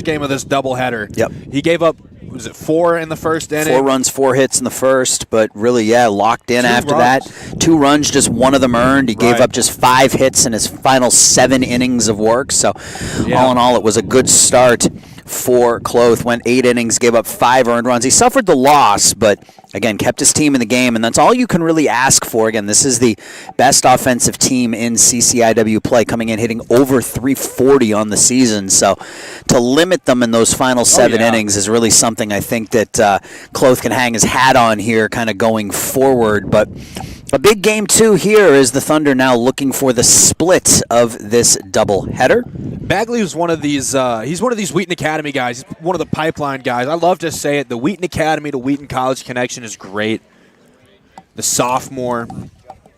game of this doubleheader. Yep. He gave up, was it 4 in the first inning? 4 runs, 4 hits in the first, but really, locked in 2 after runs. that. 2 runs, just one of them earned. He gave up just 5 hits in his final 7 innings of work. So, all in all, it was a good start for Kloth. Went 8 innings, gave up 5 earned runs. He suffered the loss, but again, kept his team in the game, and that's all you can really ask for. Again, this is the best offensive team in CCIW play, coming in hitting over 340 on the season. So to limit them in those final 7 innings is really something I think that Kloth can hang his hat on here kind of going forward. But a big game, too, here is the Thunder now looking for the split of this doubleheader. Bagley was one of these, he's one of these Wheaton Academy guys. He's one of the pipeline guys. I love to say it. The Wheaton Academy to Wheaton College connection is great. The sophomore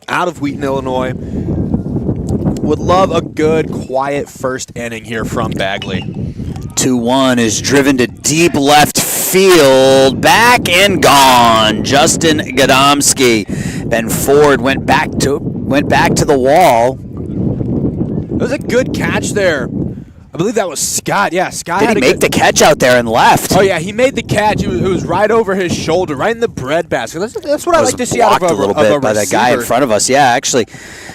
out of Wheaton, Illinois. Would love a good, quiet first inning here from Bagley. 2-1 is driven to deep left field. Back and gone. Justin Gadomski. Ben Ford went back to the wall. It was a good catch there. I believe that was Scott. Yeah, Scott. Did he make the catch out there and left? Oh, yeah, he made the catch. It was right over his shoulder, right in the breadbasket. That's what I like to see out of a little bit by that guy in front of us. Yeah, actually.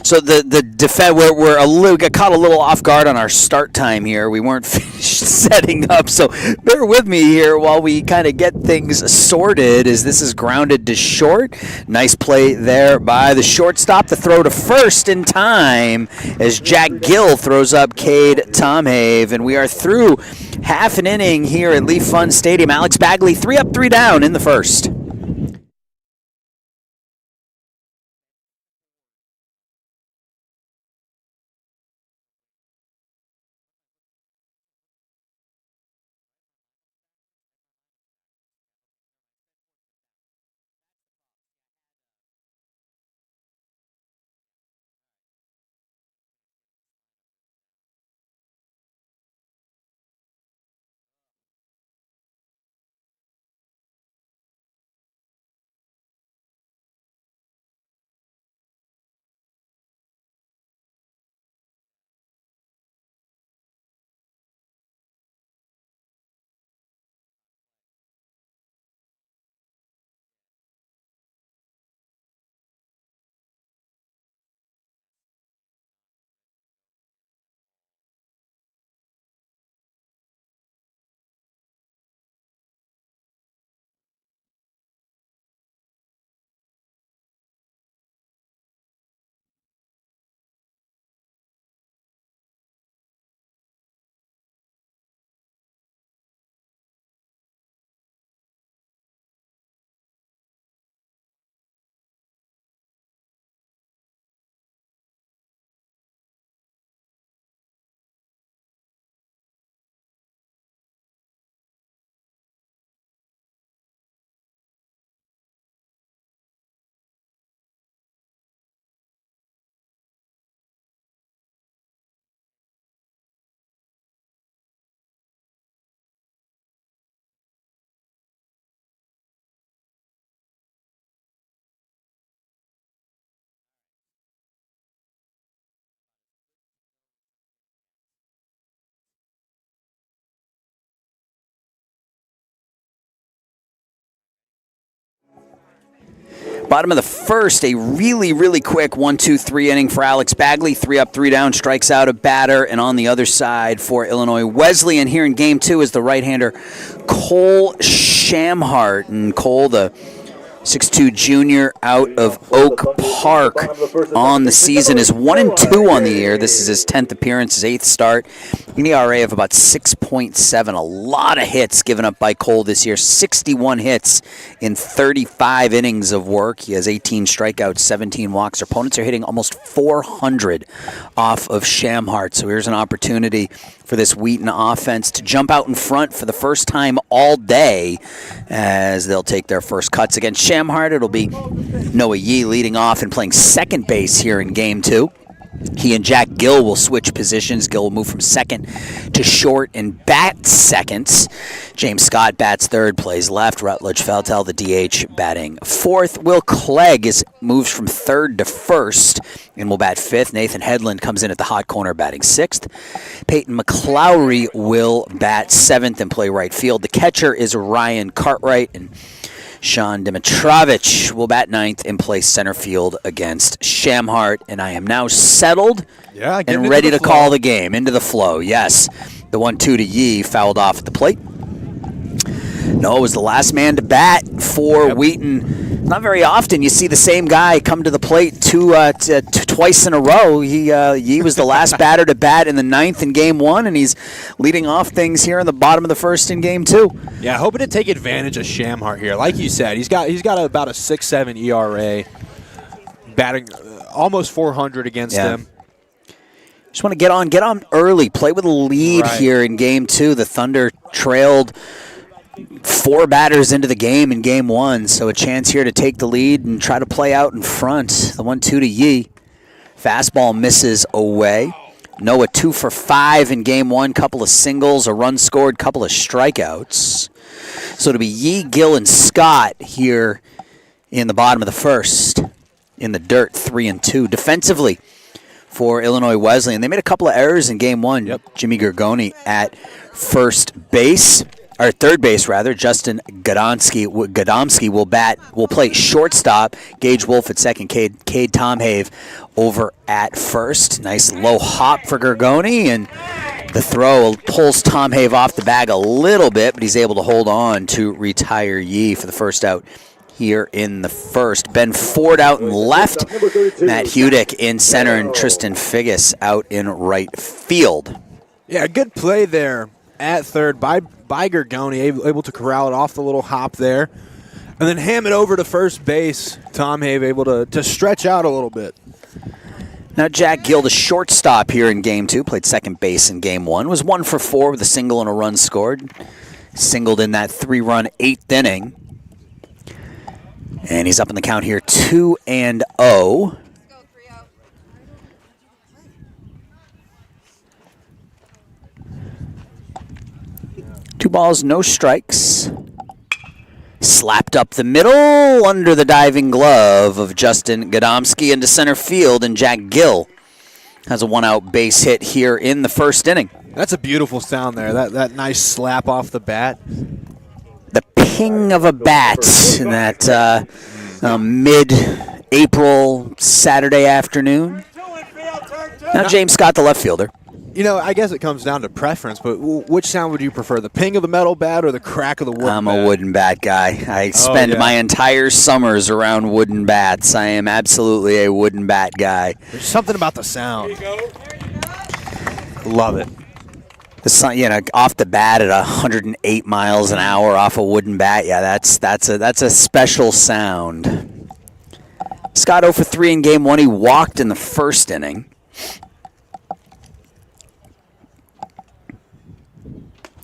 So the defense, we got caught a little off guard on our start time here. We weren't finished setting up, so bear with me here while we kind of get things sorted. As this is grounded to short. Nice play there by the shortstop. The throw to first in time as Jack Gill throws up Cade Tomhave. And we are through half an inning here at Lee Pfund Stadium. Alex Bagley 3 up, 3 down in the first. Bottom of the first, a really, really quick 1-2-3 inning for Alex Bagley. 3 up, 3 down, strikes out a batter. And on the other side for Illinois Wesleyan here in game 2 is the right-hander Cole Shamhart. And Cole, the 6'2 junior out of Oak Park on the season, is 1-2 on the year. This is his 10th appearance, his 8th start. An ERA of about 6.7. A lot of hits given up by Cole this year. 61 hits in 35 innings of work. He has 18 strikeouts, 17 walks. Opponents are hitting almost 400 off of Shamhart. So here's an opportunity for this Wheaton offense to jump out in front for the first time all day as they'll take their first cuts against Shamhart. It'll be Noah Yee leading off and playing second base here in game 2. He and Jack Gill will switch positions. Gill will move from second to short and bat second. James Scott bats third, plays left. Rutledge Feltel, the DH, batting fourth. Will Clegg moves from third to first and will bat fifth. Nathan Headland comes in at the hot corner, batting sixth. Peyton McClowry will bat seventh and play right field. The catcher is Ryan Cartwright, and Sean Dimitrovich will bat ninth and play center field against Shamhart. And I am now settled and ready to call the game. Into the flow, yes. The 1-2 to Yee, fouled off at the plate. No, it was the last man to bat for Wheaton. Not very often you see the same guy come to the plate twice in a row. He was the last batter to bat in the ninth in Game 1, and he's leading off things here in the bottom of the first in Game 2. Yeah, hoping to take advantage of Shamhart here. Like you said, he's got about a 6.7 ERA, batting almost 400 against him. Just want to get on early, play with a lead here in Game 2. The Thunder trailed 4 batters into the game in Game 1, so a chance here to take the lead and try to play out in front. The 1-2 to Yee. Fastball misses away. Noah 2 for 5 in Game 1, couple of singles, a run scored, couple of strikeouts. So it'll be Yee, Gill, and Scott here in the bottom of the first. In the dirt, 3-2. Defensively for Illinois Wesleyan, they made a couple of errors in Game 1. Jimmy Gergoni at third base rather. Justin Gadomski will play shortstop. Gage Wolf at second. Cade Tomhave over at first. Nice low hop for Gergoni, and the throw pulls Tomhave off the bag a little bit, but he's able to hold on to retire Yee for the first out here in the first. Ben Ford out in left. Matt Hudick in center, and Tristan Figgis out in right field. Yeah, good play there at third by Gergoni, able to corral it off the little hop there. And then ham it over to first base. Tomhave able to stretch out a little bit. Now Jack Gill, the shortstop here in Game 2, played second base in Game 1, was 1 for 4 with a single and a run scored. Singled in that 3-run 8th inning. And he's up in the count here, 2-0. 2 balls, no strikes. Slapped up the middle under the diving glove of Justin Gadomski into center field, and Jack Gill has a 1-out base hit here in the first inning. That's a beautiful sound there. That nice slap off the bat. The ping of a bat in that mid-April Saturday afternoon. Now James Scott, the left fielder. You know, I guess it comes down to preference, but which sound would you prefer, the ping of the metal bat or the crack of the wooden bat? I'm a wooden bat guy. I spend my entire summers around wooden bats. I am absolutely a wooden bat guy. There's something about the sound. Love it. The sun, off the bat at 108 miles an hour off a wooden bat. Yeah, that's a special sound. Scott 0 for 3 in Game 1. He walked in the first inning.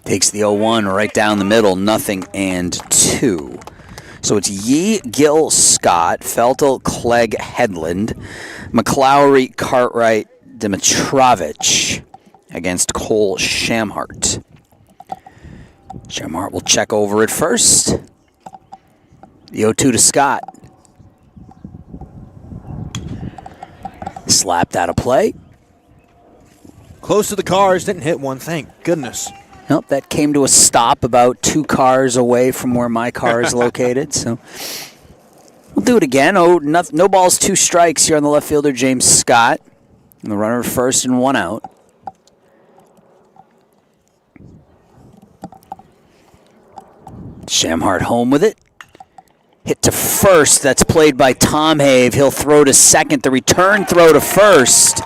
Takes the 0-1 right down the middle, 0-2. So it's Yee, Gill, Scott, Feltel, Clegg, Headland, McClowry, Cartwright, Dimitrovich against Cole Shamhart. Shamhart will check over at first. The 0-2 to Scott. Slapped out of play. Close to the cars, didn't hit one, thank goodness. Nope, that came to a stop about 2 cars away from where my car is located. So we'll do it again. No balls, 2 strikes here on the left fielder, James Scott. And the runner first and 1 out. Shamhart home with it. Hit to first. That's played by Tomhave. He'll throw to second. The return throw to first.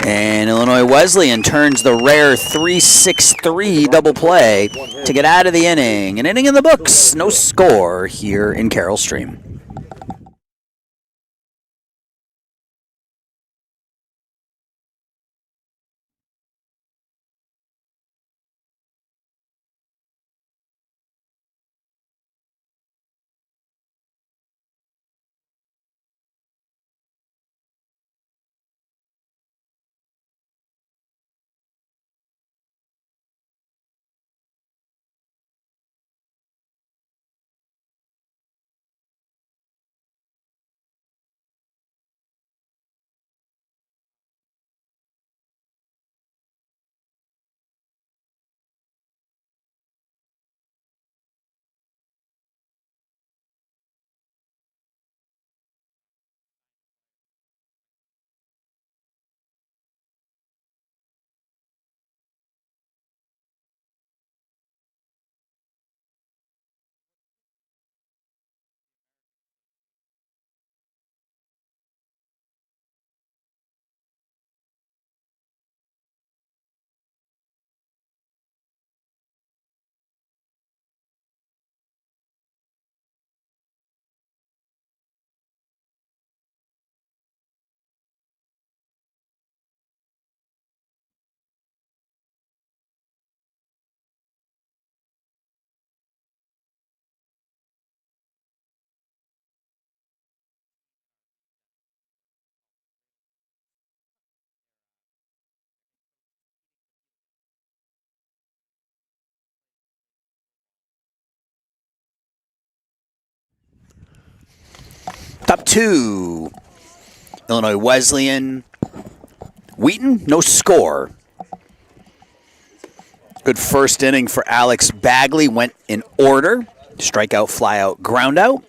And Illinois Wesleyan turns the rare 3-6-3 double play to get out of the inning. An inning in the books. No score here in Carroll Stream. Top 2. Illinois Wesleyan. Wheaton, no score. Good first inning for Alex Bagley. Went in order. Strikeout, flyout, groundout.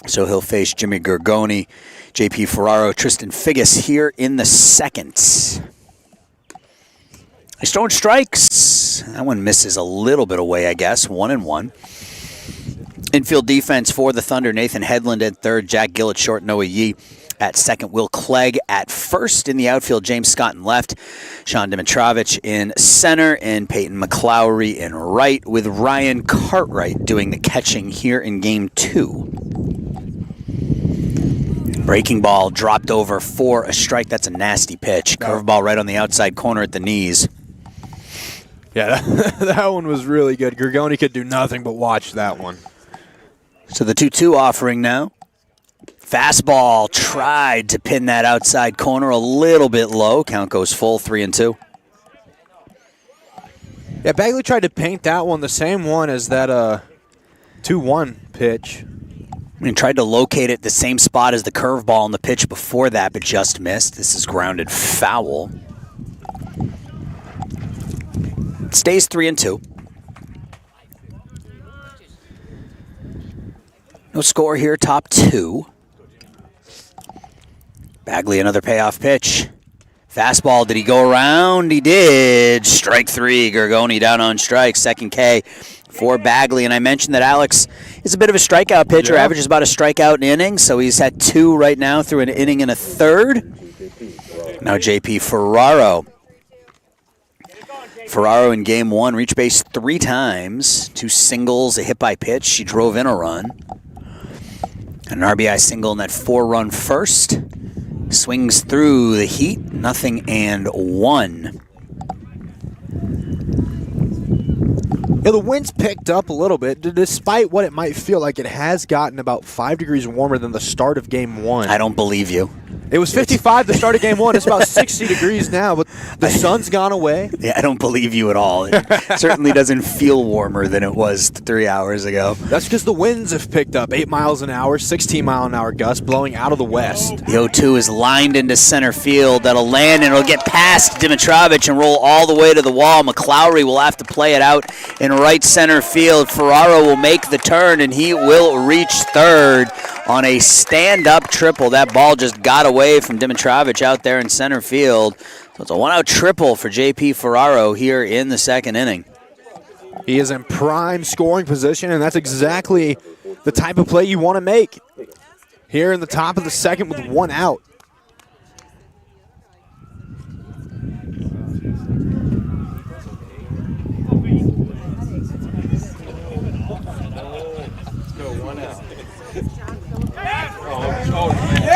So he'll face Jimmy Gargoni, J.P. Ferraro, Tristan Figgis here in the second. He's throwing strikes. That one misses a little bit away, I guess. 1-1. Infield defense for the Thunder. Nathan Headland at third. Jack Gill at short. Noah Yee at second. Will Clegg at first. In the outfield, James Scott in left. Sean Dimitrovich in center. And Peyton McClowry in right, with Ryan Cartwright doing the catching here in Game 2. Breaking ball dropped over for a strike. That's a nasty pitch. Curveball right on the outside corner at the knees. Yeah, that one was really good. Gargoni could do nothing but watch that one. So the 2-2 offering now. Fastball tried to pin that outside corner a little bit low. Count goes full, 3-2. Yeah, Bagley tried to paint that one, the same one as that 2-1 pitch. I mean, tried to locate it the same spot as the curveball on the pitch before that, but just missed. This is grounded foul. It stays 3-2. No score here, top 2. Bagley, another payoff pitch. Fastball, did he go around? He did. Strike 3, Gargoni down on strike. Second K for Bagley. And I mentioned that Alex is a bit of a strikeout pitcher, averages about a strikeout an inning. So he's had 2 right now through an inning and a third. Now J.P. Ferraro. Ferraro in Game 1 reached base 3 times. 2 singles, a hit by pitch. She drove in a run. An RBI single in that 4-run first. Swings through the heat, 0-1. Yeah, the wind's picked up a little bit, despite what it might feel like. It has gotten about 5 degrees warmer than the start of Game 1. I don't believe you. It was 55 the start of Game 1. It's about 60 degrees now, but the sun's gone away. Yeah, I don't believe you at all. It certainly doesn't feel warmer than it was 3 hours ago. That's because the winds have picked up. 8 miles an hour, 16-mile-an-hour gusts blowing out of the west. The 0-2 is lined into center field. That'll land, and it'll get past Dimitrovich and roll all the way to the wall. McClowry will have to play it out in right center field. Ferraro will make the turn, and he will reach third on a stand-up triple. That ball just got away from Dimitrovich out there in center field. So it's a 1-out triple for J.P. Ferraro here in the second inning. He is in prime scoring position, and that's exactly the type of play you want to make here in the top of the second with 1 out.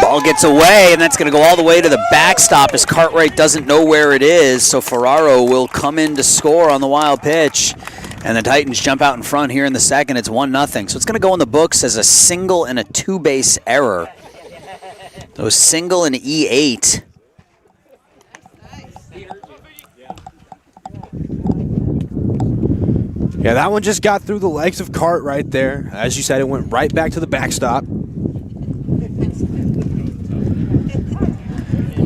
Ball gets away, and that's going to go all the way to the backstop as Cartwright doesn't know where it is. So Ferraro will come in to score on the wild pitch. And the Titans jump out in front here in the second. It's 1-0. So it's going to go in the books as a single and a 2-base error. So a single and E8. Yeah, that one just got through the legs of Cartwright there. As you said, it went right back to the backstop.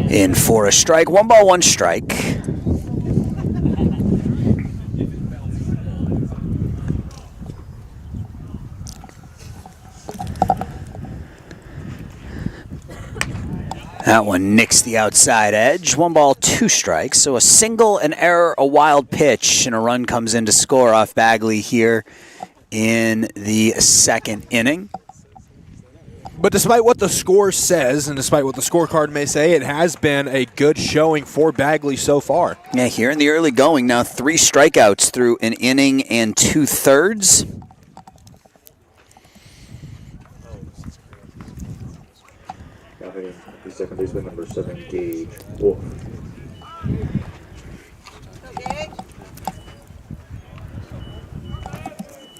In for a strike. 1 ball, 1 strike. That one nicks the outside edge. 1 ball, 2 strikes. So a single, an error, a wild pitch, and a run comes in to score off Bagley here in the second inning. But despite what the score says, and despite what the scorecard may say, it has been a good showing for Bagley so far. Yeah, here in the early going, now 3 strikeouts through an inning and 2/3. Second baseman number 7, Gage Wolf.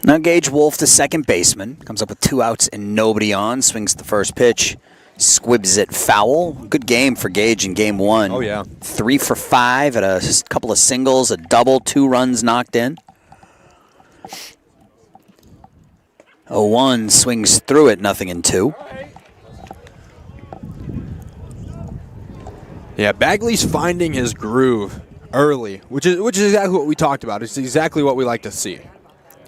Now Gage Wolf, the second baseman, comes up with 2 outs and nobody on. Swings the first pitch, squibs it foul. Good game for Gage in Game 1. Oh, yeah. 3 for 5 at a couple of singles, a double, 2 runs knocked in. 0-1 swings through it, 0-2. Yeah, Bagley's finding his groove early, which is exactly what we talked about. It's exactly what we like to see.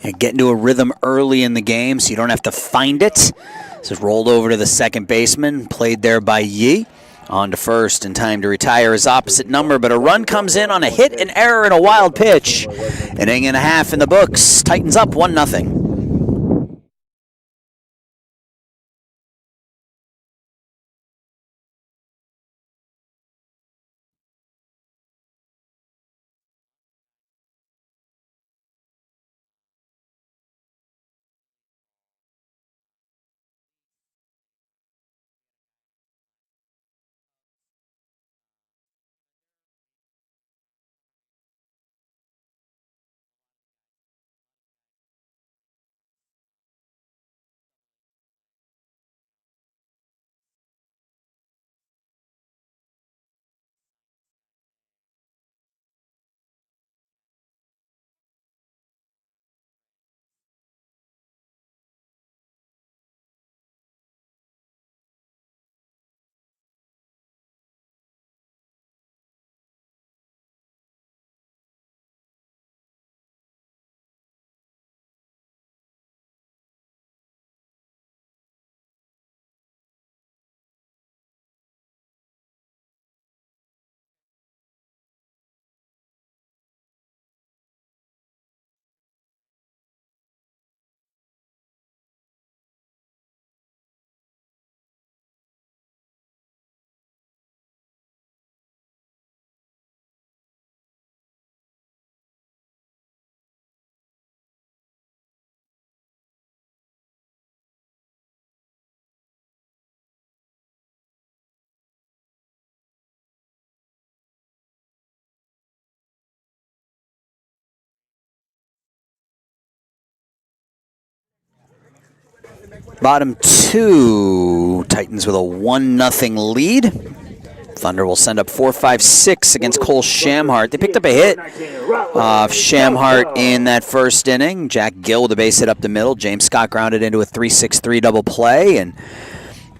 And get into a rhythm early in the game so you don't have to find it. This is rolled over to the second baseman, played there by Yee. On to first, in time to retire his opposite number, but a run comes in on a hit, an error, and a wild pitch. Inning and a half in the books. Titans up 1-0. Bottom two, Titans with a 1-0 lead. Thunder will send up 4-5-6 against Cole Shamhart. They picked up a hit off Shamhart in that first inning. Jack Gill with a base hit up the middle. James Scott grounded into a 3-6-3 double play, and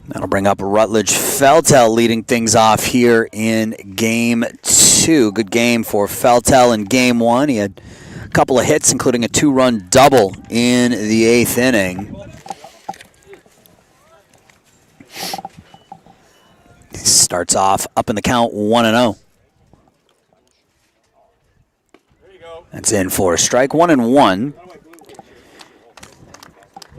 that'll bring up Rutledge Feltel leading things off here in Game 2. Good game for Feltel in Game 1. He had a couple of hits, including a 2-run double in the 8th inning. Starts off up in the count 1-0. That's in for a strike. 1-1.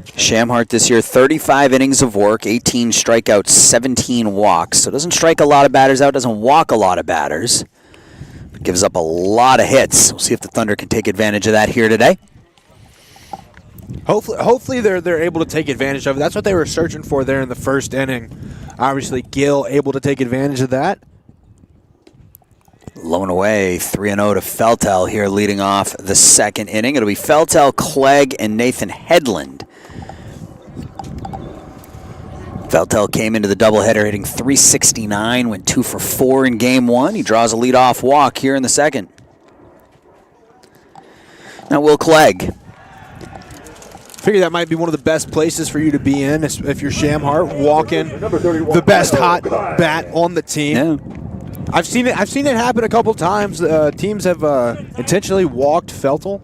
Shamhart this year, 35 innings of work, 18 strikeouts, 17 walks. So doesn't strike a lot of batters out, doesn't walk a lot of batters, but gives up a lot of hits. We'll see if the Thunder can take advantage of that here today. Hopefully they're able to take advantage of it. That's what they were searching for there in the first inning. Obviously, Gill able to take advantage of that. Low and away, 3-0 to Feltel here leading off the second inning. It'll be Feltel, Clegg, and Nathan Headland. Feltel came into the doubleheader hitting .369, went 2 for 4 in Game 1. He draws a leadoff walk here in the second. Now Will Clegg. Figure that might be one of the best places for you to be in if you're Shamhart, walking the best hot bat on the team. Yeah. I've seen it happen a couple times. Teams have intentionally walked Feltel,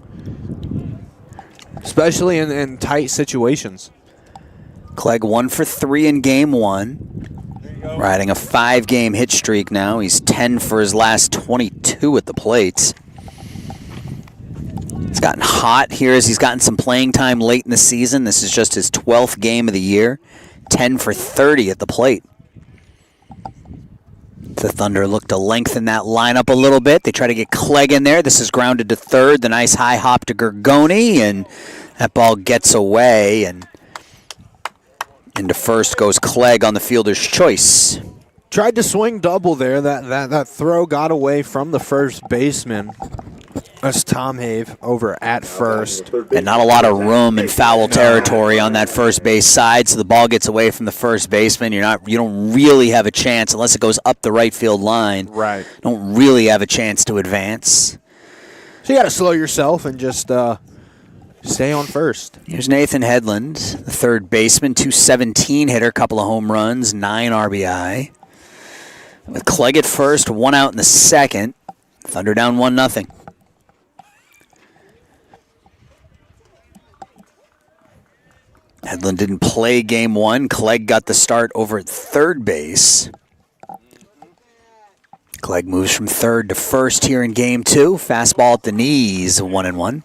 especially in tight situations. Clegg 1 for 3 in Game 1. Riding a 5-game hit streak now. He's 10 for his last 22 at the plate. He's gotten hot here as he's gotten some playing time late in the season. This is just his 12th game of the year. 10 for 30 at the plate. The Thunder look to lengthen that lineup a little bit. They try to get Clegg in there. This is grounded to third. The nice high hop to Gergoni, and that ball gets away. And into first goes Clegg on the fielder's choice. Tried to swing double there. That throw got away from the first baseman. That's Tom Have over at first. And not a lot of room in foul territory on that first base side, so the ball gets away from the first baseman. You don't really have a chance unless it goes up the right field line. Right. Don't really have a chance to advance. So you got to slow yourself and just stay on first. Here's Nathan Headland, the third baseman, .217 hitter, couple of home runs, 9 RBI. With Clegg at first, 1 out in the second. Thunder down 1-0. Hedlund didn't play game 1. Clegg got the start over at third base. Clegg moves from third to first here in game 2. Fastball at the knees, 1-1.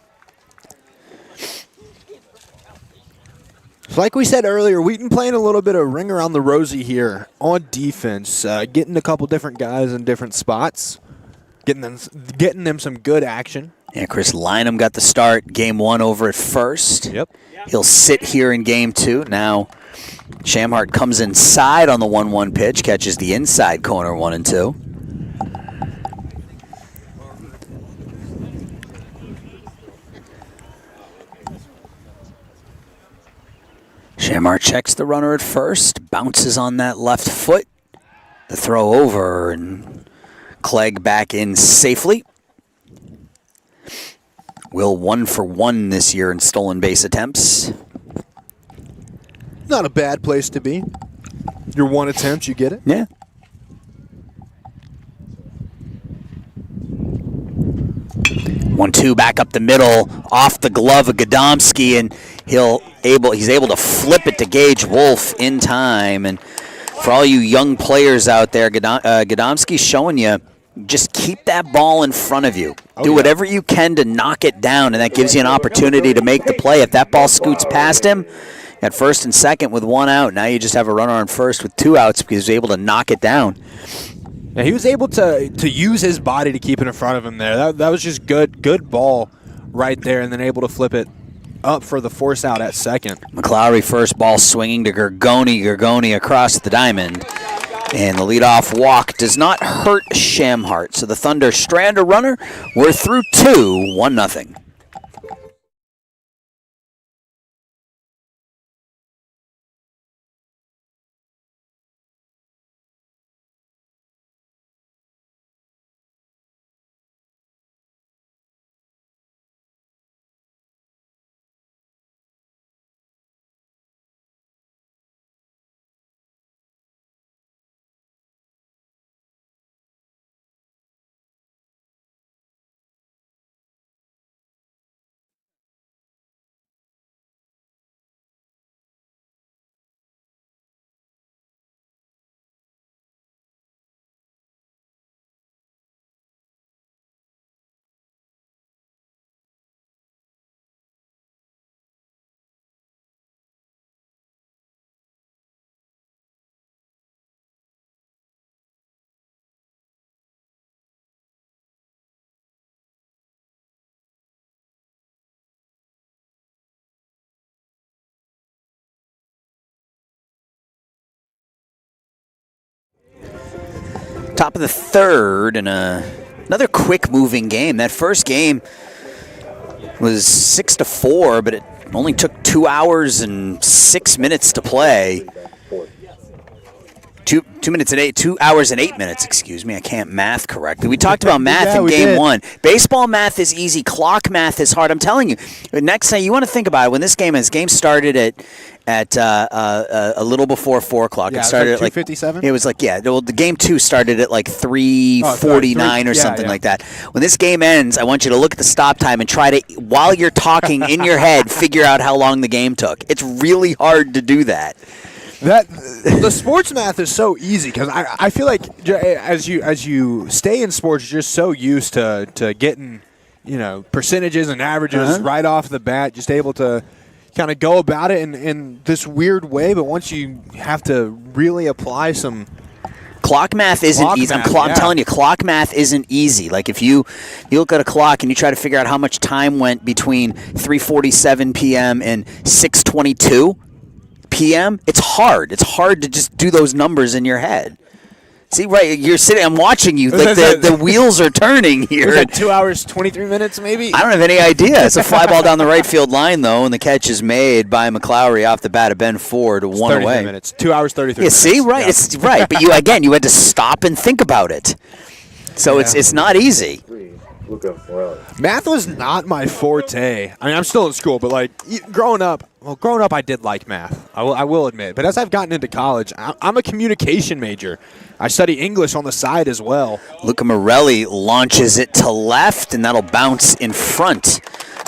Like we said earlier, Wheaton playing a little bit of ring around the rosy here on defense, getting a couple different guys in different spots, getting them some good action. Yeah, Chris Lynham got the start game 1 over at first. Yep. He'll sit here in game 2. Now Shamhart comes inside on the 1-1 pitch, catches the inside corner 1-2. Shamhart checks the runner at first, bounces on that left foot. The throw over, and Clegg back in safely. Will 1 for 1 this year in stolen base attempts. Not a bad place to be. Your 1 attempt, you get it. Yeah. One, two, back up the middle, off the glove of Gadomski, and he's able to flip it to Gage Wolf in time. And for all you young players out there, Gadomski's showing you, just keep that ball in front of you. Do whatever you can to knock it down, and that gives you an opportunity to make the play. If that ball scoots past him, at first and second with 1 out, now you just have a runner on first with 2 outs because he was able to knock it down. Yeah, he was able to use his body to keep it in front of him there. That was just good ball right there, and then able to flip it up for the force out at second. McLowry first, ball swinging to Gergoni across the diamond. And the leadoff walk does not hurt Shamhart. So the Thunder strand a runner. We're through 2, 1-0. Top of the third, and another quick-moving game. That first game was 6-4, but it only took 2 hours and 6 minutes to play. 2 hours and 8 minutes, excuse me. I can't math correctly. We talked about math in game 1. Baseball math is easy. Clock math is hard. I'm telling you. Next time, you want to think about it. When this game started at a little before 4 o'clock. Yeah, it started at like 2:57? It was like, the game 2 started at like 3:49 or something like that. When this game ends, I want you to look at the stop time and try to, while you're talking in your head, figure out how long the game took. It's really hard to do that. The sports math is so easy because I feel like as you stay in sports, you're just so used to getting percentages and averages right off the bat, just able to kind of go about it in this weird way. But once you have to really apply some clock math isn't easy. I'm telling you, clock math isn't easy. Like if you look at a clock and you try to figure out how much time went between 3:47 p.m. and 6:22 p.m., it's hard. It's hard to just do those numbers in your head. See, right, you're sitting, I'm watching you, like the wheels are turning here. Was that 2 hours, 23 minutes maybe? I don't have any idea. It's a fly ball down the right field line, though, and the catch is made by McLowry off the bat of Ben Ford, 1 away. Minutes. 2 hours, 33 minutes. See, right, yeah. It's right. But you had to stop and think about it. So it's not easy. Math was not my forte. I mean, I'm still in school, but like growing up I did like math. I will admit. But as I've gotten into college, I'm a communication major. I study English on the side as well. Luca Morelli launches it to left, and that'll bounce in front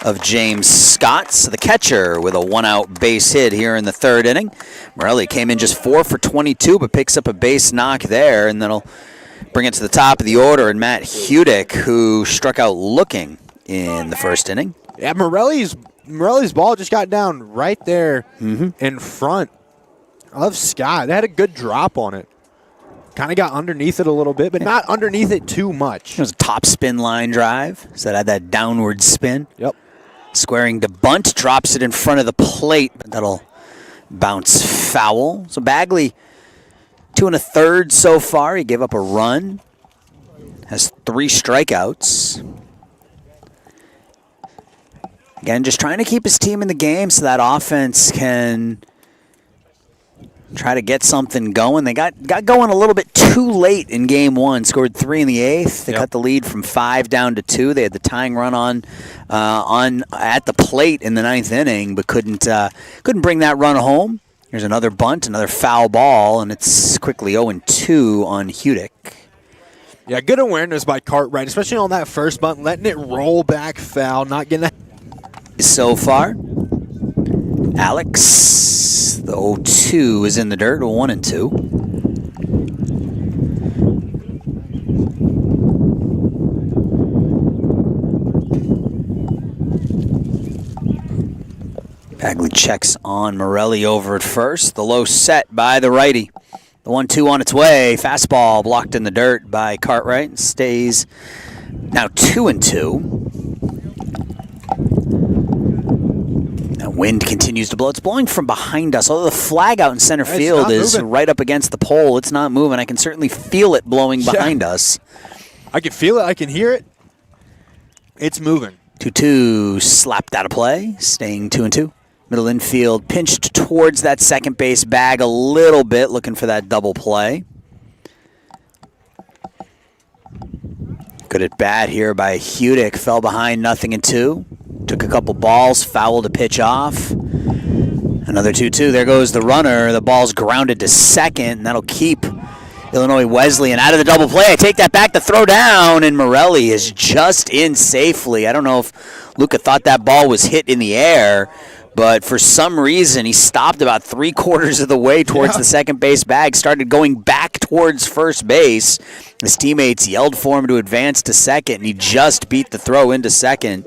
of James Scott. So the catcher with a one-out base hit here in the third inning. Morelli came in just 4 for 22, but picks up a base knock there, and that'll bring it to the top of the order. And Matt Hudick, who struck out looking in the first inning. Yeah, Morelli's ball just got down right there in front of Scott. They had a good drop on it. Kind of got underneath it a little bit, but not underneath it too much. It was a top spin line drive, so it had that downward spin. Yep. Squaring to bunt, drops it in front of the plate, but that'll bounce foul. So Bagley, 2 1/3 so far. He gave up a run, has 3 strikeouts. Again, just trying to keep his team in the game so that offense can try to get something going. They got going a little bit too late in game 1. Scored 3 in the 8th. They cut the lead from 5 down to 2. They had the tying run on at the plate in the 9th inning, but couldn't bring that run home. Here's another bunt, another foul ball, and it's quickly 0-2 on Hudick. Yeah, good awareness by Cartwright, especially on that first bunt, letting it roll back foul, not getting that. So far, Alex, the 0-2 is in the dirt, 1-2. Bagley checks on Morelli over at first. The low set by the righty. The 1-2 on its way. Fastball blocked in the dirt by Cartwright. Stays now 2-2. That wind continues to blow. It's blowing from behind us. Although the flag out in center field is right up against the pole, it's not moving. I can certainly feel it blowing behind us. I can feel it. I can hear it. It's moving. 2-2 slapped out of play, staying 2-2. Middle infield pinched towards that second base bag a little bit, looking for that double play. Good at bat here by Hudick. Fell behind 0-2. Took a couple balls, fouled a pitch off. Another 2-2. There goes the runner. The ball's grounded to second, and that'll keep Illinois Wesleyan out of the double play. I take that back to throw down, and Morelli is just in safely. I don't know if Luca thought that ball was hit in the air, but for some reason he stopped about 3/4 of the way towards the second base bag, started going back towards first base. His teammates yelled for him to advance to second, and he just beat the throw into second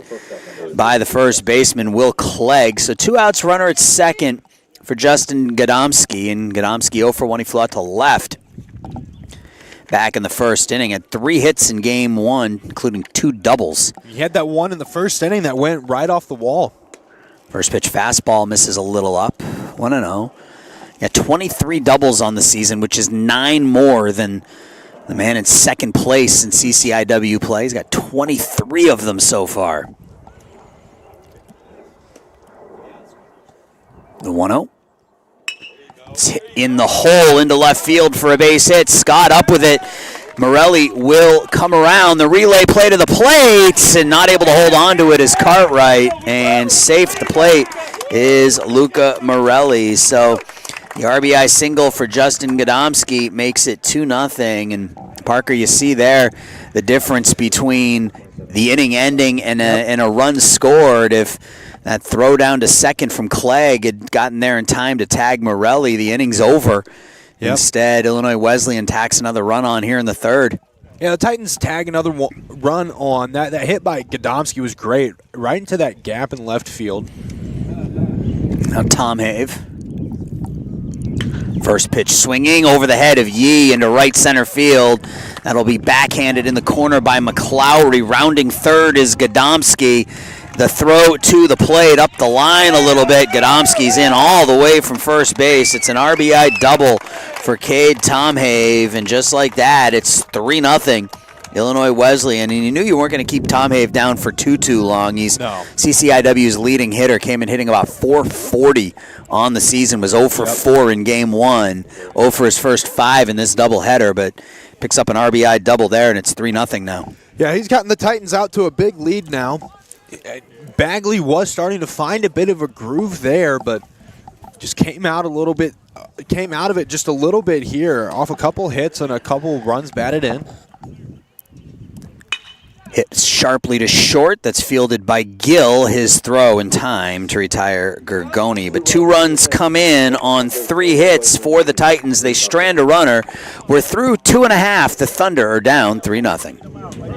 by the first baseman, Will Clegg. So 2 outs, runner at second for Justin Gadomski, and Gadomski 0 for 1. He flew out to left. Back in the first inning, had 3 hits in game 1, including 2 doubles. He had that one in the first inning that went right off the wall. First pitch fastball misses a little up. 1-0. Yeah, 23 doubles on the season, which is 9 more than the man in second place in CCIW play. He's got 23 of them so far. The 1-0. It's hit in the hole into left field for a base hit. Scott up with it. Morelli will come around. The relay play to the plate, and not able to hold on to it is Cartwright. And safe at the plate is Luca Morelli. So the RBI single for Justin Gadomski makes it 2-0. And Parker, you see there the difference between the inning ending and a run scored. If that throw down to second from Clegg had gotten there in time to tag Morelli, the inning's over. Yep. Instead, Illinois Wesleyan tacks another run on here in the third. Yeah, the Titans tag another run on. That hit by Gadomski was great, right into that gap in left field. Now Tom Have. First pitch swinging over the head of Yee into right center field. That'll be backhanded in the corner by McLowry. Rounding third is Gadomski. The throw to the plate, up the line a little bit. Gadomski's in all the way from first base. It's an RBI double for Cade Tomhave, and just like that, it's 3-0. Illinois Wesleyan, and you knew you weren't going to keep Tomhave down for too long. He's CCIW's leading hitter, came in hitting about 440 on the season, was 0 for 4 in game 1, 0 for his first 5 in this doubleheader, but picks up an RBI double there, and it's 3-0 now. Yeah, he's gotten the Titans out to a big lead now. Bagley was starting to find a bit of a groove there, but just came out a little bit. Came out of it just a little bit here, off a couple hits and a couple runs batted in. Hit sharply to short. That's fielded by Gill. His throw in time to retire Gergoni. But 2 runs come in on 3 hits for the Titans. They strand a runner. We're through 2.5. The Thunder are down 3-0.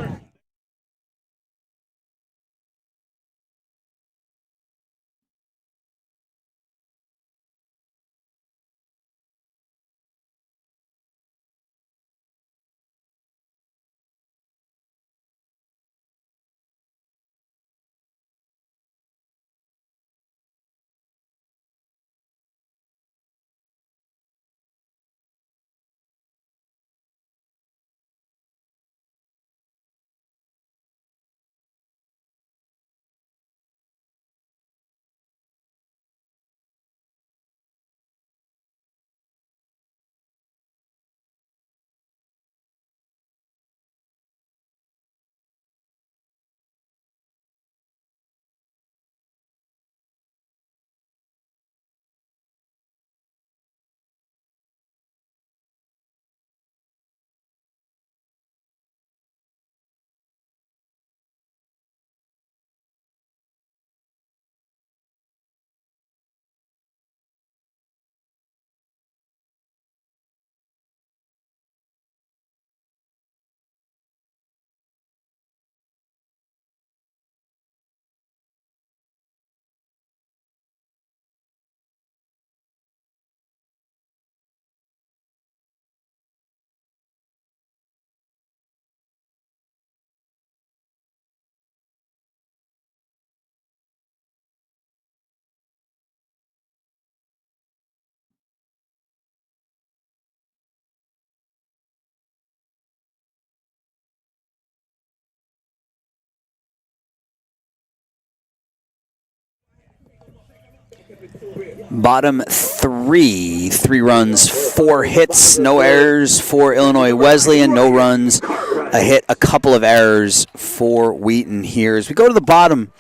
Bottom 3, 3 runs, 4 hits, no errors for Illinois Wesleyan, no runs, a hit, a couple of errors for Wheaton here. As we go to the bottom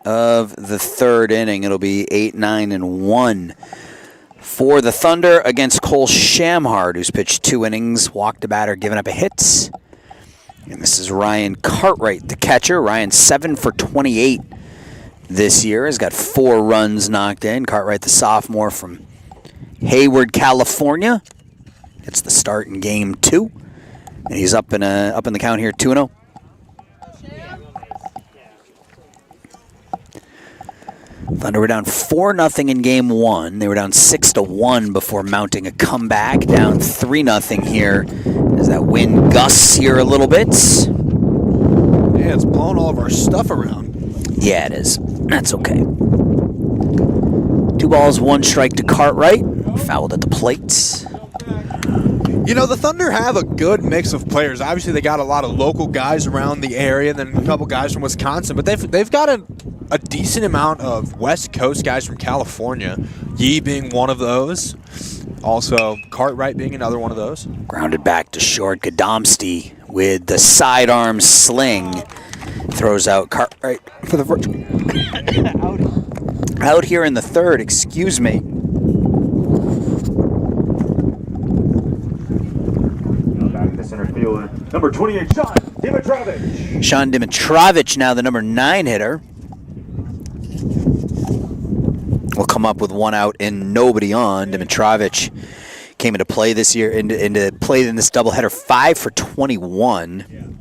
of the 3rd inning, it'll be 8-9-1 for the Thunder against Cole Shamhard, who's pitched 2 innings, walked a batter, given up a hit. And this is Ryan Cartwright, the catcher. Ryan 7 for 28 this year, has got 4 runs knocked in. Cartwright, the sophomore from Hayward, California, gets the start in game 2, and he's up in the count here, 2-0. Thunder were down 4-0 in game 1. They were down 6-1 before mounting a comeback. Down 3-0 here as that wind gusts here a little bit. Yeah, it's blowing all of our stuff around. Yeah, it is. That's okay. 2 balls, 1 strike to Cartwright. Fouled at the plate. You know, the Thunder have a good mix of players. Obviously, they got a lot of local guys around the area, and then a couple guys from Wisconsin. But they've got a decent amount of West Coast guys from California. Yee being one of those. Also, Cartwright being another one of those. Grounded back to short. Gadomski with the sidearm sling. Throws out Cartwright for the first. out here in the 3rd, excuse me. Back in the center fielder, number 28, Sean Dimitrovich. Sean Dimitrovich, now the number 9 hitter, will come up with 1 out and nobody on. Dimitrovich came into play this year, into play in this doubleheader, 5 for 21.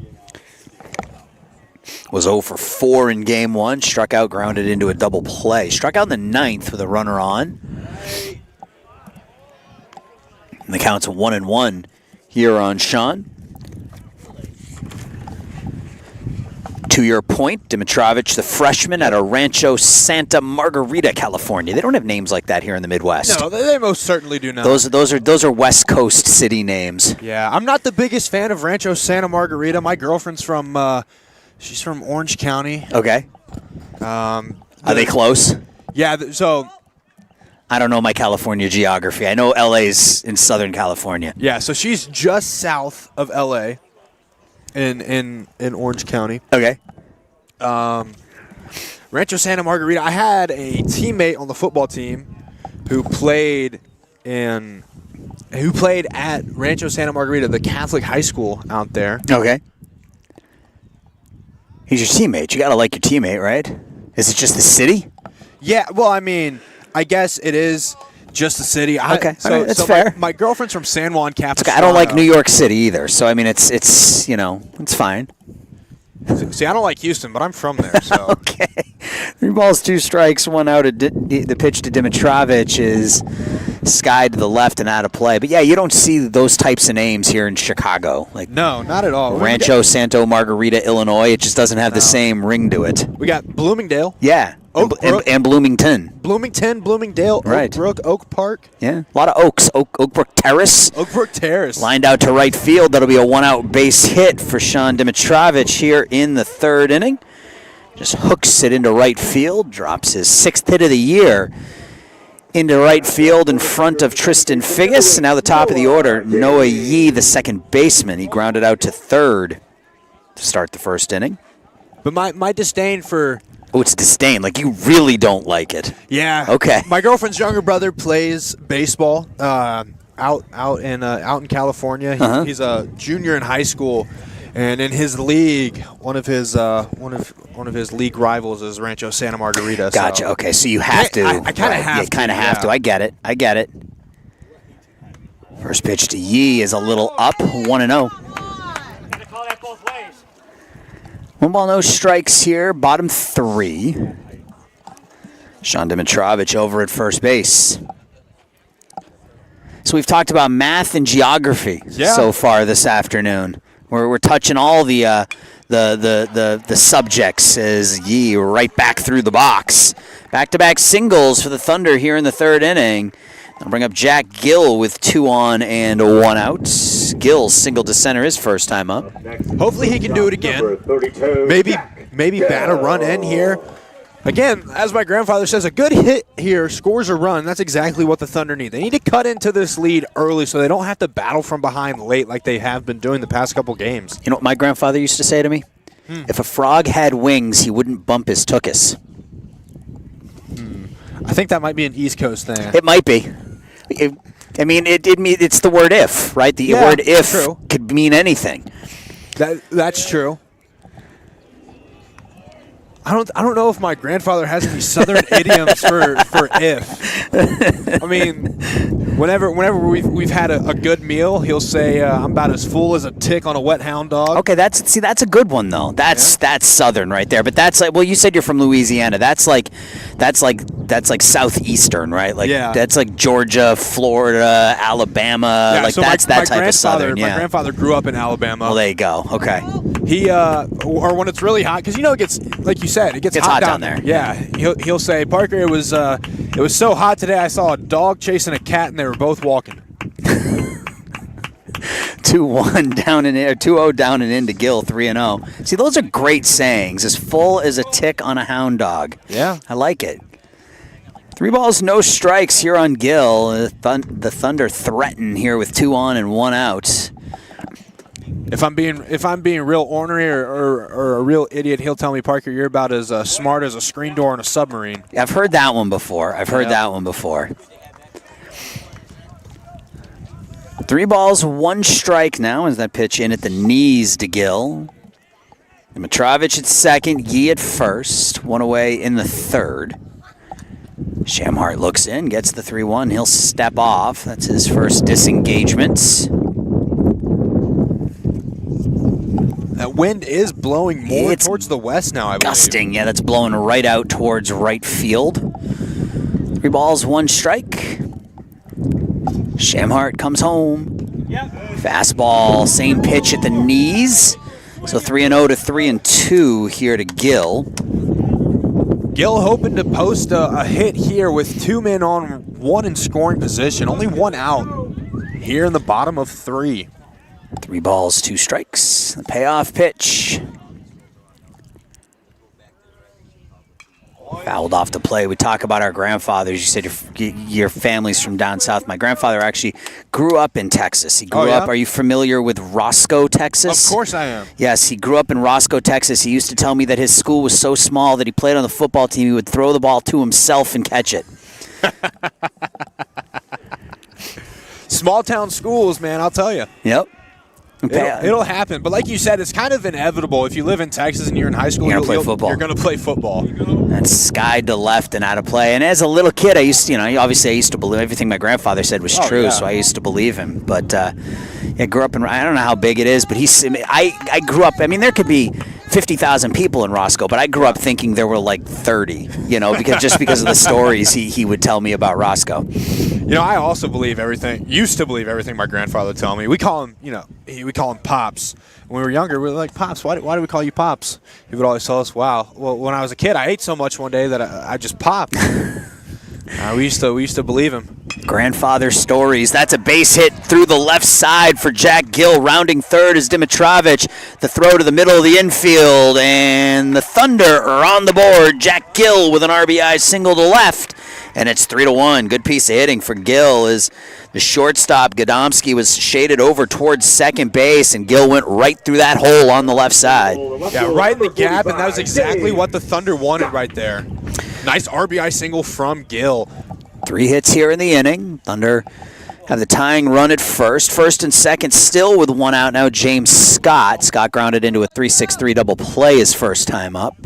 Was 0 for 4 in game 1. Struck out, grounded into a double play. Struck out in the 9th with a runner on. And the count's 1-1 here on Sean. To your point, Dimitrovich, the freshman out of Rancho Santa Margarita, California. They don't have names like that here in the Midwest. No, they most certainly do not. Those are West Coast city names. Yeah, I'm not the biggest fan of Rancho Santa Margarita. My girlfriend's from... she's from Orange County. Okay. Are they close? Yeah, so... I don't know my California geography. I know LA's in Southern California. Yeah, so she's just south of LA in Orange County. Okay. Rancho Santa Margarita. I had a teammate on the football team who played at Rancho Santa Margarita, the Catholic high school out there. Okay. He's your teammate. You got to like your teammate, right? Is it just the city? Yeah, well, I mean, I guess it is just the city. Okay, So, all right, that's so fair. My girlfriend's from San Juan Capistrano. I don't like New York City either, so I mean, it's it's fine. See, I don't like Houston, but I'm from there, so. Okay. 3 balls, 2 strikes, 1 out. The pitch to Dimitrovic is skied to the left and out of play. But yeah, you don't see those types of names here in Chicago. Like No, not at all. Rancho Santa Margarita, Illinois. It just doesn't have the same ring to it. We got Bloomingdale. Yeah. And Bloomington. Bloomingdale, Right. Oak Brook, Oak Park. Yeah. A lot of Oaks. Oak Brook Terrace. Oak Brook Terrace. Lined out to right field. That'll be a 1-out base hit for Sean Dimitrovic here in the 3rd inning. Just hooks it into right field. Drops his 6th hit of the year into right field in front of Tristan Figgis. And now the top of the order, Noah Yee, the second baseman. He grounded out to 3rd to start the 1st inning. But my disdain for... Oh, it's disdain. Like, you really don't like it. Yeah. Okay. My girlfriend's younger brother plays baseball out in California. He's a junior in high school, and in his league, one of his league rivals is Rancho Santa Margarita. Gotcha. So. Okay, so you have to. I kind of have. You kind of have to. I get it. First pitch to Yee is a little up, 1-0. 1 ball, no strikes here. Bottom 3. Sean Dimitrovic over at first base. So we've talked about math and geography so far this afternoon. We're touching all the subjects as Yee right back through the box. Back-to-back singles for the Thunder here in the 3rd inning. I'll bring up Jack Gill with 2 on and 1 out. Gill singled to center his first time up. Hopefully he can do it again. Maybe bat a run in here. Again, as my grandfather says, a good hit here scores a run. That's exactly what the Thunder need. They need to cut into this lead early so they don't have to battle from behind late like they have been doing the past couple games. You know what my grandfather used to say to me? If a frog had wings, he wouldn't bump his tuchus. I think that might be an East Coast thing. It might be. It's the word if, right? The word if could mean anything. That's true. I don't know if my grandfather has any Southern idioms for if. I mean, whenever we've had a good meal, he'll say, "I'm about as full as a tick on a wet hound dog." Okay, that's a good one though. That's Southern right there. But that's like, well, you said you're from Louisiana. That's like Southeastern, right? Like that's like Georgia, Florida, Alabama. Yeah, like so that's that type of Southern. My grandfather grew up in Alabama. Well, there you go. Okay. He or when it's really hot, because it gets, like you said, it gets hot down there. Yeah, he'll say, Parker, it was so hot today. I saw a dog chasing a cat, and they were both walking. 2-1 down and in, or 2-0 down and into Gill, 3-0. See, those are great sayings. As full as a tick on a hound dog. Yeah, I like it. 3 balls, no strikes here on Gill. The Thunder threaten here with 2 on and 1 out. If I'm being real ornery or a real idiot, he'll tell me, Parker, you're about as smart as a screen door in a submarine. I've heard that one before. 3 balls, 1 strike now as that pitch in at the knees to Gill. Dimitrovic at second, Yee at first. 1 away in the 3rd. Shamhart looks in, gets the 3-1. He'll step off. That's his first disengagement. That wind is blowing more towards the west now, I believe. Gusting, yeah, that's blowing right out towards right field. 3 balls, 1 strike. Shamhart comes home. Yep. Fastball, same pitch at the knees. So 3-0 to 3-2 here to Gill. Gill hoping to post a hit here with 2 men on 1 in scoring position. Only 1 out here in the bottom of 3. 3 balls, 2 strikes. The payoff pitch. Fouled off the play. We talk about our grandfathers. You said your family's from down south. My grandfather actually grew up in Texas. He grew up. Are you familiar with Roscoe, Texas? Of course I am. Yes, he grew up in Roscoe, Texas. He used to tell me that his school was so small that he played on the football team. He would throw the ball to himself and catch it. Small town schools, man, I'll tell you. Yep. It'll happen. But like you said, it's kind of inevitable. If you live in Texas and you're in high school, You're going to play football. That's skied to left and out of play. And as a little kid, I used to believe everything my grandfather said was true, yeah. so I used to believe him. But I grew up I don't know how big it is, but I grew up, there could be 50,000 people in Roscoe, but I grew up thinking there were like 30, because of the stories he would tell me about Roscoe. I also used to believe everything my grandfather would tell me. We call him, we call him Pops. When we were younger, we were like, Pops, why do we call you Pops? He would always tell us, wow. Well, when I was a kid, I ate so much one day that I just popped. We used to believe him. Grandfather stories. That's a base hit through the left side for Jack Gill. Rounding third is Dimitrovich. The throw to the middle of the infield, and the Thunder are on the board. Jack Gill with an RBI single to left, and it's 3-1. Good piece of hitting for Gill as the shortstop, Gadomski, was shaded over towards second base, and Gill went right through that hole on the left side. Yeah, right in the gap, and that was exactly what the Thunder wanted right there. Nice RBI single from Gill. 3 hits here in the inning. Thunder have the tying run at first. First and second still with 1 out now, James Scott. Scott grounded into a 3-6-3 double play his first time up.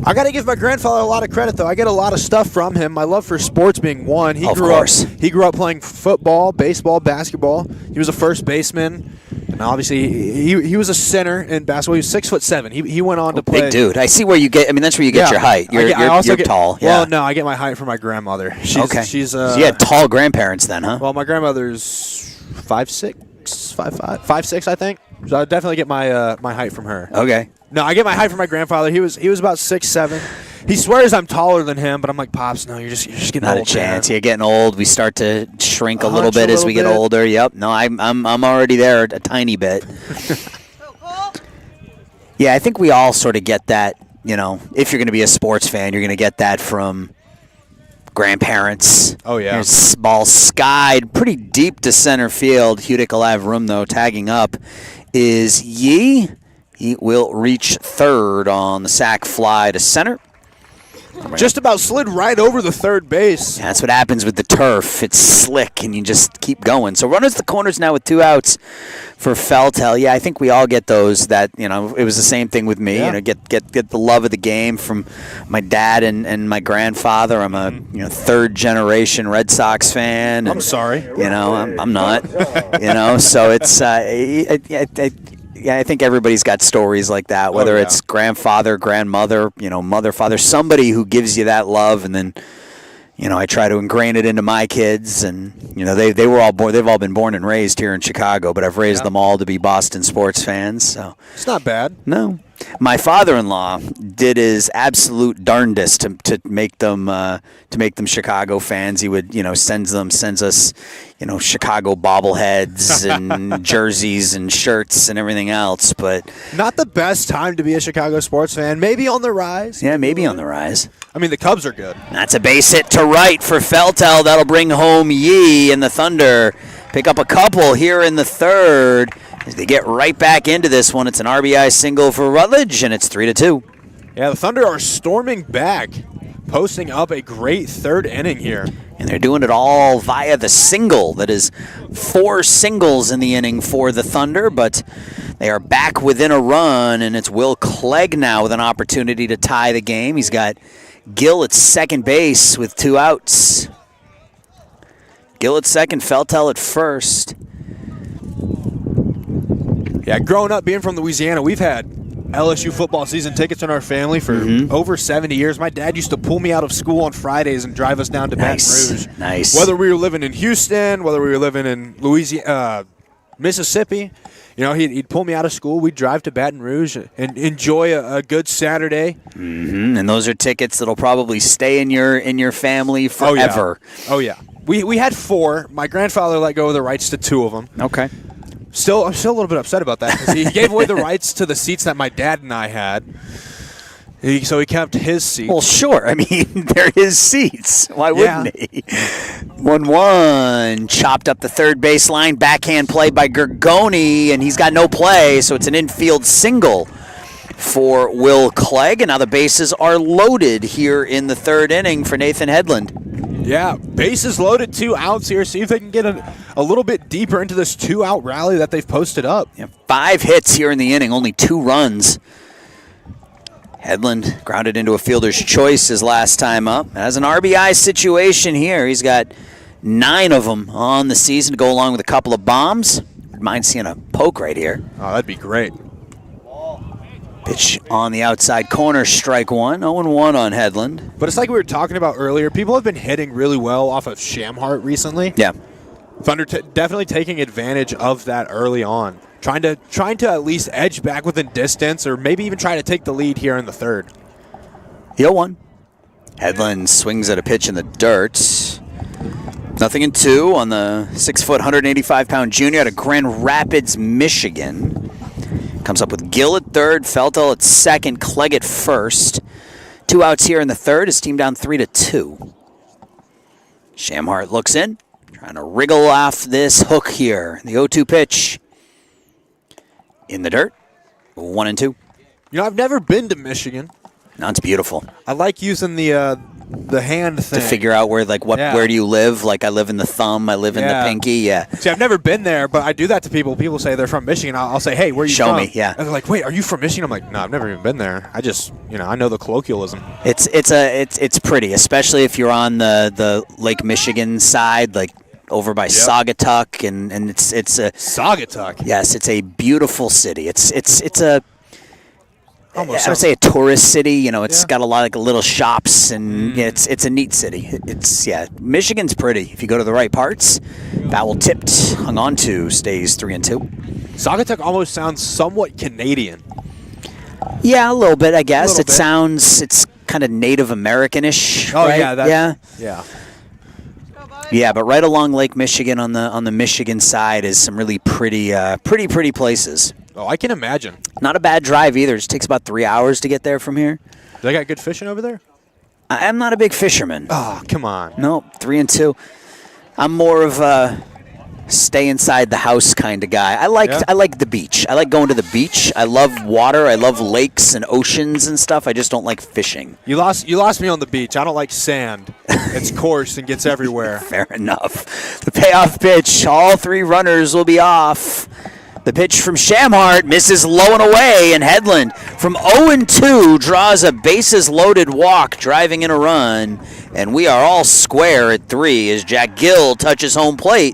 I got to give my grandfather a lot of credit, though. I get a lot of stuff from him. My love for sports being one. He grew up playing football, baseball, basketball. He was a first baseman. And obviously, he was a center in basketball. He was 6'7". He went on to play. Big dude. I see where you get. That's where you get your height. You're tall. Yeah. Well, no, I get my height from my grandmother. She's so you had tall grandparents then, huh? Well, my grandmother's 5'6", 5'5", 5'6", I think. So I definitely get my my height from her. Okay. No, I get my height from my grandfather. He was about 6'7". He swears I'm taller than him, but I'm like, Pops, no, you're just getting old. Not a chance. You're getting old. We start to shrink a little bit as we get older. Yep. No, I'm already there a tiny bit. Yeah, I think we all sort of get that. If you're going to be a sports fan, you're going to get that from grandparents. Oh yeah. There's ball skied pretty deep to center field. Hudick will have room though. Tagging up is Yee. He will reach third on the sac fly to center. Just about slid right over the third base. Yeah, that's what happens with the turf. It's slick, and you just keep going. So runners the corners now with 2 outs for Feltel. Yeah, I think we all get those. That it was the same thing with me. Yeah. Get the love of the game from my dad and my grandfather. I'm a third generation Red Sox fan. I'm sorry. I'm not. So it's I think everybody's got stories like that, whether it's grandfather, grandmother, mother, father, somebody who gives you that love, and then, I try to ingrain it into my kids, and they've all been born and raised here in Chicago, but I've raised them all to be Boston sports fans. So it's not bad. No. My father-in-law did his absolute darndest to make them Chicago fans. He would sends us Chicago bobbleheads and jerseys and shirts and everything else, but not the best time to be a Chicago sports fan. Maybe on the rise. Yeah, maybe on the rise. The Cubs are good. That's a base hit to right for Feltel. That'll bring home Yee, and the Thunder pick up a couple here in the third. As they get right back into this one, it's an RBI single for Rutledge, and it's 3-2. Yeah, the Thunder are storming back, posting up a great third inning here. And they're doing it all via the single. That is 4 singles in the inning for the Thunder, but they are back within a run, and it's Will Clegg now with an opportunity to tie the game. He's got Gill at second base with 2 outs. Gill at second, Feltel at first. Yeah, growing up, being from Louisiana, we've had LSU football season tickets in our family for over 70 years. My dad used to pull me out of school on Fridays and drive us down to Baton Rouge. Nice. Whether we were living in Houston, whether we were living in Louisiana, Mississippi, he'd pull me out of school. We'd drive to Baton Rouge and enjoy a good Saturday. Mm-hmm. And those are tickets that'll probably stay in your family forever. Oh yeah. We had 4. My grandfather let go of the rights to 2 of them. Okay. I'm still a little bit upset about that because he gave away the rights to the seats that my dad and I had. So he kept his seats. Well, sure. They're his seats. Why wouldn't he? 1-1. Chopped up the third baseline. Backhand play by Gergoni, and he's got no play, so it's an infield single for Will Clegg. And now the bases are loaded here in the third inning for Nathan Hedlund. Yeah, bases loaded, 2 outs here. See if they can get a little bit deeper into this 2-out rally that they've posted up. Yeah, 5 hits here in the inning, only 2 runs. Hedlund grounded into a fielder's choice his last time up. As an RBI situation here, he's got 9 of them on the season to go along with a couple of bombs. Wouldn't mind seeing a poke right here. Oh, that'd be great. Pitch on the outside corner, strike 1. 0-1 on Hedlund. But it's like we were talking about earlier. People have been hitting really well off of Shamhart recently. Yeah. Thunder definitely taking advantage of that early on. Trying to at least edge back within distance, or maybe even try to take the lead here in the 3rd. 0-1. Hedlund swings at a pitch in the dirt. 0-2 on the 6-foot, 185-pound junior out of Grand Rapids, Michigan. Comes up with Gill at 3rd, Feltel at 2nd, Clegg at 1st. 2 outs here in the 3rd. His team down 3-2. Shamhart looks in, trying to wriggle off this hook here. The 0-2 pitch. In the dirt, 1-2. You know, I've never been to Michigan. No, it's beautiful. I like using the hand thing To figure out where, like, where do you live? Like, I live in the thumb, I live in the pinky, yeah. See, I've never been there, but I do that to people. People say they're from Michigan. I'll say, hey, where are you from? Show me, yeah. And they're like, wait, are you from Michigan? I'm like, no, I've never even been there. I just, I know the colloquialism. It's pretty, especially if you're on the Lake Michigan side, like over by Saugatuck, and it's a Saugatuck. Yes, it's a beautiful city. It's a Almost I would say a tourist city. You know, it's got a lot of little shops, and it's a neat city. Michigan's pretty if you go to the right parts. Foul tipped, hung on to, stays 3-2. Saugatuck almost sounds somewhat Canadian. Yeah, a little bit, I guess. It Sounds, it's kind of Native American-ish. Oh, right? Yeah. Yeah, but right along Lake Michigan on the Michigan side is some really pretty places. Oh, I can imagine. Not a bad drive either. It just takes about 3 hours to get there from here. They got good fishing over there? I'm not a big fisherman. Oh, come on. No, 3-2. I'm more of a stay inside the house kind of guy. I like the beach. I like going to the beach. I love water. I love lakes and oceans and stuff. I just don't like fishing. You lost me on the beach. I don't like sand. It's coarse and gets everywhere. Fair enough. The payoff pitch. All 3 runners will be off. The pitch from Shamhart misses low and away, and Hedlund from 0-2 draws a bases-loaded walk, driving in a run, and we are all square at 3 as Jack Gill touches home plate,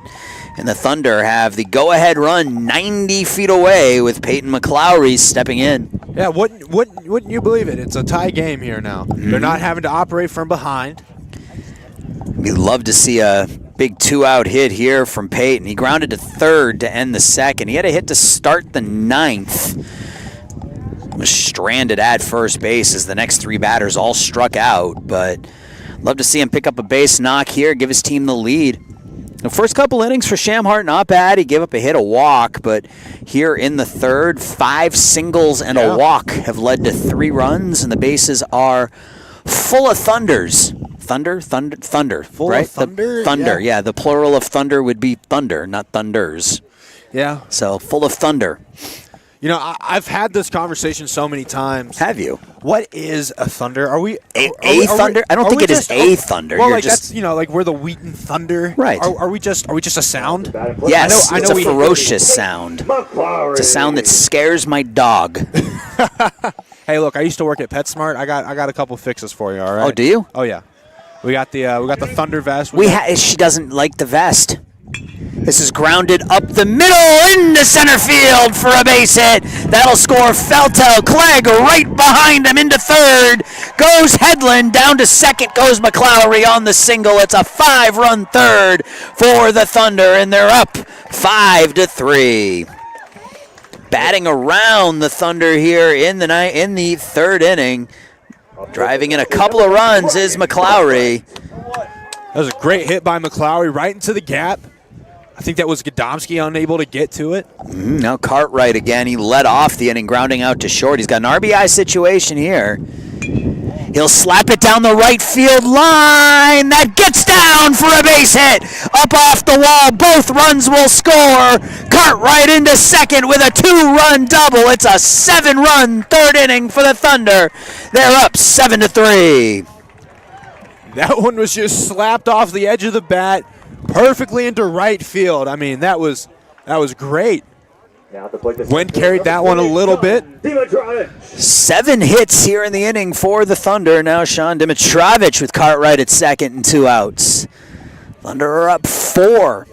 and the Thunder have the go-ahead run 90 feet away with Peyton McLowry stepping in. Yeah, wouldn't you believe it? It's a tie game here now. They're not having to operate from behind. We'd love to see a big 2-out hit here from Peyton. He grounded to 3rd to end the 2nd. He had a hit to start the 9th. Was stranded at first base as the next 3 batters all struck out, but love to see him pick up a base knock here, give his team the lead. The first couple innings for Shamhart, not bad. He gave up a hit, a walk, but here in the 3rd, 5 singles and a walk have led to 3 runs, and the bases are full of Thunders. Thunder, full right? of thunder? Thunder, yeah. The plural of thunder would be thunder, not thunders. Yeah. So full of thunder. You know, I've had this conversation so many times. Have you? What is a thunder? Are we a thunder? I don't think it is a thunder. Well, that's like we're the Wheaton Thunder. Right. Are we just a sound? Yes, I know it's a ferocious sound. It's a sound that scares my dog. Hey, look, I used to work at PetSmart. I got a couple fixes for you. All right. Oh, do you? Oh yeah. We got the Thunder vest. She doesn't like the vest. This is grounded up the middle into center field for a base hit. That'll score Feltel. Clegg right behind him into 3rd. Goes Hedlund. Down to 2nd goes McLowry on the single. It's a 5-run 3rd for the Thunder, and they're up 5-3. Batting around the Thunder here in the 3rd inning. Driving in a couple of runs is McLowry. That was a great hit by McLowry right into the gap. I think that was Godomsky unable to get to it. Now Cartwright again. He led off the inning, grounding out to short. He's got an RBI situation here. He'll slap it down the right field line. That gets down for a base hit. Up off the wall. Both runs will score. Cartwright into 2nd with a 2-run double. It's a 7-run 3rd inning for the Thunder. They're up 7-3. That one was just slapped off the edge of the bat, perfectly into right field. I mean, that was great. Wind carried that one a little bit. 7 hits here in the inning for the Thunder. Now Sean Dimitrovich with Cartwright at second and 2 outs. Thunder are up 4.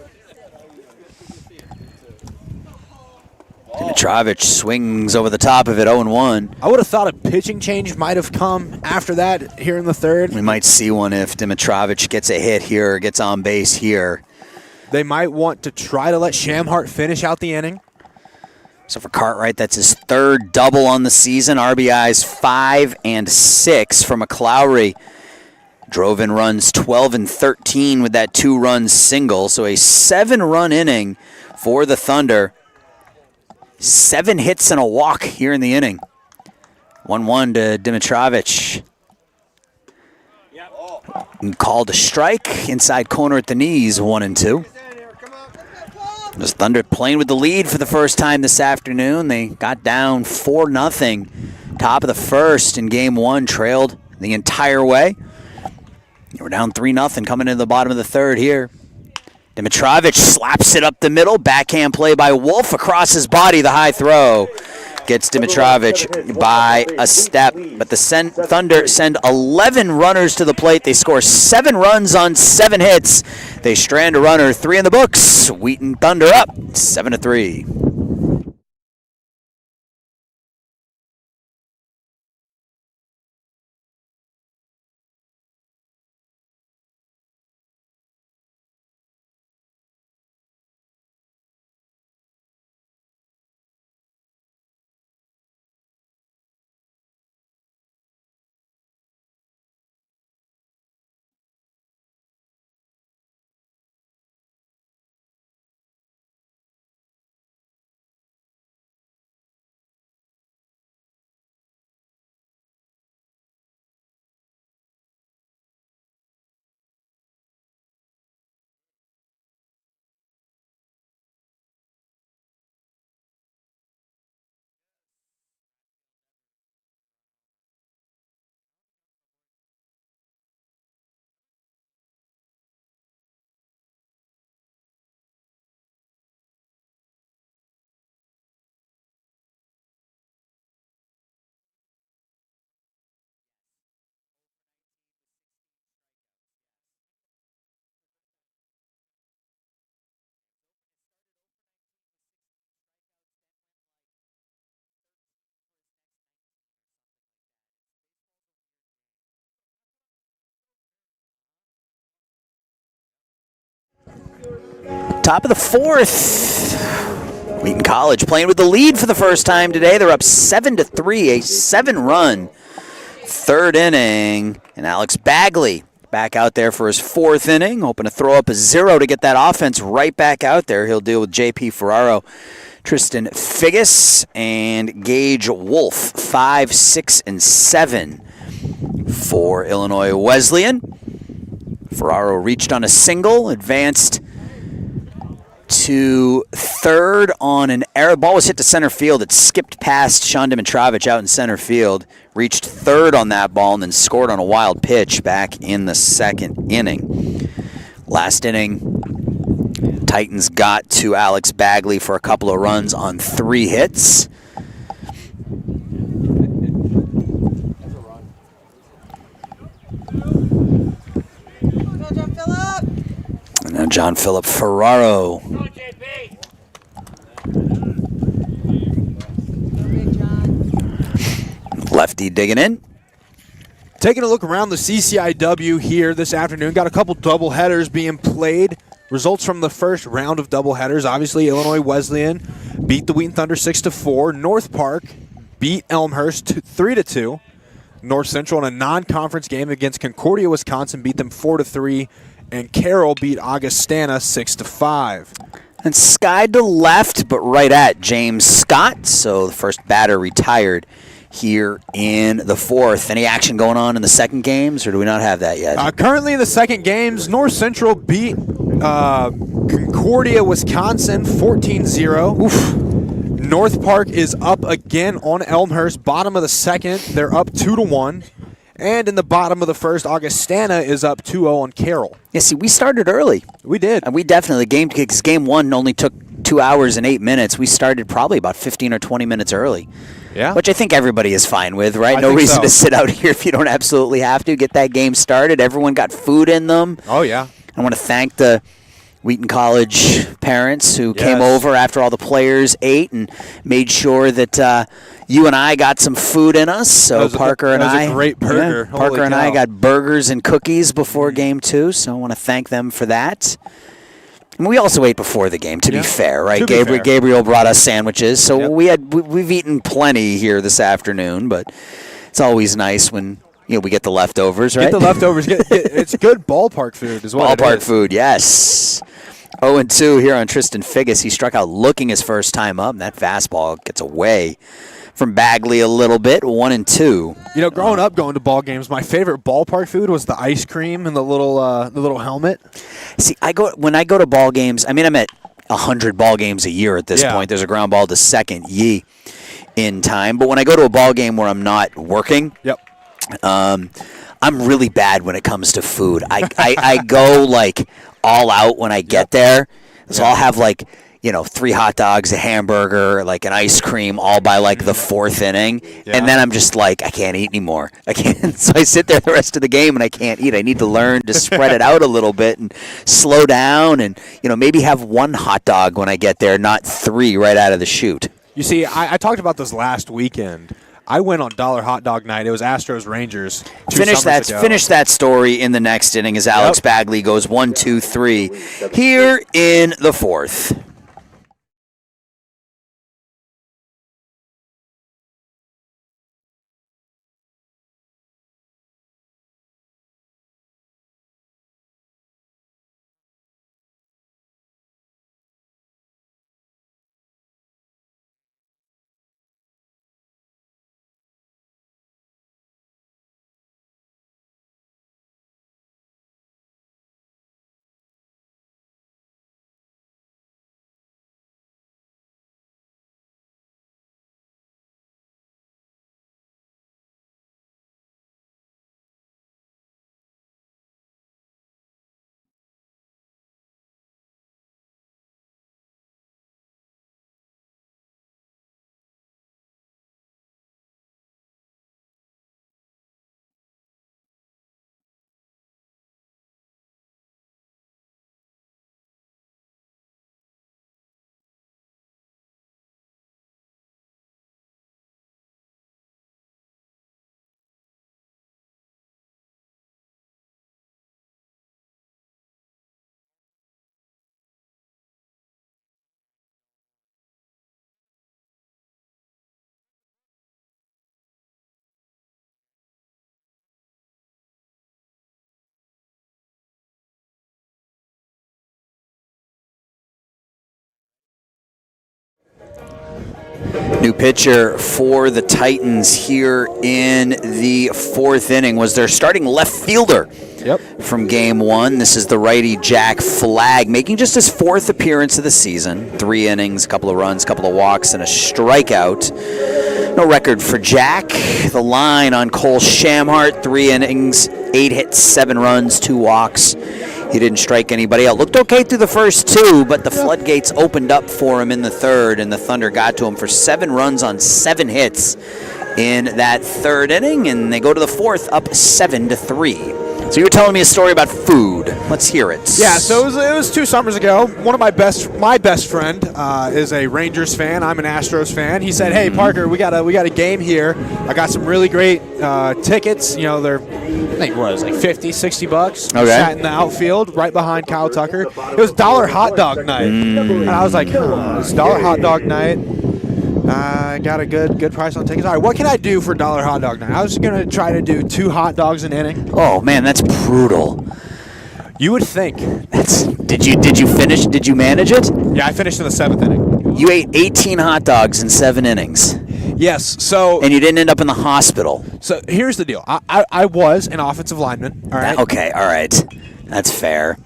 Dimitrovich swings over the top of it, 0-1. I would have thought a pitching change might have come after that here in the third. We might see one if Dimitrovich gets a hit here or gets on base here. They might want to try to let Shamhart finish out the inning. So for Cartwright, that's his 3rd double on the season. RBIs 5 and 6 for McLowry. Drove in runs 12 and 13 with that 2-run single. So a 7-run inning for the Thunder. 7 hits and a walk here in the inning. 1-1 to Dimitrovich. And called a strike. Inside corner at the knees, 1-2. This Thunder playing with the lead for the first time this afternoon. They got down 4-0. Top of the first in game 1, trailed the entire way. They were down 3-0 coming into the bottom of the third here. Dimitrovich slaps it up the middle. Backhand play by Wolf across his body. The high throw gets Dimitrovich by a step. But the Thunder send 11 runners to the plate. They score 7 runs on 7 hits. They strand a runner, 3 in the books. Wheaton Thunder up 7-3. Top of the fourth. Wheaton College playing with the lead for the first time today. They're up 7-3, a 7-run third inning. And Alex Bagley back out there for his 4th inning, hoping to throw up a 0 to get that offense right back out there. He'll deal with J.P. Ferraro, Tristan Figgis, and Gage Wolf, 5, 6, and 7 for Illinois Wesleyan. Ferraro reached on a single, advanced to third on an error. Ball was hit to center field. It skipped past Sean Dimitrovich out in center field, reached third on that ball, and then scored on a wild pitch back in the 2nd inning. Last inning, Titans got to Alex Bagley for a couple of runs on 3 hits. And now John Philip Ferraro. Lefty digging in. Taking a look around the CCIW here this afternoon. Got a couple doubleheaders being played. Results from the first round of doubleheaders. Obviously, Illinois Wesleyan beat the Wheaton Thunder 6-4. North Park beat Elmhurst 3-2. North Central in a non-conference game against Concordia, Wisconsin, beat them 4-3. And Carroll beat Augustana 6-5. And skied to left, but right at James Scott. So the first batter retired here in the 4th. Any action going on in the second games, or do we not have that yet? Currently in the second games, North Central beat Concordia, Wisconsin 14-0. Oof. North Park is up again on Elmhurst, bottom of the 2nd. They're up 2-1. And in the bottom of the first, Augustana is up 2-0 on Carroll. Yeah, see, we started early. We did. And we definitely, because game 1 only took 2 hours and 8 minutes. We started probably about 15 or 20 minutes early. Yeah. Which I think everybody is fine with, right? I No think reason so. to sit out here if you don't absolutely have to. Get that game started. Everyone got food in them. Oh, yeah. I want to thank the Wheaton College parents who came Yes. over after all the players ate and made sure that you and I got some food in us. So Parker and I, a great burger. Parker Holy and I cow. got burgers and cookies before game 2. So I want to thank them for that. And we also ate before the game, to be fair, right? To be fair. Gabriel brought us sandwiches, so Yep. we've eaten plenty here this afternoon. But it's always nice when we get the leftovers, right? Get the leftovers. It's good ballpark food as well. Ballpark food, yes. 0-2 here on Tristan Figgis. He struck out looking his first time up, and that fastball gets away from Bagley a little bit. 1-2. Growing up going to ball games, my favorite ballpark food was the ice cream and the little helmet. See, when I go to ball games. I mean, I'm at 100 ball games a year at this point. There's a ground ball to second, in time. But when I go to a ball game where I'm not working, I'm really bad when it comes to food. I go like all out when I get there. So I'll have 3 hot dogs, a hamburger, like an ice cream, all by the 4th inning. Yeah. And then I'm just I can't eat anymore. I can't. So I sit there the rest of the game and I can't eat. I need to learn to spread it out a little bit and slow down and, maybe have 1 hot dog when I get there, not 3 right out of the chute. You see, I talked about this last weekend. I went on Dollar Hot Dog Night. It was Astros Rangers. Finish that story in the next inning as Alex Bagley goes 1-2-3 here in the 4th. New pitcher for the Titans here in the 4th inning was their starting left fielder from game 1. This is the righty Jack Flagg, making just his 4th appearance of the season. 3 innings, a couple of runs, a couple of walks, and a strikeout. No record for Jack. The line on Cole Shamhart, 3 innings, 8 hits, 7 runs, 2 walks. He didn't strike anybody out. Looked okay through the first 2, but the floodgates opened up for him in the 3rd, and the Thunder got to him for 7 runs on 7 hits in that 3rd inning, and they go to the 4th up 7-3. So you were telling me a story about food. Let's hear it. Yeah, so it was 2 summers ago. One of my best friend is a Rangers fan. I'm an Astros fan. He said, "Hey Parker, we got a game here. I got some really great tickets. They're I think what it was like $50-$60. Okay. Sat in the outfield right behind Kyle Tucker. It was Dollar Hot Dog Night, and I was like, it's Dollar Hot Dog Night. I got a good price on tickets. All right, what can I do for Dollar Hot Dog Night? I was going to try to do 2 hot dogs an inning. Oh man, that's brutal. You would think. Did you finish? Did you manage it? Yeah, I finished in the 7th inning. You ate 18 hot dogs in 7 innings. Yes, so... And you didn't end up in the hospital. So here's the deal. I was an offensive lineman, all right? Okay, all right. That's fair.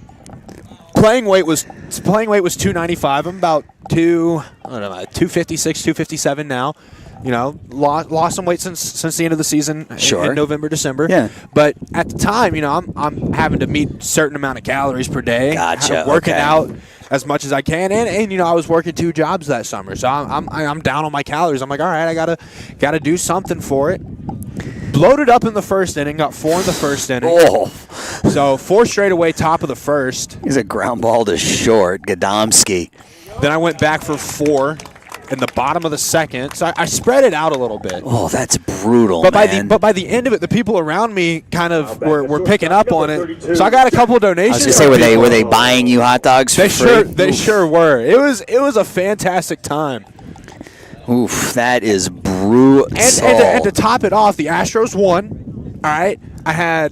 Playing weight was 295. I'm about 256, 257 now. lost some weight since the end of the season in November, December. Yeah. But at the time, I'm having to meet a certain amount of calories per day. Gotcha. Working out as much as I can, and I was working 2 jobs that summer, so I'm down on my calories. I'm like, all right, I gotta do something for it. Bloated up in the first inning, got 4 in the first inning. Oh. So 4 straight away, top of the first. He's a ground ball to short, Gadomski. Then I went back for 4 in the bottom of the second. So I spread it out a little bit. Oh, that's brutal, but man. But by the end of it, the people around me kind of were picking up on it. So I got a couple of donations. I was going to say, were they buying you hot dogs for free? They sure were. It was a fantastic time. Oof, that is brutal. And to top it off, the Astros won. All right. I had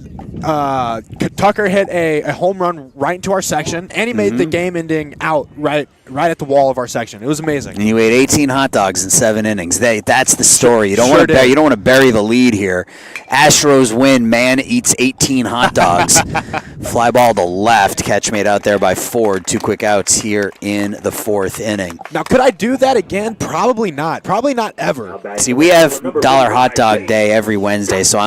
Tucker hit a home run right into our section, and he made the game-ending out right at the wall of our section. It was amazing. And you ate 18 hot dogs in 7 innings. That's the story. You don't want to bury the lead here. Astros win. Man eats 18 hot dogs. Fly ball to left. Catch made out there by Ford. 2 quick outs here in the 4th inning. Now, could I do that again? Probably not. Probably not ever. See, we have Dollar Hot Dog Day every Wednesday, so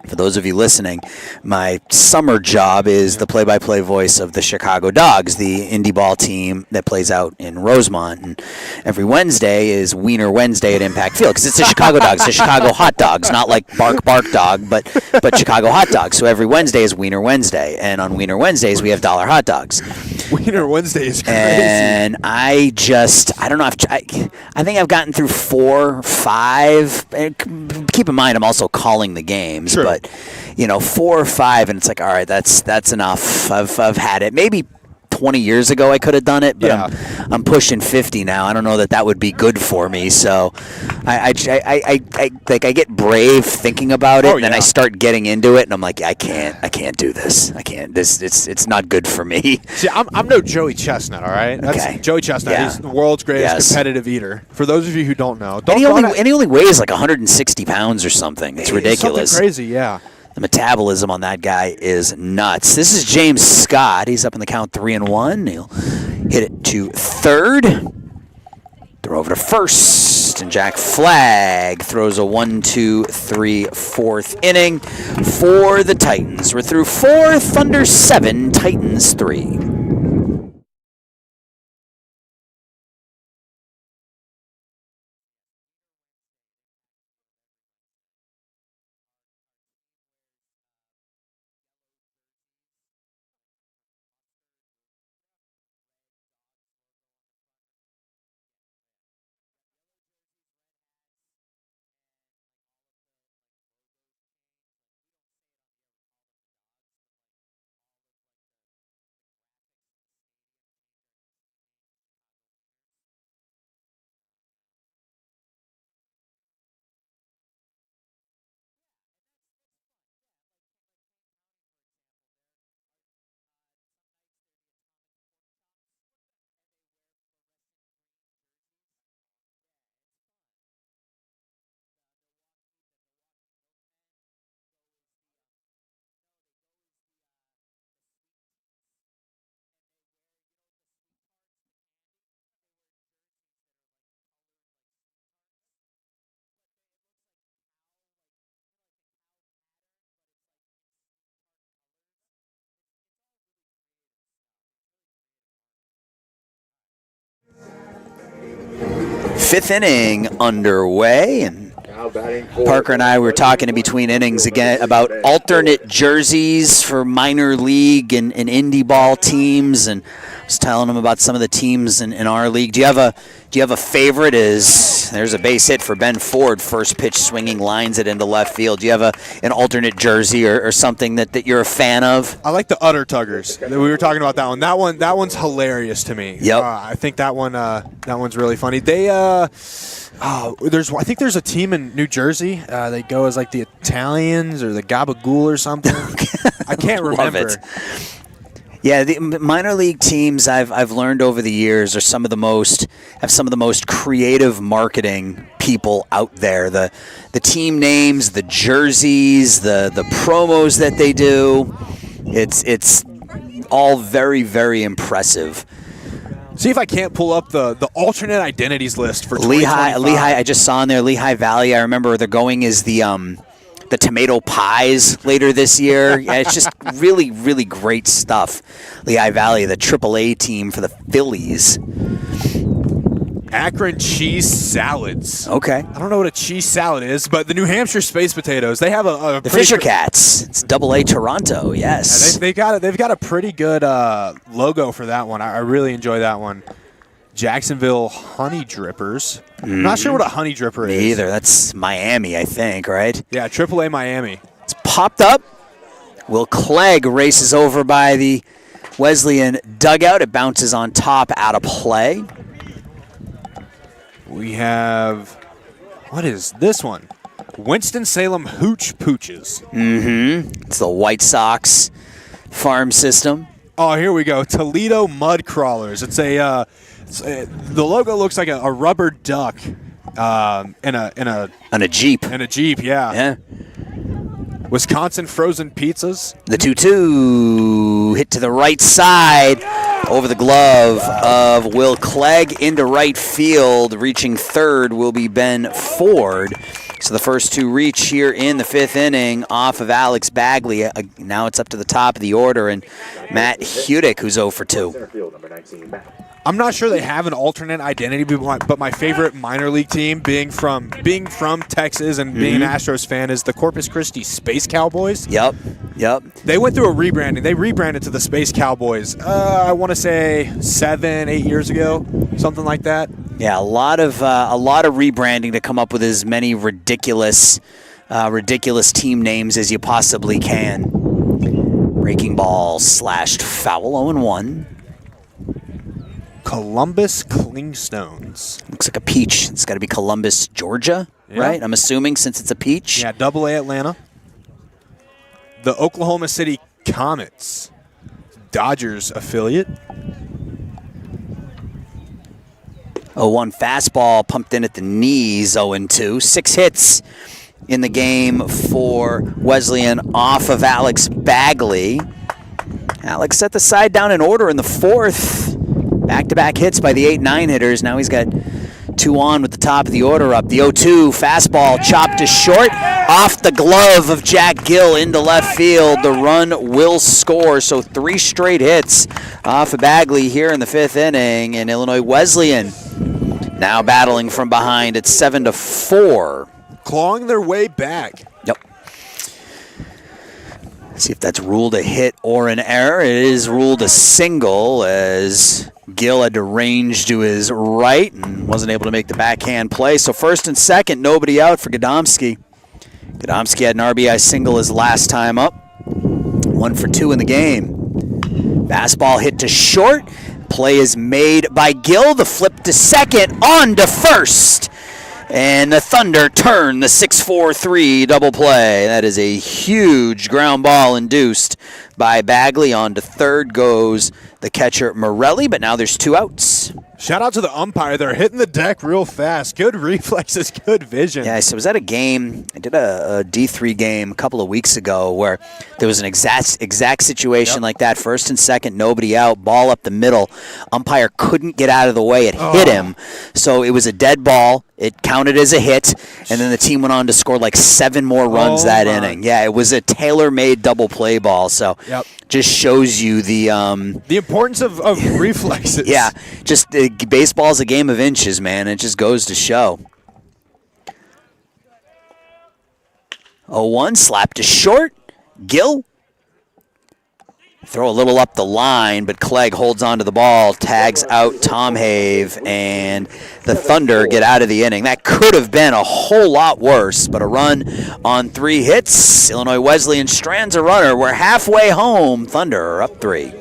for those of you listening, my summer job is the play-by-play voice of the Chicago Dogs, the indie ball team that plays out in Rosemont. And every Wednesday is Wiener Wednesday at Impact Field because it's the Chicago Dogs, the Chicago Hot Dogs, not like Bark Bark Dog, but Chicago Hot Dogs. So every Wednesday is Wiener Wednesday, and on Wiener Wednesdays we have $1 hot dogs. Wiener Wednesday is crazy. And I don't know. I think I've gotten through 4, 5. And keep in mind, I'm also calling the games, sure. But 4 or 5, and it's like, all right, that's enough. I've had it. Maybe 20 years ago I could have done it, but yeah. I'm pushing 50 now. I don't know that would be good for me. So I get brave thinking about it, and then I start getting into it, and I'm like, I can't do this. I can't. It's not good for me. See, I'm no Joey Chestnut, all right? Okay. Joey Chestnut is the world's greatest competitive eater. For those of you who don't know, and he only weighs like 160 pounds or something. It's ridiculous. Something crazy, yeah. The metabolism on that guy is nuts. This is James Scott. He's up in the count 3-1. He'll hit it to third. Throw over to first. And Jack Flagg throws a 1-2-3 4th inning for the Titans. We're through 4, Thunder 7, Titans 3. Fifth inning underway, and Parker and I were talking in between innings again about alternate jerseys for minor league and indie ball teams, and I was telling him about some of the teams in our league. Do you have a favorite? There's a base hit for Ben Ford, first pitch swinging, lines it into left field. Do you have an alternate jersey or something that you're a fan of? I like the Utter Tuggers. We were talking about that one. That one's hilarious to me. Yep. I think that one's really funny. They I think there's a team in New Jersey. They go as like the Italians or the Gabagool or something. I can't remember. Love it. Yeah, the minor league teams I've learned over the years are some of the most creative marketing people out there. The team names, the jerseys, the promos that they do, it's all very, very impressive. See if I can't pull up the alternate identities list for Lehigh. 2025. I just saw in there Lehigh Valley. I remember they're going as the tomato pies later this year. Yeah, it's just really, really great stuff. Lehigh Valley, the AAA team for the Phillies. Akron cheese salads. Okay. I don't know what a cheese salad is, but the New Hampshire space potatoes, they have The Fisher Cats. It's Double-A Toronto, yes. Yeah, they've got a pretty good logo for that one. I really enjoy that one. Jacksonville Honey Drippers. I'm not sure what a honey dripper is. Me either. That's Miami, I think, right? Yeah, AAA Miami. It's popped up. Will Clegg races over by the Wesleyan dugout. It bounces on top, out of play. We have, what is this one? Winston-Salem Hooch Pooches. It's the White Sox farm system. Oh, here we go. Toledo Mud Crawlers. The logo looks like a rubber duck in On a Jeep. a Jeep. Yeah. Wisconsin Frozen Pizzas. The 2-2 hit to the right side over the glove of Will Clegg into right field. Reaching third will be Ben Ford. So the first two reach here in the fifth inning off of Alex Bagley. Now it's up to the top of the order, and Matt Hudick, who's 0 for 2. Center field, number 19, Matt. I'm not sure they have an alternate identity, but my favorite minor league team, being from Texas and being an Astros fan, is the Corpus Christi Space Cowboys. Yep. They went through a rebranding. They rebranded to the Space Cowboys, I want to say 7-8 years ago, something like that. Yeah, a lot of rebranding to come up with as many ridiculous team names as you possibly can. Breaking ball slashed foul, 0-1. Columbus Clingstones. Looks like a peach. It's got to be Columbus, Georgia, right? I'm assuming since it's a peach. Yeah, AA Atlanta. The Oklahoma City Comets, Dodgers affiliate. 0-1 fastball pumped in at the knees, 0-2. 6 hits in the game for Wesleyan off of Alex Bagley. Alex set the side down in order in the fourth. Back-to-back hits by the 8-9 hitters. Now he's got 2 on with the top of the order up. The 0-2 fastball chopped to short. Off the glove of Jack Gill into left field. The run will score. So 3 straight hits off of Bagley here in the fifth inning. And Illinois Wesleyan now battling from behind. It's 7-4. Clawing their way back. Yep. See if that's ruled a hit or an error. It is ruled a single as Gill had to range to his right and wasn't able to make the backhand play. So first and second, nobody out for Gadomski. Gadomski had an RBI single his last time up. 1 for 2 in the game. Fastball hit to short. Play is made by Gill. The flip to second, on to first. And the Thunder turn the 6-4-3 double play. That is a huge ground ball induced by Bagley. On to third goes the catcher Morelli, but now there's 2 outs. Shout out to the umpire. They're hitting the deck real fast. Good reflexes, good vision. Yeah, so I was at a game. I did a D3 game a couple of weeks ago where there was an exact situation like that. First and second, nobody out, ball up the middle. Umpire couldn't get out of the way. It hit him. So it was a dead ball. It counted as a hit, and then the team went on to score like 7 more runs that inning. Yeah, it was a tailor-made double play ball. So just shows you the importance of reflexes. Yeah, just baseball's a game of inches, man. It just goes to show. 0-1, slap to short. Gill. Throw a little up the line, but Clegg holds onto the ball, tags out Tom Have, and the Thunder get out of the inning. That could have been a whole lot worse, but a run on 3 hits. Illinois Wesleyan strands a runner. We're halfway home. Thunder are up 3.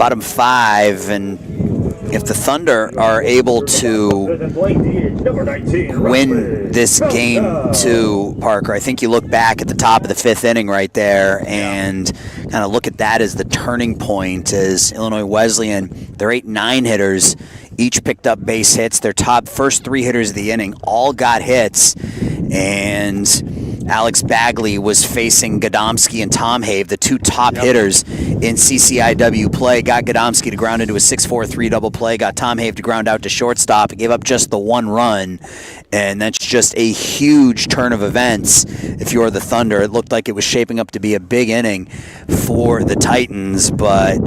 bottom 5, and if the Thunder are able to win this game to Parker, I think you look back at the top of the 5th inning right there and kind of look at that as the turning point. As Illinois Wesleyan, their 8-9 hitters each picked up base hits. Their top first 3 hitters of the inning all got hits, and Alex Bagley was facing Gadomski and Tom Have, the 2 top hitters in CCIW play. Got Gadomski to ground into a 6-4-3 double play, got Tom Have to ground out to shortstop. It gave up just the 1 run, and that's just a huge turn of events if you're the Thunder. It looked like it was shaping up to be a big inning for the Titans, but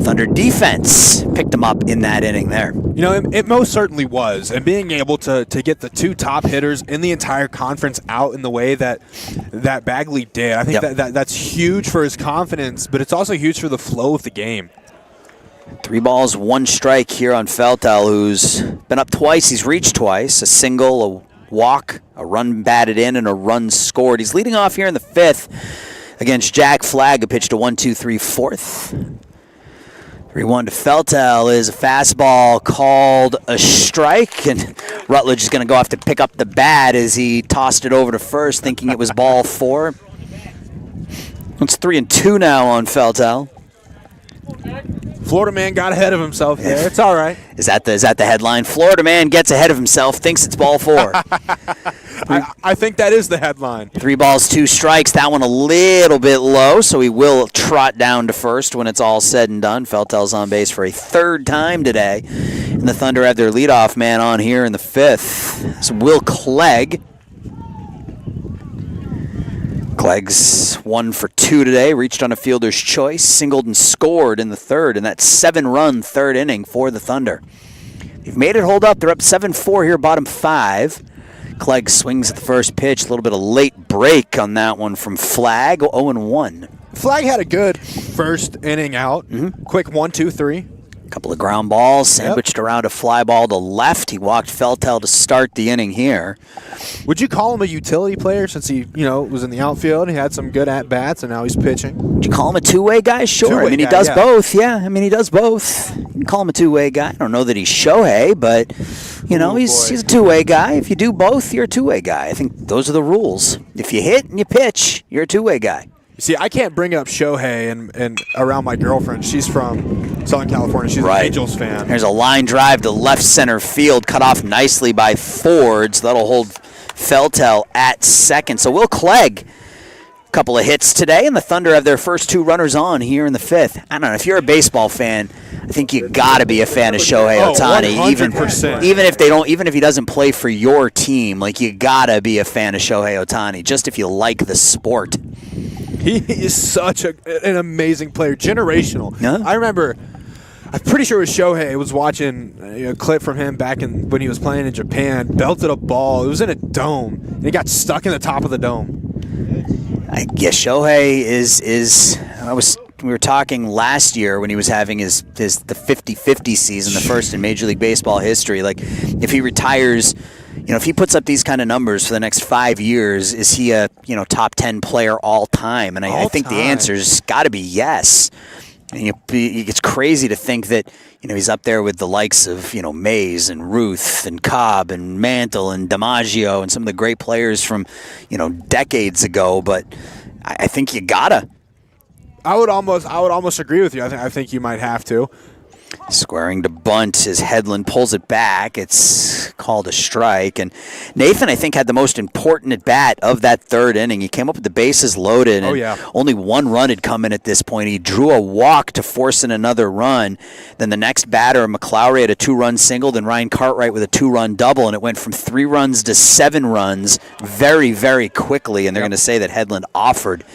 Thunder defense picked them up in that inning there. You know, it most certainly was. And being able to get the 2 top hitters in the entire conference out in the way that Bagley did, I think that's huge for his confidence, but it's also huge for the flow of the game. 3 balls, 1 strike here on Feltel, who's been up twice. He's reached twice, a single, a walk, a run batted in, and a run scored. He's leading off here in the 5th against Jack Flagg, who pitched a 1-2-3 4th. 3-1 to Feltel is a fastball called a strike, and Rutledge is going to go off to pick up the bat as he tossed it over to first, thinking it was ball 4. It's 3-2 now on Feltel. Florida man got ahead of himself there. It's all right. Is that the headline? Florida man gets ahead of himself, thinks it's ball 4. I think that is the headline. 3 balls, 2 strikes. That one a little bit low, so he will trot down to first when it's all said and done. Feltel's on base for a 3rd time today. And the Thunder have their leadoff man on here in the 5th. It's Will Clegg. Clegg's 1 for 2 today, reached on a fielder's choice, singled and scored in the 3rd, and that 7-run 3rd inning for the Thunder. They've made it hold up. They're up 7-4 here, bottom 5. Clegg swings at the first pitch, a little bit of late break on that one from Flagg, 0-1. Flagg had a good first inning out. Quick 1-2-3. A couple of ground balls, sandwiched around a fly ball to left. He walked Feltel to start the inning here. Would you call him a utility player since he, was in the outfield? He had some good at-bats, and now he's pitching. Would you call him a two-way guy? Sure. Two-way he guy, does both. Yeah, he does both. You can call him a two-way guy. I don't know that he's Shohei, but, he's a two-way guy. If you do both, you're a two-way guy. I think those are the rules. If you hit and you pitch, you're a two-way guy. See, I can't bring up Shohei and around my girlfriend. She's from Southern California. She's an Angels fan. There's a line drive to left center field, cut off nicely by Ford. So that'll hold Feltel at second. So Will Clegg, a couple of hits today, and the Thunder have their first 2 runners on here in the 5th. I don't know, if you're a baseball fan, I think you got to be a fan of Shohei Ohtani. 100%. Even if he doesn't play for your team, you got to be a fan of Shohei Ohtani, just if you like the sport. He is such an amazing player, generational. Yeah. I remember, I'm pretty sure it was Shohei. I was watching a clip from him back when he was playing in Japan, belted a ball. It was in a dome, and he got stuck in the top of the dome. Shohei is we were talking last year when he was having the 50-50 season, the first in Major League Baseball history. If he retires, if he puts up these kind of numbers for the next 5 years, is he a top 10 player all time? And I think the answer's got to be yes. And it's crazy to think that he's up there with the likes of Mays and Ruth and Cobb and Mantle and DiMaggio and some of the great players from decades ago. But I think you gotta. I would almost agree with you. I think you might have to. Squaring to bunt as Hedlund pulls it back. It's called a strike. And Nathan, I think, had the most important at-bat of that 3rd inning. He came up with the bases loaded, and only 1 run had come in at this point. He drew a walk to force in another run. Then the next batter, McLowry, had a 2-run single, then Ryan Cartwright with a 2-run double, and it went from 3 runs to 7 runs very, very quickly. And they're going to say that Hedlund offered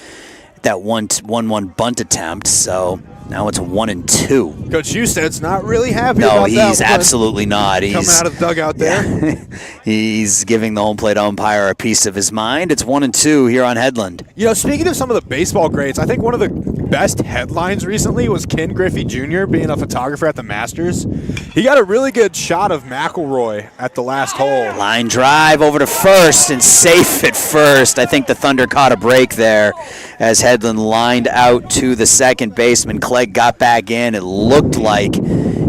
that 1-1 bunt attempt, so now it's 1-2. Coach Husted's not really happy about that. No, he's absolutely not. He's coming out of the dugout there. Yeah. He's giving the home plate umpire a piece of his mind. It's 1-2 here on Hedlund. Speaking of some of the baseball greats, I think one of the best headlines recently was Ken Griffey Jr. being a photographer at the Masters. He got a really good shot of McElroy at the last hole. Line drive over to first and safe at first. I think the Thunder caught a break there as Hedlund lined out to the second baseman. Clegg Clegg got back in. It looked like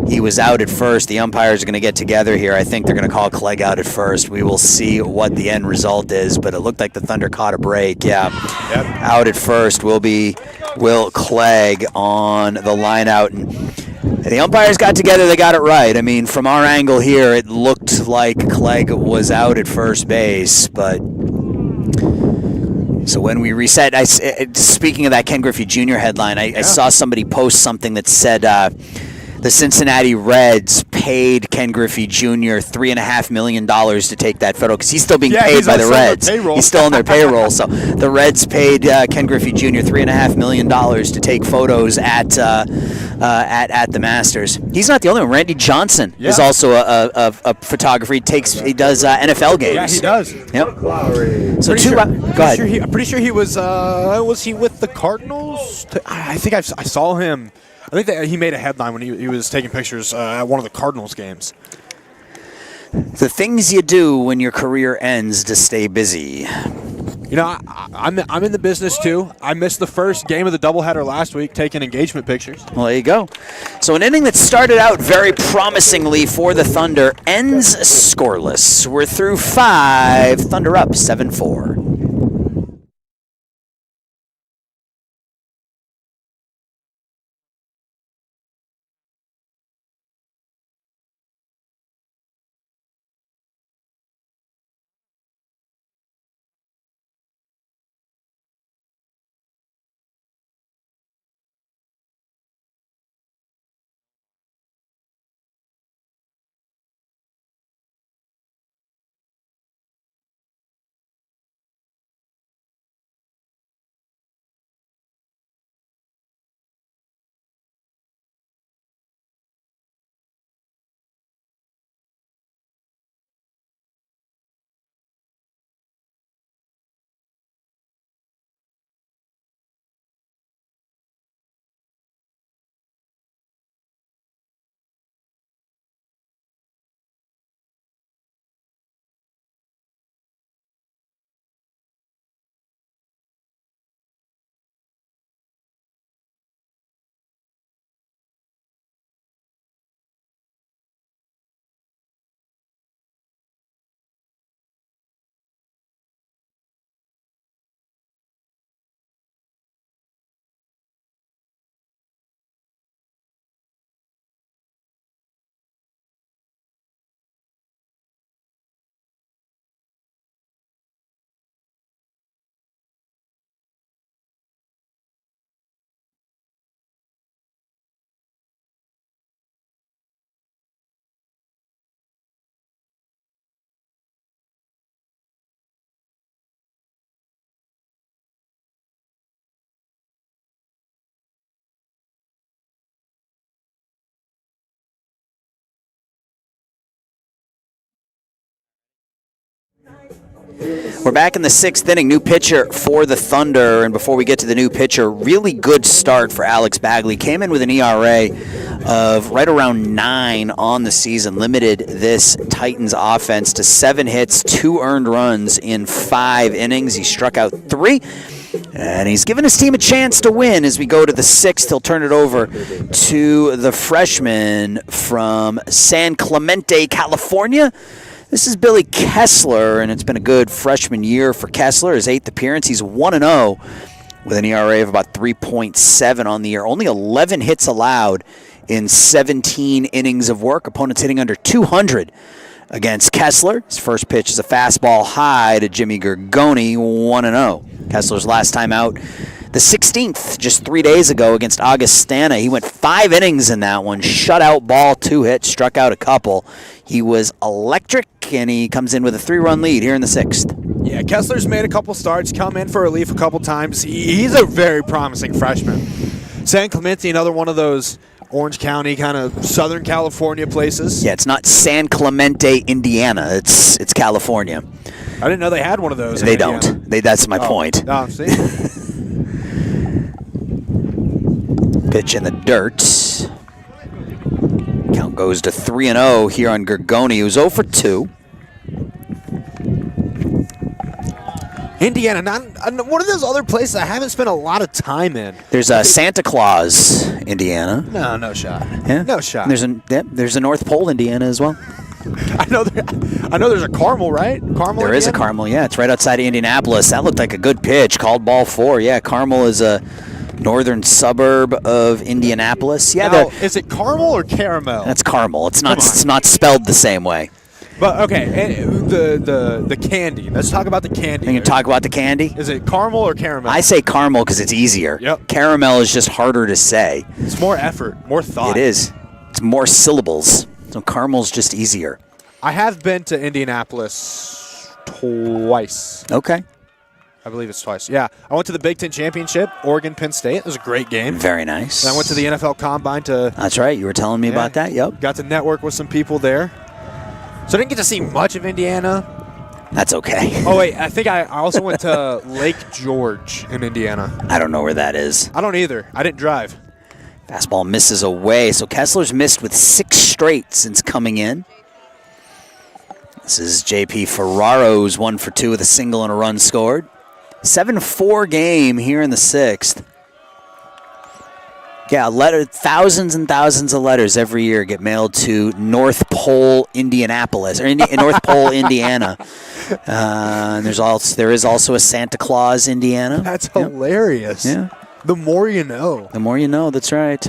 he was out at first. The umpires are going to get together here. I think they're going to call Clegg out at first. We will see what the end result is, but it looked like the Thunder caught a break. Yeah, yep. Out at first will be Will Clegg on the line out. And the umpires got together. They got it right. I mean, from our angle here, it looked like Clegg was out at first base, but... So when we reset, speaking of that Ken Griffey Jr. headline, I saw somebody post something that said the Cincinnati Reds paid Ken Griffey Jr. $3.5 million to take that photo because he's still being paid by the Reds. He's still on their payroll. So the Reds paid Ken Griffey Jr. $3.5 million to take photos at the Masters. He's not the only one. Randy Johnson is also a photographer. He does NFL games. Yeah, he does. Yep. So go ahead. I'm pretty sure he was he with the Cardinals? I think I saw him. I think that he made a headline when he was taking pictures at one of the Cardinals games. The things you do when your career ends to stay busy. You know, I'm in the business too. I missed the first game of the doubleheader last week, taking engagement pictures. Well, there you go. So an inning that started out very promisingly for the Thunder ends scoreless. We're through 5. Thunder up 7-4. We're back in the 6th inning. New pitcher for the Thunder. And before we get to the new pitcher, really good start for Alex Bagley. Came in with an ERA of right around 9 on the season. Limited this Titans offense to 7 hits, 2 earned runs in 5 innings. He struck out 3. And he's given his team a chance to win as we go to the 6th. He'll turn it over to the freshman from San Clemente, California. This is Billy Kessler, and it's been a good freshman year for Kessler. His 8th appearance, he's 1-0 with an ERA of about 3.7 on the year. Only 11 hits allowed in 17 innings of work. Opponents hitting under 200 against Kessler. His first pitch is a fastball high to Jimmy Gargoni, 1-0. Kessler's last time out, the 16th, just 3 days ago against Augustana. He went 5 innings in that one. Shutout ball, 2 hits, struck out a couple. He was electric, and he comes in with a 3-run lead here in the 6th. Yeah, Kessler's made a couple starts, come in for relief a couple times. He's a very promising freshman. San Clemente, another one of those Orange County kind of Southern California places. Yeah, it's not San Clemente, Indiana. It's California. I didn't know they had one of those. They don't. That's my point. Oh, see? Pitch in the dirt. Count goes to 3-0 here on Gargoni, who's 0 for 2. Indiana, not one of those other places I haven't spent a lot of time in. There's Santa Claus, Indiana. No shot. Yeah. No shot. There's a North Pole, Indiana as well. I know there's a Carmel, right? Carmel. There is a Carmel, yeah. It's right outside of Indianapolis. That looked like a good pitch. Called ball 4. Yeah, Carmel is a northern suburb of Indianapolis. Yeah, now, is it Carmel or Caramel? That's Carmel. It's not spelled the same way. But okay, the candy. Let's talk about the candy. You can talk about the candy? Is it caramel or caramel? I say caramel because it's easier. Yep. Caramel is just harder to say. It's more effort, more thought. It is. It's more syllables. So caramel's just easier. I have been to Indianapolis twice. Okay. I believe it's twice. Yeah. I went to the Big Ten Championship, Oregon-Penn State. It was a great game. Very nice. And I went to the NFL Combine to... That's right. You were telling me about that. Yep. Got to network with some people there. So I didn't get to see much of Indiana. That's okay. Oh, wait. I think I also went to Lake George in Indiana. I don't know where that is. I don't either. I didn't drive. Fastball misses away. So Kessler's missed with 6 straight since coming in. This is J.P. Ferraro's 1 for 2 with a single and a run scored. 7-4 game here in the 6th. Yeah, thousands and thousands of letters every year get mailed to North Pole, Indianapolis, or North Pole, Indiana. And there is also a Santa Claus, Indiana. That's hilarious. Yeah. The more you know. The more you know, that's right.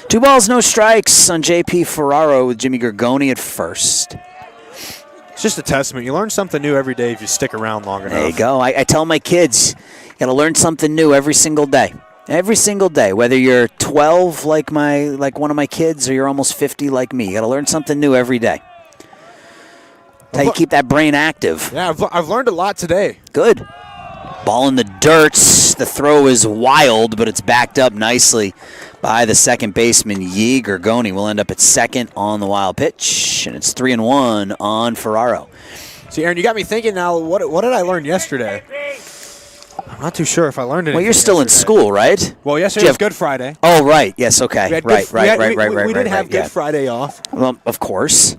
2 balls, no strikes on J.P. Ferraro with Jimmy Gargoni at first. It's just a testament. You learn something new every day if you stick around long enough. There you go. I tell my kids, you got to learn something new every single day. Every single day, whether you're 12 like one of my kids or you're almost 50 like me. You got to learn something new every day. That's how you keep that brain active. Yeah, I've learned a lot today. Good. Ball in the dirt. The throw is wild, but it's backed up nicely by the second baseman, Yee. Gargoni will end up at second on the wild pitch, and it's 3-1 on Ferraro. See, Aaron, you got me thinking now, what did I learn yesterday? I'm not too sure if I learned anything. Well, you're still yesterday. in school, right? Well, yesterday was Good Friday. Oh, right. Yes, okay. Right. We did have Good Friday off. Well, of course.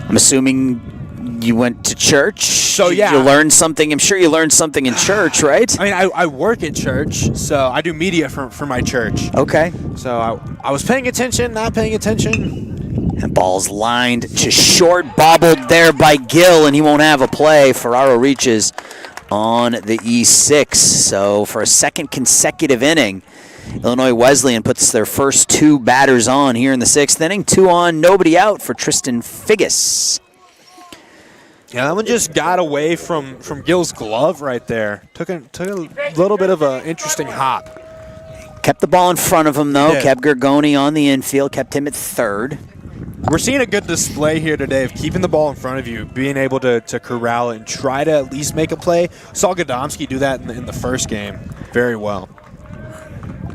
I'm assuming you went to church. So, yeah. You learned something. I'm sure you learned something in church, right? I mean, I work at church, so I do media for my church. Okay. So I was paying attention, not paying attention. And ball's lined to short, bobbled there by Gill, and he won't have a play. Ferraro reaches on the E6. So for a second consecutive inning, Illinois Wesleyan puts their first 2 batters on here in the 6th inning. 2 on, nobody out for Tristan Figgis. Yeah, that one just got away from Gill's glove right there. Took a little bit of an interesting hop. Kept the ball in front of him, though. Yeah. Kept Gargoni on the infield. Kept him at third. We're seeing a good display here today of keeping the ball in front of you, being able to corral it and try to at least make a play. Saw Godomsky do that in the first game very well.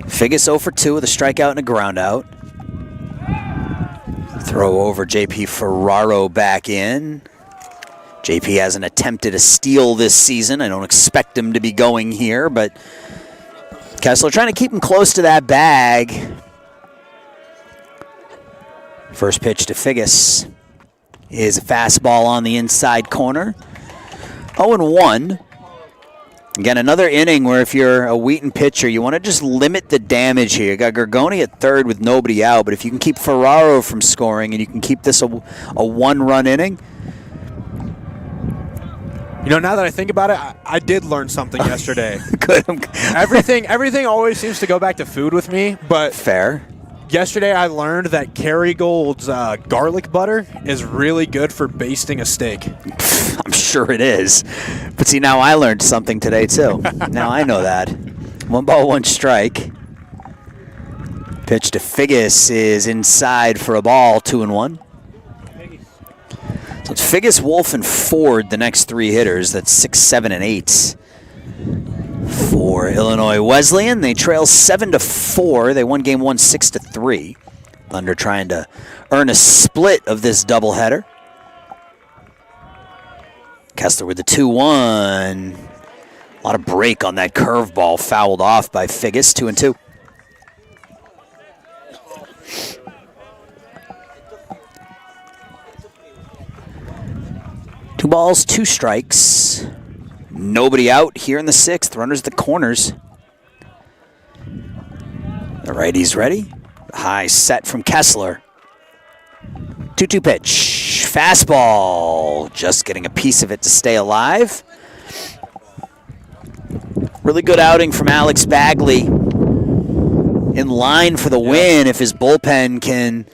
Figgis 0 for 2 with a strikeout and a ground out. Throw over J.P. Ferraro back in. J.P. hasn't attempted a steal this season. I don't expect him to be going here, but Kessler trying to keep him close to that bag. First pitch to Figgis is a fastball on the inside corner. 0-1. Again, another inning where if you're a Wheaton pitcher, you want to just limit the damage here. You got Gargoni at third with nobody out, but if you can keep Ferraro from scoring and you can keep this a 1-run inning. You know, now that I think about it, I did learn something yesterday. Good. Everything always seems to go back to food with me, but Fair. Yesterday I learned that Kerrygold's garlic butter is really good for basting a steak. I'm sure it is. But see, now I learned something today, too. Now I know that. 1 ball, 1 strike. Pitch to Figgis is inside for a ball, 2-1. So it's Figgis, Wolf, and Ford, the next 3 hitters. That's 6, 7, and 8. For Illinois Wesleyan, they trail 7-4. They won game 1 6-3. Thunder trying to earn a split of this doubleheader. Kessler with the 2-1. A lot of break on that curveball, fouled off by Figgis. 2-2. balls, 2 strikes. Nobody out here in the 6th. Runners at the corners. The righty's ready. High set from Kessler. 2-2 pitch. Fastball. Just getting a piece of it to stay alive. Really good outing from Alex Bagley. In line for the win if his bullpen can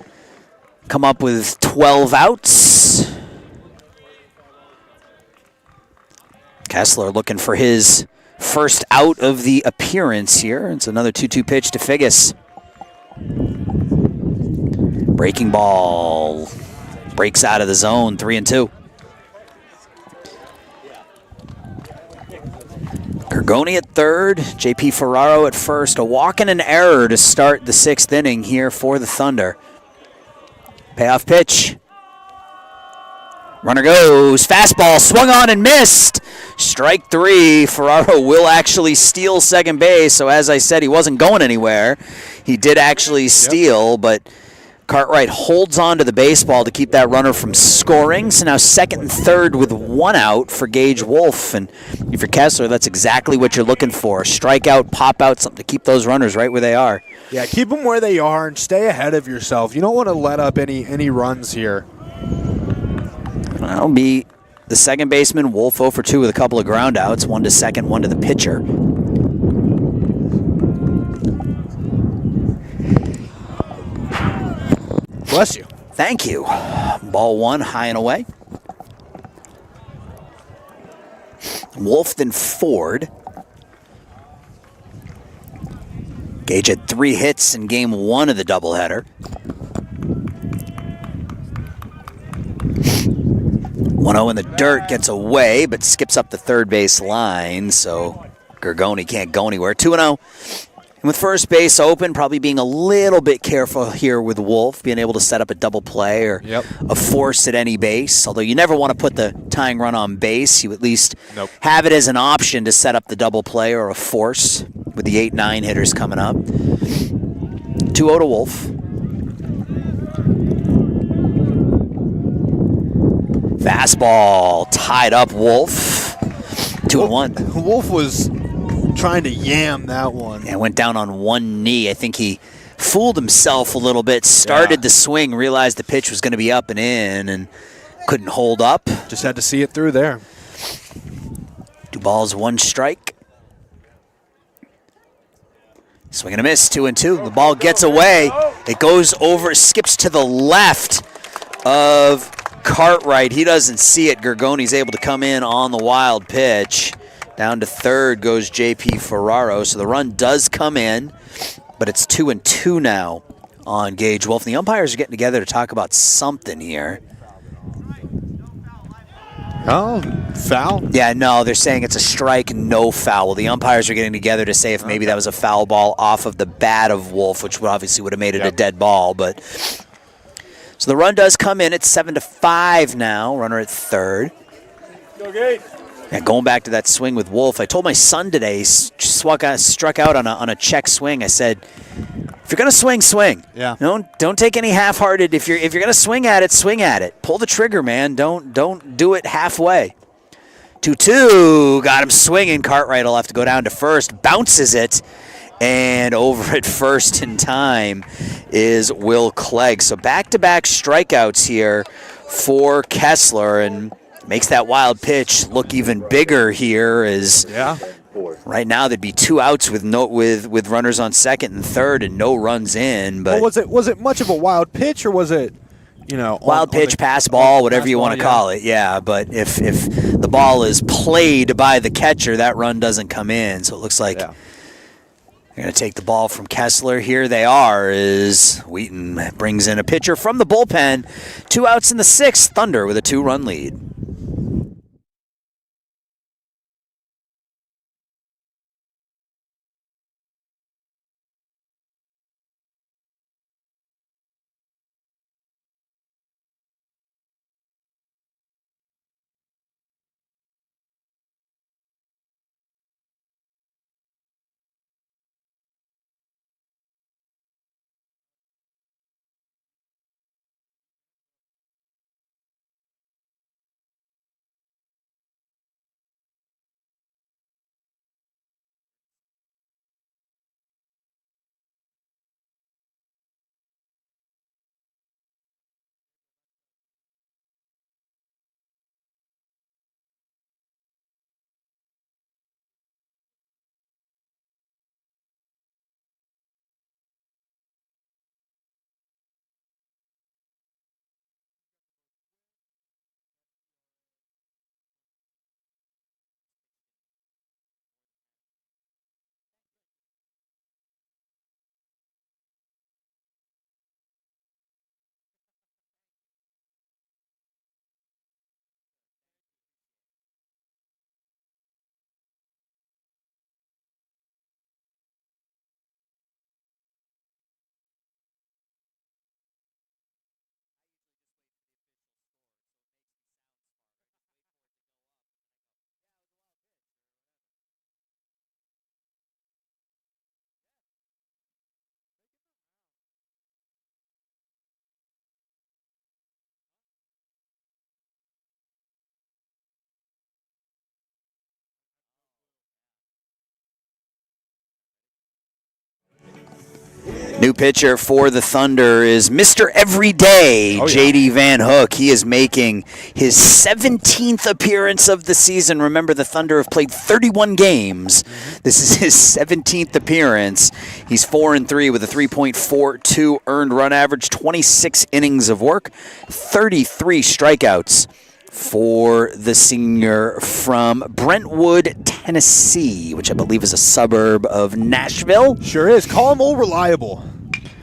come up with 12 outs. Kessler looking for his first out of the appearance here. It's another 2-2 pitch to Figgis. Breaking ball. Breaks out of the zone, 3-2. Gargoni at third, J.P. Ferraro at first. A walk and an error to start the 6th inning here for the Thunder. Payoff pitch. Runner goes. Fastball swung on and missed. Strike 3. Ferraro will actually steal second base. So as I said, he wasn't going anywhere. He did actually steal, but Cartwright holds on to the baseball to keep that runner from scoring. So now 2nd and 3rd with 1 out for Gage Wolf. And if you're Kessler, that's exactly what you're looking for. Strikeout, pop out, something to keep those runners right where they are. Yeah, keep them where they are and stay ahead of yourself. You don't want to let up any runs here. That'll be the second baseman, Wolf 0 for 2 with a couple of ground outs. 1 to second, 1 to the pitcher. Bless you. Thank you. Ball 1, high and away. Wolf then Ford. Gage had 3 hits in game 1 of the doubleheader. 1-0 in the dirt, gets away, but skips up the third base line, so Gargoni can't go anywhere. 2-0. And with first base open, probably being a little bit careful here with Wolf, being able to set up a double play or a force at any base. Although you never want to put the tying run on base. You at least have it as an option to set up the double play or a force with the 8-9 hitters coming up. 2-0 to Wolf. Fastball tied up Wolf. 2-1. Wolf was trying to yam that one. Yeah, went down on one knee. I think he fooled himself a little bit, started the swing, realized the pitch was going to be up and in, and couldn't hold up. Just had to see it through there. 2 balls, 1 strike. Swing and a miss, 2-2. The ball gets away. It goes over, skips to the left of Cartwright. He doesn't see it. Gargoni's able to come in on the wild pitch. Down to third goes J.P. Ferraro. So the run does come in, but it's 2-2 now on Gage Wolf. And the umpires are getting together to talk about something here. Oh, foul? Yeah, no, they're saying it's a strike, no foul. The umpires are getting together to say if maybe that was a foul ball off of the bat of Wolf, which obviously would have made it a dead ball. But so the run does come in. It's 7-5 now. Runner at third. Go Gage. Yeah, going back to that swing with Wolf, I told my son today, he struck out on a check swing. I said, if you're gonna swing, swing. Yeah. Don't take any half-hearted. If you're gonna swing at it, swing at it. Pull the trigger, man. Don't do it halfway. 2-2, got him swinging. Cartwright will have to go down to first, bounces it, and over at first in time is Will Clegg. So back-to-back strikeouts here for Kessler, and makes that wild pitch look even bigger here. Right now there'd be 2 outs with runners on second and third and no runs in. But was it much of a wild pitch, or was it wild pitch, pass ball, whatever you want to call it? Yeah, but if the ball is played by the catcher, that run doesn't come in. So it looks like they're going to take the ball from Kessler. Here they are as Wheaton brings in a pitcher from the bullpen. 2 outs in the 6th. Thunder with a 2-run lead. New pitcher for the Thunder is Mr. Everyday, J.D. Van Hook. He is making his 17th appearance of the season. Remember, the Thunder have played 31 games. This is his 17th appearance. He's 4-3 with a 3.42 earned run average, 26 innings of work, 33 strikeouts for the senior from Brentwood, Tennessee, which I believe is a suburb of Nashville. Sure is. Call him old reliable.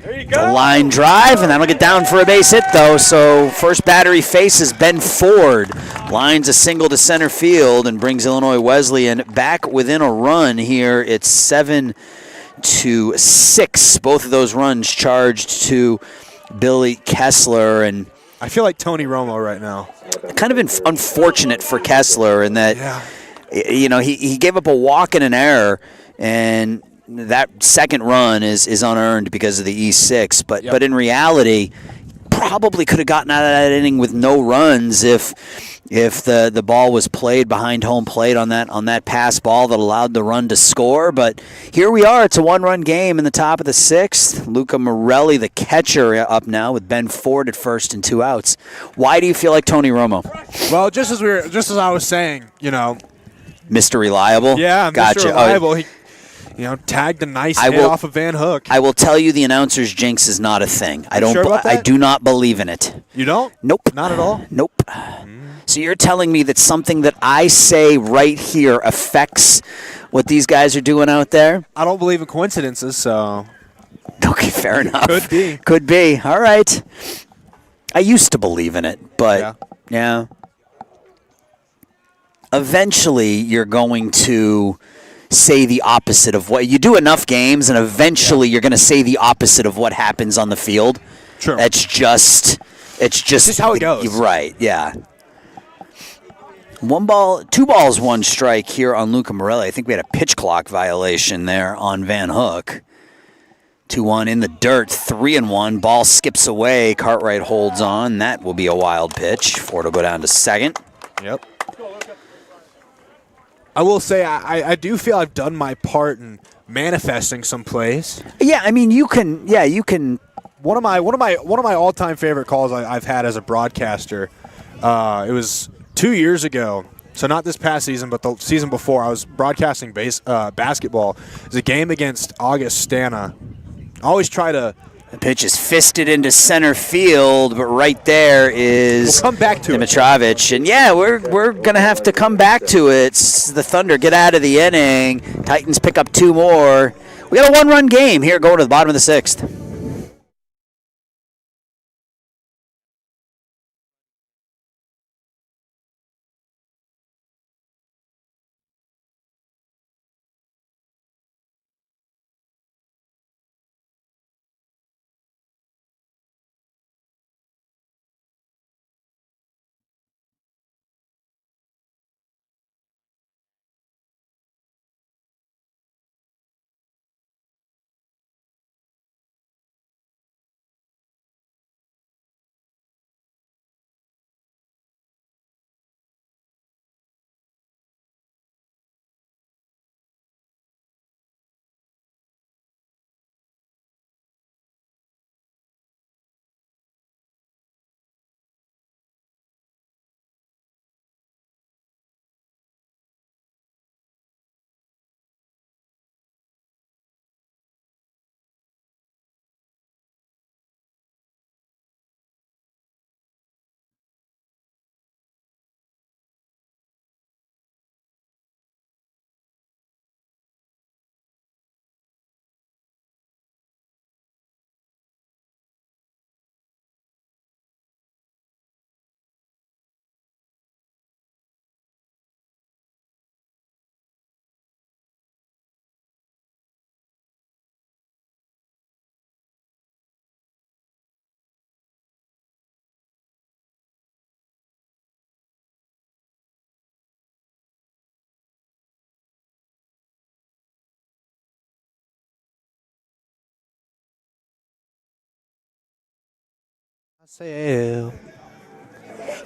There you go. The line drive, and that'll get down for a base hit, though. So first batter he faces, Ben Ford. Lines a single to center field and brings Illinois Wesleyan back within a run here. It's 7-6. Both of those runs charged to Billy Kessler, and I feel like Tony Romo right now. kind of unfortunate for Kessler in that, he gave up a walk and an error, and that second run is unearned because of the E6. But in reality, probably could have gotten out of that inning with no runs if the ball was played behind home plate on that pass ball that allowed the run to score. But here we are. It's a one-run game in the top of the sixth. Luca Morelli, the catcher, up now with Ben Ford at first and 2 outs. Why do you feel like Tony Romo? Well, just as I was saying, Mr. Reliable? Yeah, gotcha. Mr. Reliable. He tagged a nice hit off of Van Hook. I will tell you the announcer's jinx is not a thing. I sure about that? I do not believe in it. You don't? Nope. Not at all? Nope. So you're telling me that something that I say right here affects what these guys are doing out there? I don't believe in coincidences, so. Okay, fair enough. Could be. Could be. All right. I used to believe in it, but yeah. Eventually, you're going to say the opposite of what you do. Enough games, and eventually you're going to say the opposite of what happens on the field. True. It's just how it goes. Right, yeah. 2 balls, 1 strike here on Luca Morelli. I think we had a pitch clock violation there on Van Hook. 2-1 in the dirt, 3-1. Ball skips away. Cartwright holds on. That will be a wild pitch. Ford will go down to second. Yep. I will say I do feel I've done my part in manifesting some plays. Yeah, I mean you can. One of my all-time favorite calls I've had as a broadcaster. It was 2 years ago, so not this past season, but the season before. I was broadcasting basketball. It was a game against Augustana. I always try to. The pitch is fisted into center field, but right there is we'll come back to Dimitrovich. And yeah, we're going to have to come back to it. The Thunder get out of the inning. Titans pick up 2 more. We got a 1-run game here going to the bottom of the 6th.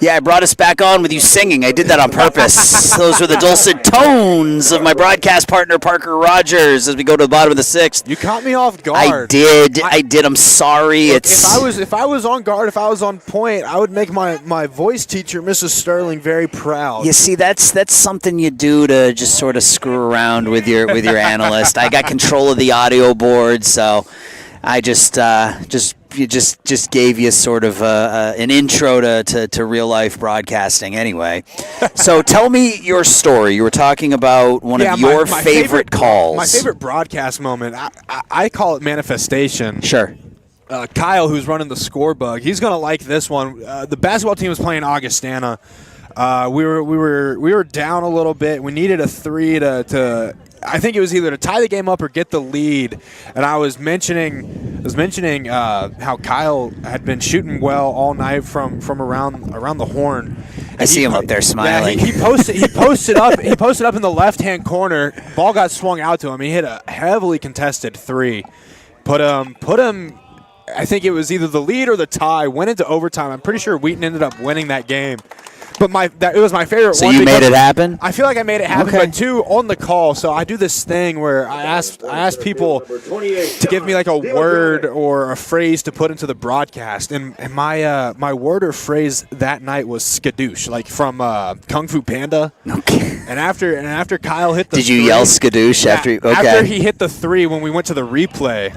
Yeah, I brought us back on with you singing. I did that on purpose. Those were the dulcet tones of my broadcast partner, Parker Rogers, as we go to the bottom of the 6th. You caught me off guard. I did. I'm sorry. Look, if I was on guard, if I was on point, I would make my voice teacher, Mrs. Sterling, very proud. You see, that's something you do to just sort of screw around with your analyst. I got control of the audio board, so I just gave you sort of an intro to real life broadcasting. Anyway, so tell me your story. You were talking about one of your favorite calls. My favorite broadcast moment. I call it manifestation. Sure. Kyle, who's running the score bug, he's gonna like this one. The basketball team was playing Augustana. We were down a little bit. We needed a 3 to I think it was either to tie the game up or get the lead. And I was mentioning how Kyle had been shooting well all night from around the horn. I see him up there smiling. Yeah, he posted up in the left-hand corner. Ball got swung out to him. He hit a heavily contested 3. Put him. I think it was either the lead or the tie. Went into overtime. I'm pretty sure Wheaton ended up winning that game. But it was my favorite one. So you made it happen? I feel like I made it happen, okay. But 2 on the call. So I do this thing where I ask people to give me like a word or a phrase to put into the broadcast. And my word or phrase that night was skadoosh, like from Kung Fu Panda. Okay. And after Kyle hit the Did you 3, yell skadoosh after? Okay. After he hit the 3 when we went to the replay.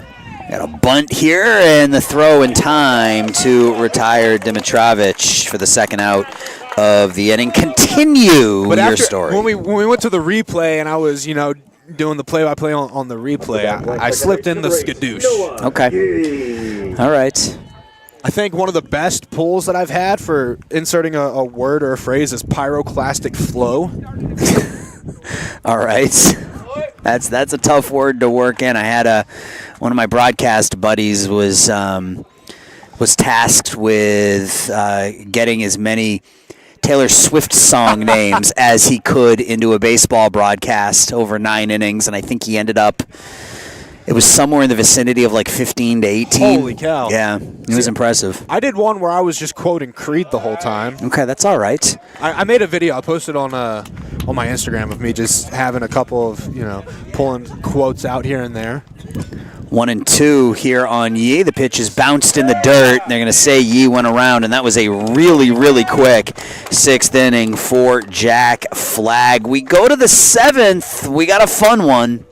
Got a bunt here and the throw in time to retire Dimitrovich for the second out of the inning. Continue your story. When we went to the replay and I was, doing the play-by-play on the replay, I slipped in the skadoosh. Okay. All right. I think one of the best pulls that I've had for inserting a word or a phrase is pyroclastic flow. All right. That's a tough word to work in. I had one of my broadcast buddies was tasked with getting as many Taylor Swift song names as he could into a baseball broadcast over 9 innings, and I think he ended up. It was somewhere in the vicinity of like 15 to 18. Holy cow! Yeah, it was impressive. I did one where I was just quoting Creed the whole time. Okay, that's all right. I made a video. I posted on my Instagram of me just having a couple of pulling quotes out here and there. 1-2 here on Yee. The pitch is bounced in the dirt. They're going to say Yee went around, and that was a really, really quick 6th inning for Jack Flagg. We go to the 7th. We got a fun one.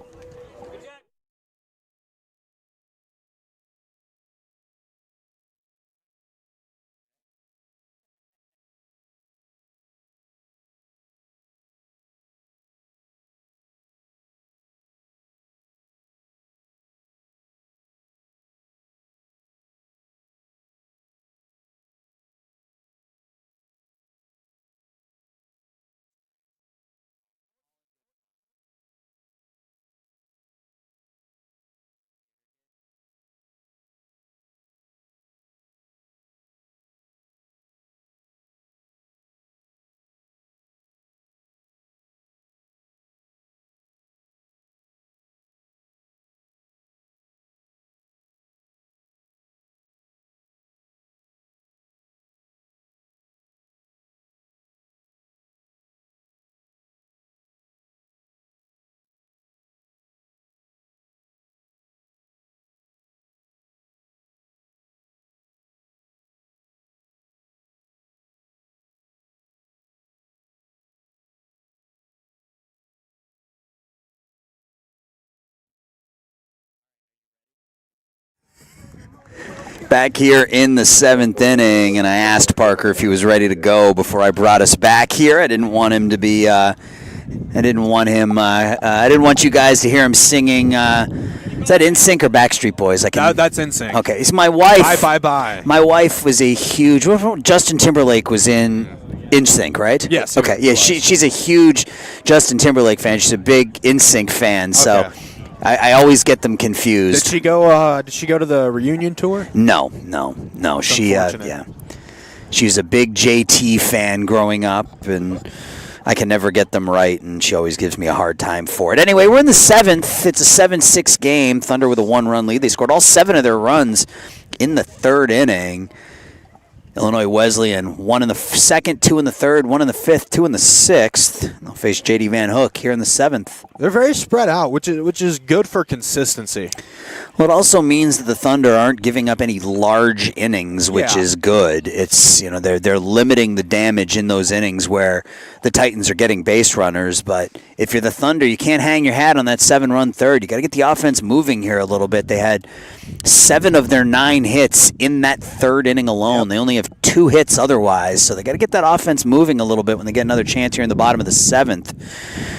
Back here in the 7th inning, and I asked Parker if he was ready to go before I brought us back here. I didn't want him to be. I didn't want you guys to hear him singing. Is that NSYNC or Backstreet Boys? That's NSYNC. Okay, it's my wife. Bye. My wife was a huge. Justin Timberlake was in NSYNC, right? Yes. Okay. Yeah, she's a huge Justin Timberlake fan. She's a big NSYNC fan. So. Okay. I always get them confused. Did she go to the reunion tour? No. She was a big JT fan growing up, and I can never get them right, and she always gives me a hard time for it. Anyway, we're in the 7th. It's a 7-6 game. Thunder with a 1-run lead. They scored all 7 of their runs in the 3rd inning. Illinois Wesleyan, 1 in the second, 2 in the third, 1 in the fifth, 2 in the sixth. They'll face J.D. Van Hook here in the seventh. They're very spread out, which is good for consistency. Well, it also means that the Thunder aren't giving up any large innings, which is good. It's they're limiting the damage in those innings where the Titans are getting base runners. But if you're the Thunder, you can't hang your hat on that 7-run third. You got to get the offense moving here a little bit. They had 7 of their 9 hits in that third inning alone. Yep. They only have 2 hits otherwise, so they got to get that offense moving a little bit when they get another chance here in the bottom of the 7th.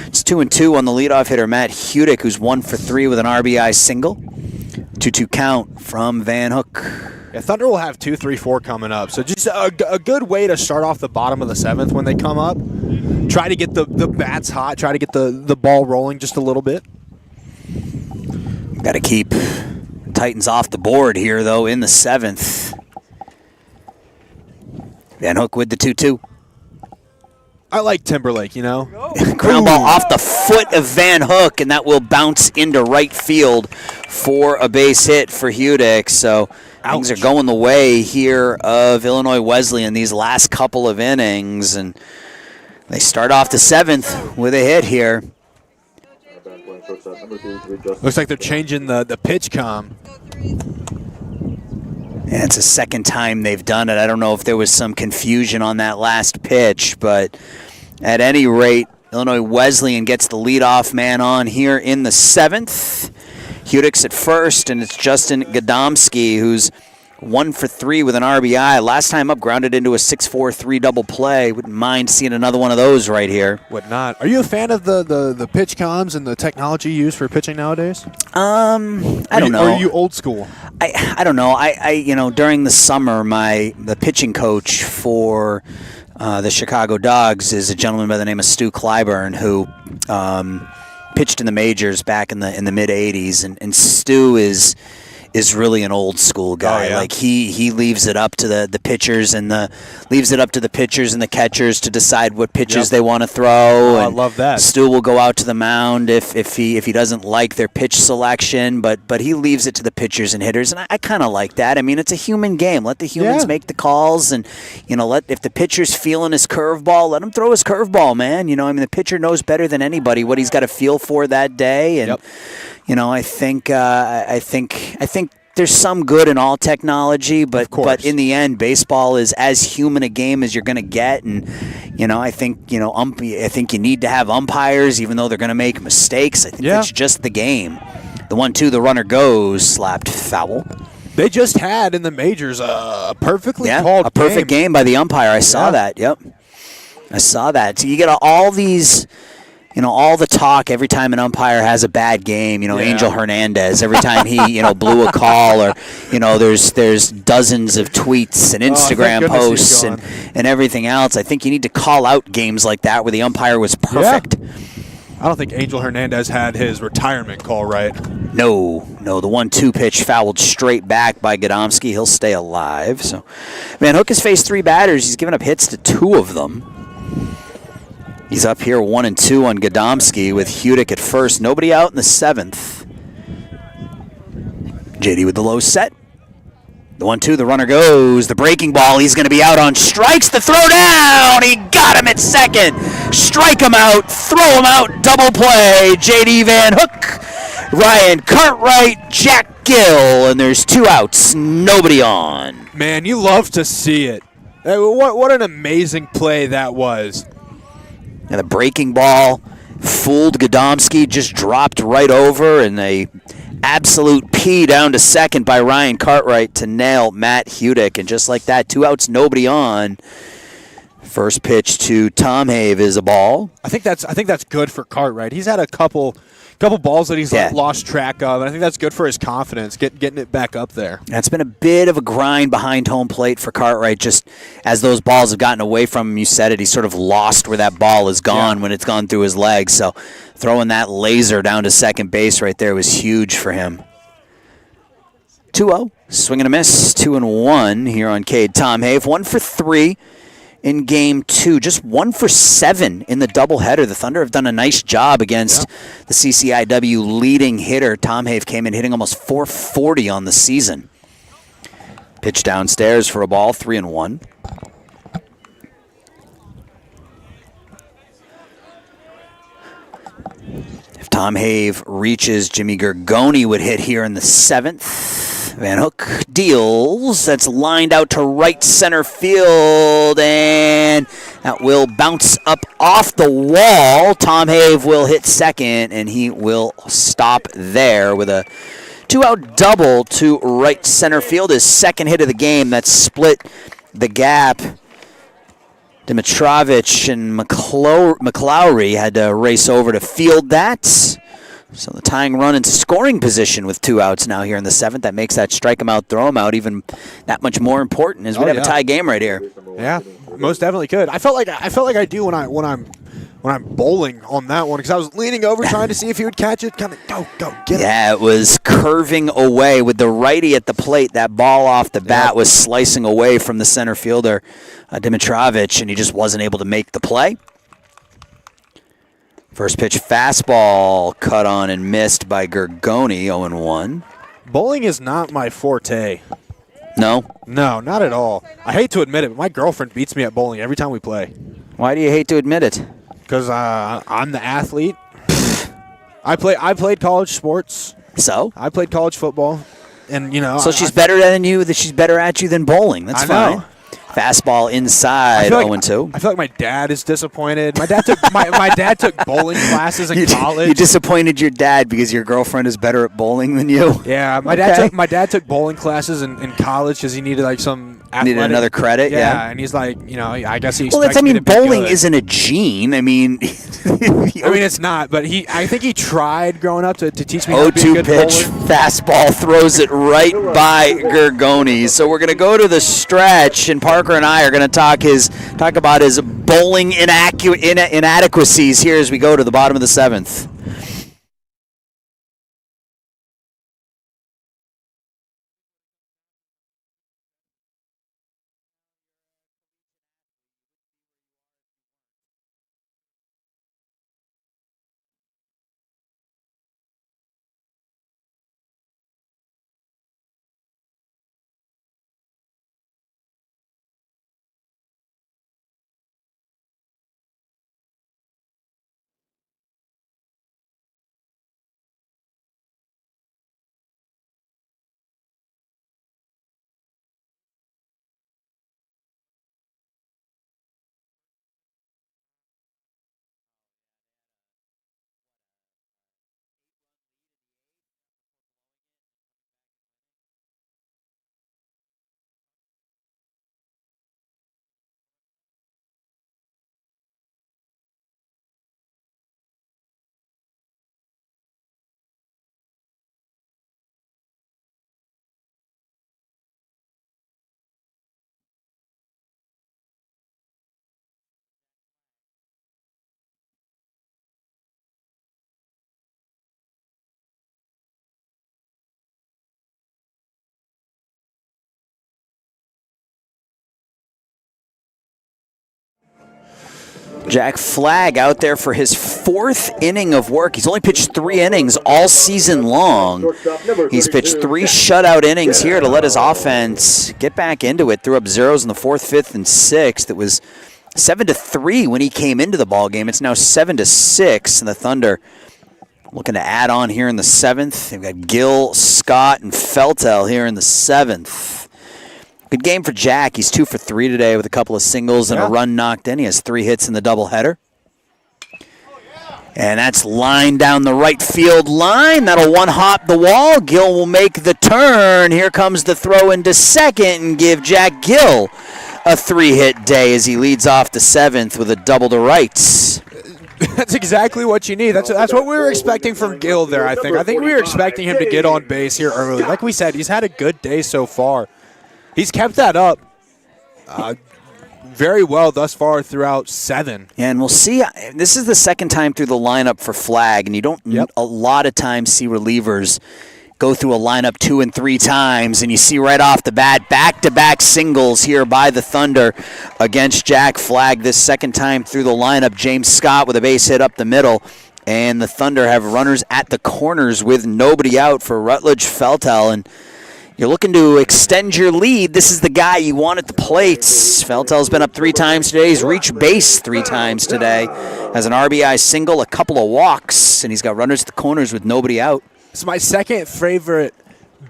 It's 2-2 on the leadoff hitter, Matt Hudick, who's 1 for 3 with an RBI single. 2-2 count from Van Hook. Yeah, Thunder will have 2, 3, 4 coming up. So just a good way to start off the bottom of the 7th when they come up. Try to get the bats hot. Try to get the ball rolling just a little bit. Got to keep Titans off the board here, though, in the 7th. Van Hook with the 2-2. I like Timberlake, Ground ball off the foot of Van Hook, and that will bounce into right field for a base hit for Hudick. So things are going the way here of Illinois Wesleyan these last couple of innings, and they start off the 7th with a hit here. Looks like they're changing the pitch com. And it's the second time they've done it. I don't know if there was some confusion on that last pitch, but at any rate, Illinois Wesleyan gets the leadoff man on here in the 7th. Hudick's at first, and it's Justin Gadomski, who's 1 for 3 with an RBI. Last time up, grounded into a 6-4-3 double play. Wouldn't mind seeing another one of those right here. Would not. Are you a fan of the pitch comms and the technology used for pitching nowadays? I don't know. Or are you old school? I don't know. I during the summer, the pitching coach for the Chicago Dogs is a gentleman by the name of Stu Clyburn, who pitched in the majors back in the mid '80s, and Stu is really an old school guy. Oh, yeah. Like he leaves it up to the pitchers and the catchers to decide what pitches they want to throw. Oh, and I love that. Stu will go out to the mound if he doesn't like their pitch selection, but he leaves it to the pitchers and hitters, and I kind of like that. I mean, it's a human game. Let the humans make the calls, and if the pitcher's feeling his curveball, let him throw his curveball, man. The pitcher knows better than anybody what he's got to feel for that day, and I think there's some good in all technology, but in the end, baseball is as human a game as you're going to get, and I think you need to have umpires, even though they're going to make mistakes. I think that's just the game. The 1-2, the runner goes, slapped foul. They just had in the majors a perfectly called a perfect game by the umpire. I saw that. Yep, I saw that. So you get all these. All the talk every time an umpire has a bad game, Angel Hernandez, every time he, blew a call, or, there's dozens of tweets and Instagram posts and everything else. I think you need to call out games like that where the umpire was perfect. Yeah. I don't think Angel Hernandez had his retirement call right. No, the 1-2 pitch fouled straight back by Gadomski. He'll stay alive. So, Van Hook has faced 3 batters. He's given up hits to 2 of them. He's up here 1-2 on Gadomski with Hudick at first. Nobody out in the 7th. JD with the low set. The 1-2, the runner goes. The breaking ball, he's going to be out on strikes. The throw down, he got him at second. Strike him out, throw him out, double play. JD Van Hook, Ryan Cartwright, Jack Gill, and there's 2 outs, nobody on. Man, you love to see it. What an amazing play that was. And the breaking ball fooled Gadomski, just dropped right over, and a absolute P down to second by Ryan Cartwright to nail Matt Hudick. And just like that, 2 outs, nobody on. First pitch to Tom Have is a ball. I think that's good for Cartwright. He's had a couple balls that he's lost track of, and I think that's good for his confidence, getting it back up there. That's been a bit of a grind behind home plate for Cartwright, just as those balls have gotten away from him. You said it, he's sort of lost where that ball is gone when it's gone through his legs. So throwing that laser down to second base right there was huge for him. 2-0, swing and a miss, 2-1 here on Cade. Tom Have, 1 for 3. In Game 2, just 1 for 7 in the doubleheader. The Thunder have done a nice job against the CCIW leading hitter. Tom Have came in hitting almost 440 on the season. Pitch downstairs for a ball, 3-1. If Tom Have reaches, Jimmy Gergoni would hit here in the 7th. Van Hook deals. That's lined out to right center field, and that will bounce up off the wall. Tom Have will hit second, and he will stop there with a 2-out double to right center field. His second hit of the game. That split the gap. Dimitrovich and McLowry had to race over to field that. So the tying run into scoring position with 2 outs now here in the 7th. That makes that strike him out, throw him out even that much more important, as we have a tie game right here. Yeah, most definitely could. I felt like I do when I'm bowling on that one, because I was leaning over trying to see if he would catch it. Kind of go, get it. Yeah, it was curving away with the righty at the plate. That ball off the bat was slicing away from the center fielder, Dimitrovich, and he just wasn't able to make the play. First pitch fastball cut on and missed by Gergoni, 0-1. Bowling is not my forte. No? No, not at all. I hate to admit it, but my girlfriend beats me at bowling every time we play. Why do you hate to admit it? Because I'm the athlete. I played college sports. So? I played college football, and So she's better than you. She's better at you than bowling. That's fine. Know. Fastball inside, 0-2. I feel like my dad is disappointed. My dad took my dad took bowling classes in college. You disappointed your dad because your girlfriend is better at bowling than you. Yeah, my dad took bowling classes in college because he needed like some athletic. Needed another credit. Yeah, and he's like, I guess he. Well, expects me to be bowling good. isn't a gene. I mean, it's not. But I think he tried growing up to teach me how to be a 0-2 good pitch, bowler. fastball throws it right by Gergoni. So we're going to go to the stretch, and Parker and I are going to talk about his bowling inadequacies here as we go to the bottom of the 7th. Jack Flagg out there for his 4th inning of work. He's only pitched 3 innings all season long. He's pitched 3 shutout innings here to let his offense get back into it. Threw up zeros in the 4th, 5th, and 6th. It was 7-3 when he came into the ball game. It's now 7-6, and the Thunder looking to add on here in the 7th. They've got Gill, Scott, and Feltel here in the 7th. Good game for Jack. He's 2 for 3 today with a couple of singles and a run knocked in. He has 3 hits in the doubleheader. And that's lined down the right field line. That'll one-hop the wall. Gill will make the turn. Here comes the throw into second and give Jack Gill a 3-hit day as he leads off the 7th with a double to rights. That's exactly what you need. That's what we were expecting from Gill there, I think. I think we were expecting him to get on base here early. Like we said, he's had a good day so far. He's kept that up very well thus far throughout 7. Yeah, and we'll see. This is the second time through the lineup for Flagg, and you don't a lot of times see relievers go through a lineup 2 and 3 times, and you see right off the bat back-to-back singles here by the Thunder against Jack Flagg. This second time through the lineup, James Scott with a base hit up the middle, and the Thunder have runners at the corners with nobody out for Rutledge Feltel. And You're looking to extend your lead. This is the guy you want at the plate. Feltel's been up 3 times today. He's reached base 3 times today. Has an RBI single, a couple of walks, and he's got runners at the corners with nobody out. It's my second favorite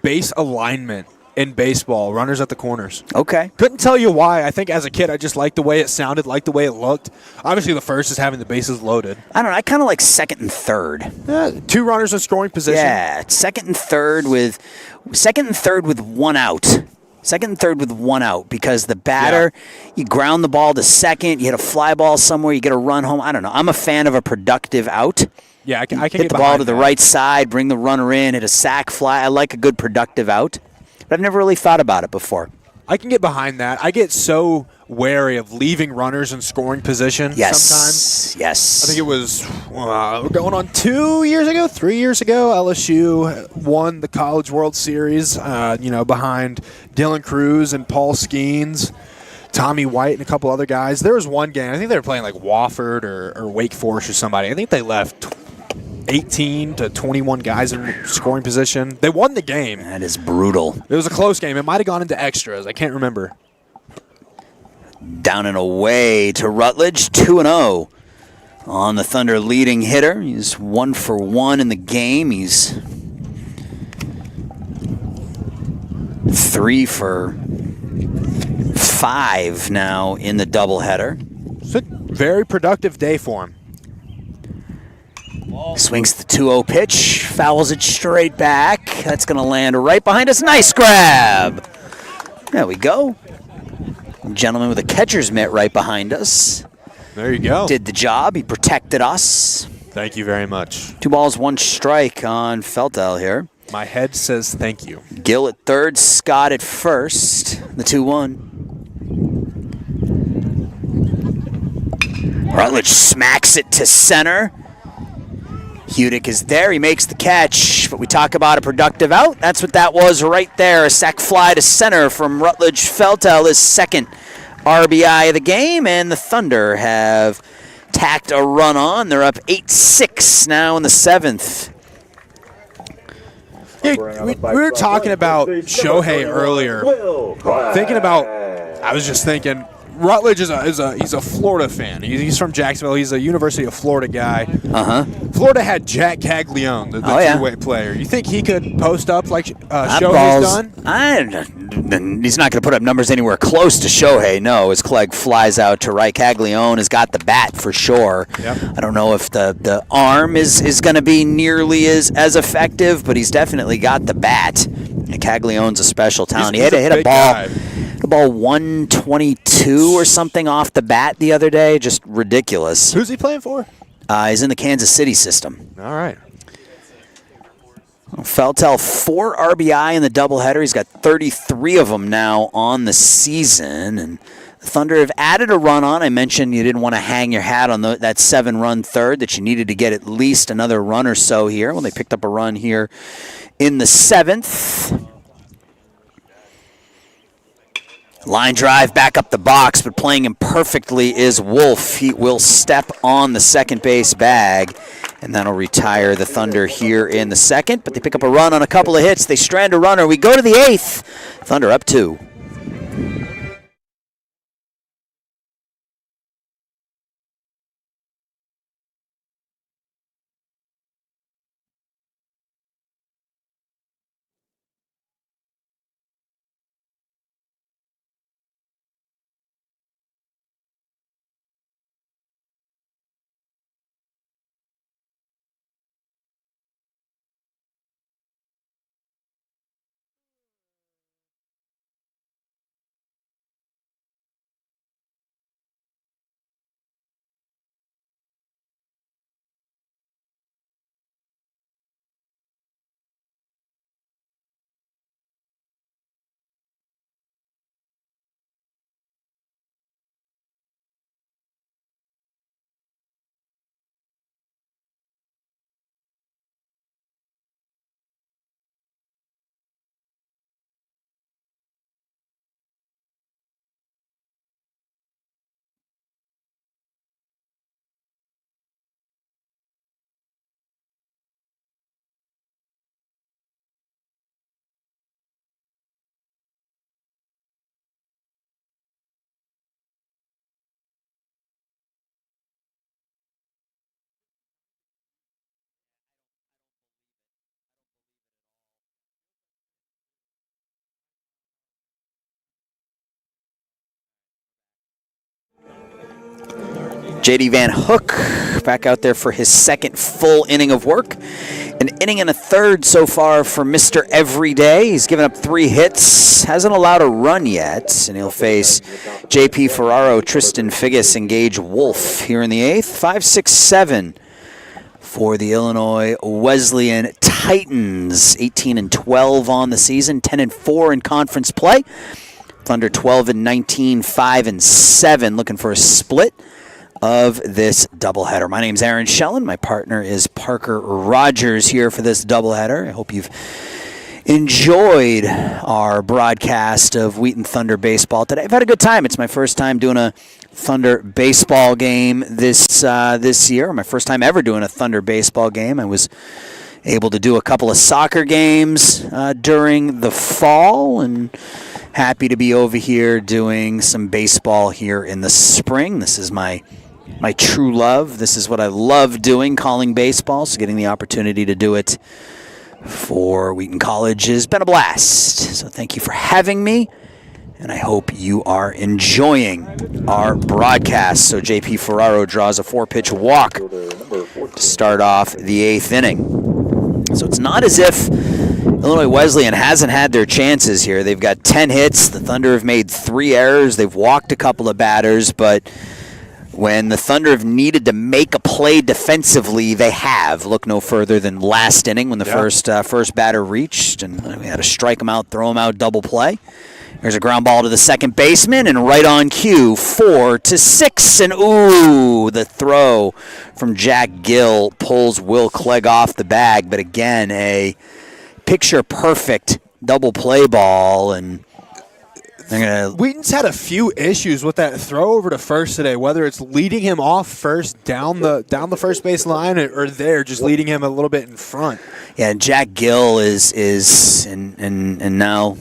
base alignment in baseball, runners at the corners. Okay. Couldn't tell you why. I think as a kid, I just liked the way it sounded, liked the way it looked. Obviously, the first is having the bases loaded. I don't know. I kind of like second and third. 2 runners in scoring position. Yeah, second and third with 1 out. Second and third with 1 out because the batter, you ground the ball to second, you hit a fly ball somewhere, you get a run home. I don't know. I'm a fan of a productive out. Yeah, I can hit get the ball to the right side, bring the runner in, hit a sac fly. I like a good productive out. But I've never really thought about it before. I can get behind that. I get so wary of leaving runners in scoring position sometimes. Yes. I think it was going on 3 years ago, LSU won the College World Series, behind Dylan Cruz and Paul Skeens, Tommy White, and a couple other guys. There was one game, I think they were playing like Wofford or Wake Forest or somebody. I think they left 18 to 21 guys in scoring position. They won the game. That is brutal. It was a close game. It might have gone into extras. I can't remember. Down and away to Rutledge, 2-0 on the Thunder leading hitter. He's 1 for 1 in the game. He's 3 for 5 now in the doubleheader. It's a very productive day for him. Swings the 2-0 pitch, fouls it straight back. That's going to land right behind us. Nice grab. There we go. Gentleman with a catcher's mitt right behind us. There you go. Did the job. He protected us. Thank you very much. 2 balls, 1 strike on Feltel here. My head says thank you. Gill at third, Scott at first. The 2-1. Rutledge smacks it to center. Hudick is there. He makes the catch, but we talk about a productive out. That's what that was right there. A sac fly to center from Rutledge Feltel, his second RBI of the game, and the Thunder have tacked a run on. They're up 8-6 now in the 7th. Yeah, we were talking about Shohei earlier. I was just thinking, Rutledge he's a Florida fan. He's from Jacksonville. He's a University of Florida guy. Florida had Jack Caglione, the two-way player. You think he could post up like Shohei's done? He's not going to put up numbers anywhere close to Shohei. No, as Clegg flies out to right. Caglione has got the bat for sure. Yep. I don't know if the arm is going to be nearly as effective, but he's definitely got the bat. And Caglione's a special talent. He had to hit a ball. Guy. The ball 122 or something off the bat the other day. Just ridiculous. Who's he playing for? He's in the Kansas City system. All right. Feltel, 4 RBI in the doubleheader. He's got 33 of them now on the season. And the Thunder have added a run on. I mentioned you didn't want to hang your hat on that 7-run third, that you needed to get at least another run or so here. Well, they picked up a run here in the 7th. Line drive back up the box, but playing him perfectly is Wolf. He will step on the second base bag, and that'll retire the Thunder here in the 2nd. But they pick up a run on a couple of hits. They strand a runner. We go to the 8th. Thunder up 2. J.D. Van Hook back out there for his second full inning of work. An inning and a third so far for Mr. Everyday. He's given up 3 hits, hasn't allowed a run yet, and he'll face J.P. Ferraro, Tristan Figgis, and Gage Wolf here in the 8th. 5-6-7 for the Illinois Wesleyan Titans. 18-12 on the season, 10-4 in conference play. Thunder 12-19, 5-7, looking for a split of this doubleheader. My name's Aaron Schellen. My partner is Parker Rogers here for this doubleheader. I hope you've enjoyed our broadcast of Wheaton Thunder baseball today. I've had a good time. It's my first time doing a Thunder baseball game this year. My first time ever doing a Thunder baseball game. I was able to do a couple of soccer games during the fall, and happy to be over here doing some baseball here in the spring. This is my true love. This is what I love doing, calling baseball. So getting the opportunity to do it for Wheaton College has been a blast. So thank you for having me, and I hope you are enjoying our broadcast. So J.P. Ferraro draws a 4-pitch walk to start off the 8th inning. So it's not as if Illinois Wesleyan hasn't had their chances here. They've got 10 hits. The Thunder have made 3 errors. They've walked a couple of batters, but when the Thunder have needed to make a play defensively, they have. Look no further than last inning when the first batter reached, and we had to strike him out, throw him out, double play. There's a ground ball to the second baseman, and right on cue, 4-6, and ooh, the throw from Jack Gill pulls Will Clegg off the bag, but again, a picture-perfect double play ball, and Wheaton's had a few issues with that throw over to first today, whether it's leading him off first down the first base line, or they're just leading him a little bit in front. Yeah, and Jack Gill is and now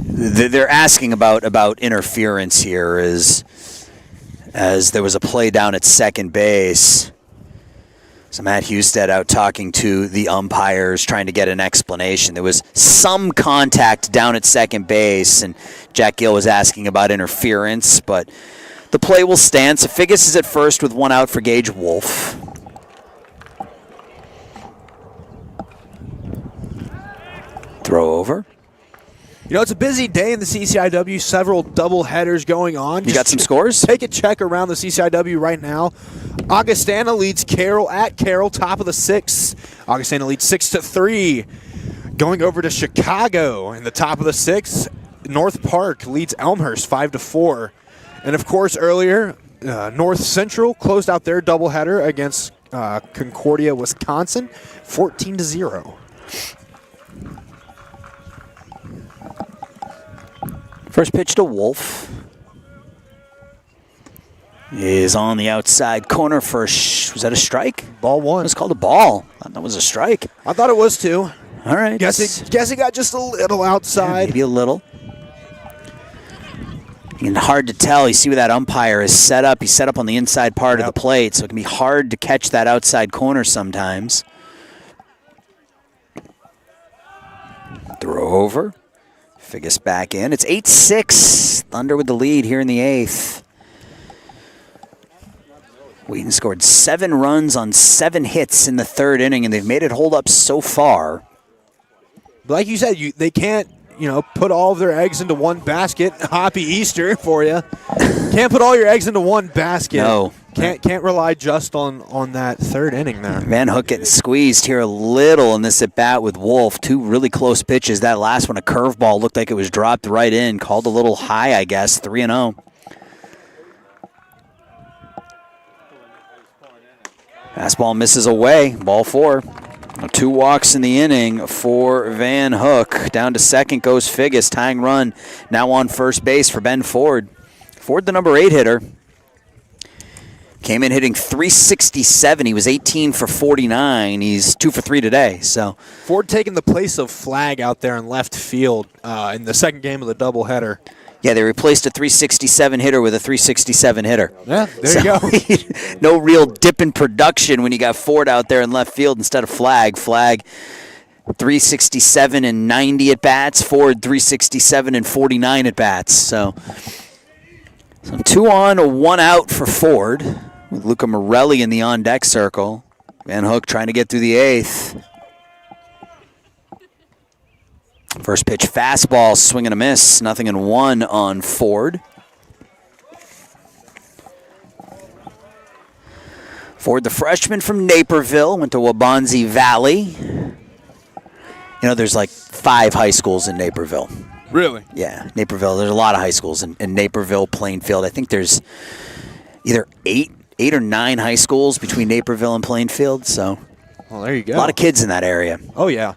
they're asking about interference here as there was a play down at second base. So Matt Husted out talking to the umpires, trying to get an explanation. There was some contact down at second base, and Jack Gill was asking about interference, but the play will stand. So Figgis is at first with 1 out for Gage Wolf. Throw over. You know, it's a busy day in the CCIW, several double headers going on. You got some scores? Take a check around the CCIW right now. Augustana leads Carroll at Carroll, top of the 6th. Augustana leads 6-3. Going over to Chicago in the top of the 6th. North Park leads Elmhurst 5-4. And of course, earlier, North Central closed out their doubleheader against Concordia, Wisconsin, 14-0. First pitch to Wolf is on the outside corner for was that a strike? Ball 1. It was called a ball. I thought that was a strike. I thought it was too. All right. Guess it got just a little outside. Yeah, maybe a little. And hard to tell. You see where that umpire is set up. He's set up on the inside part of the plate, so it can be hard to catch that outside corner sometimes. Throw over. Figgis back in. It's 8-6. Thunder with the lead here in the 8th. Wheaton scored 7 runs on 7 hits in the 3rd inning, and they've made it hold up so far. Like you said, they can't, put all of their eggs into one basket. Happy Easter for you. Can't put all your eggs into one basket. No. Can't rely just on that 3rd inning there. Van Hook getting squeezed here a little in this at-bat with Wolf. 2 really close pitches. That last one, a curveball, looked like it was dropped right in. Called a little high, I guess. 3-0. Fastball misses away. Ball 4. 2 walks in the inning for Van Hook. Down to second goes Figgis. Tying run now on first base for Ben Ford. Ford, the number 8 hitter. Came in hitting .367. He was 18 for 49. He's 2 for 3 today. So Ford taking the place of Flagg out there in left field in the second game of the doubleheader. Yeah, they replaced a .367 hitter with a .367 hitter. Yeah, there you go. No real dip in production when you got Ford out there in left field instead of Flagg. Flagg, .367 and 90 at bats. Ford, .367 and 49 at bats. So So 2 on, 1 out for Ford, with Luca Morelli in the on-deck circle. Van Hook trying to get through the 8th. First pitch fastball, swing and a miss, 0-1 on Ford. Ford, the freshman from Naperville, went to Waubonsie Valley. You know, there's like 5 high schools in Naperville. Really? Yeah, Naperville. There's a lot of high schools in Naperville, Plainfield. I think there's either 8 or 9 high schools between Naperville and Plainfield. So, well, there you go. A lot of kids in that area. Oh yeah.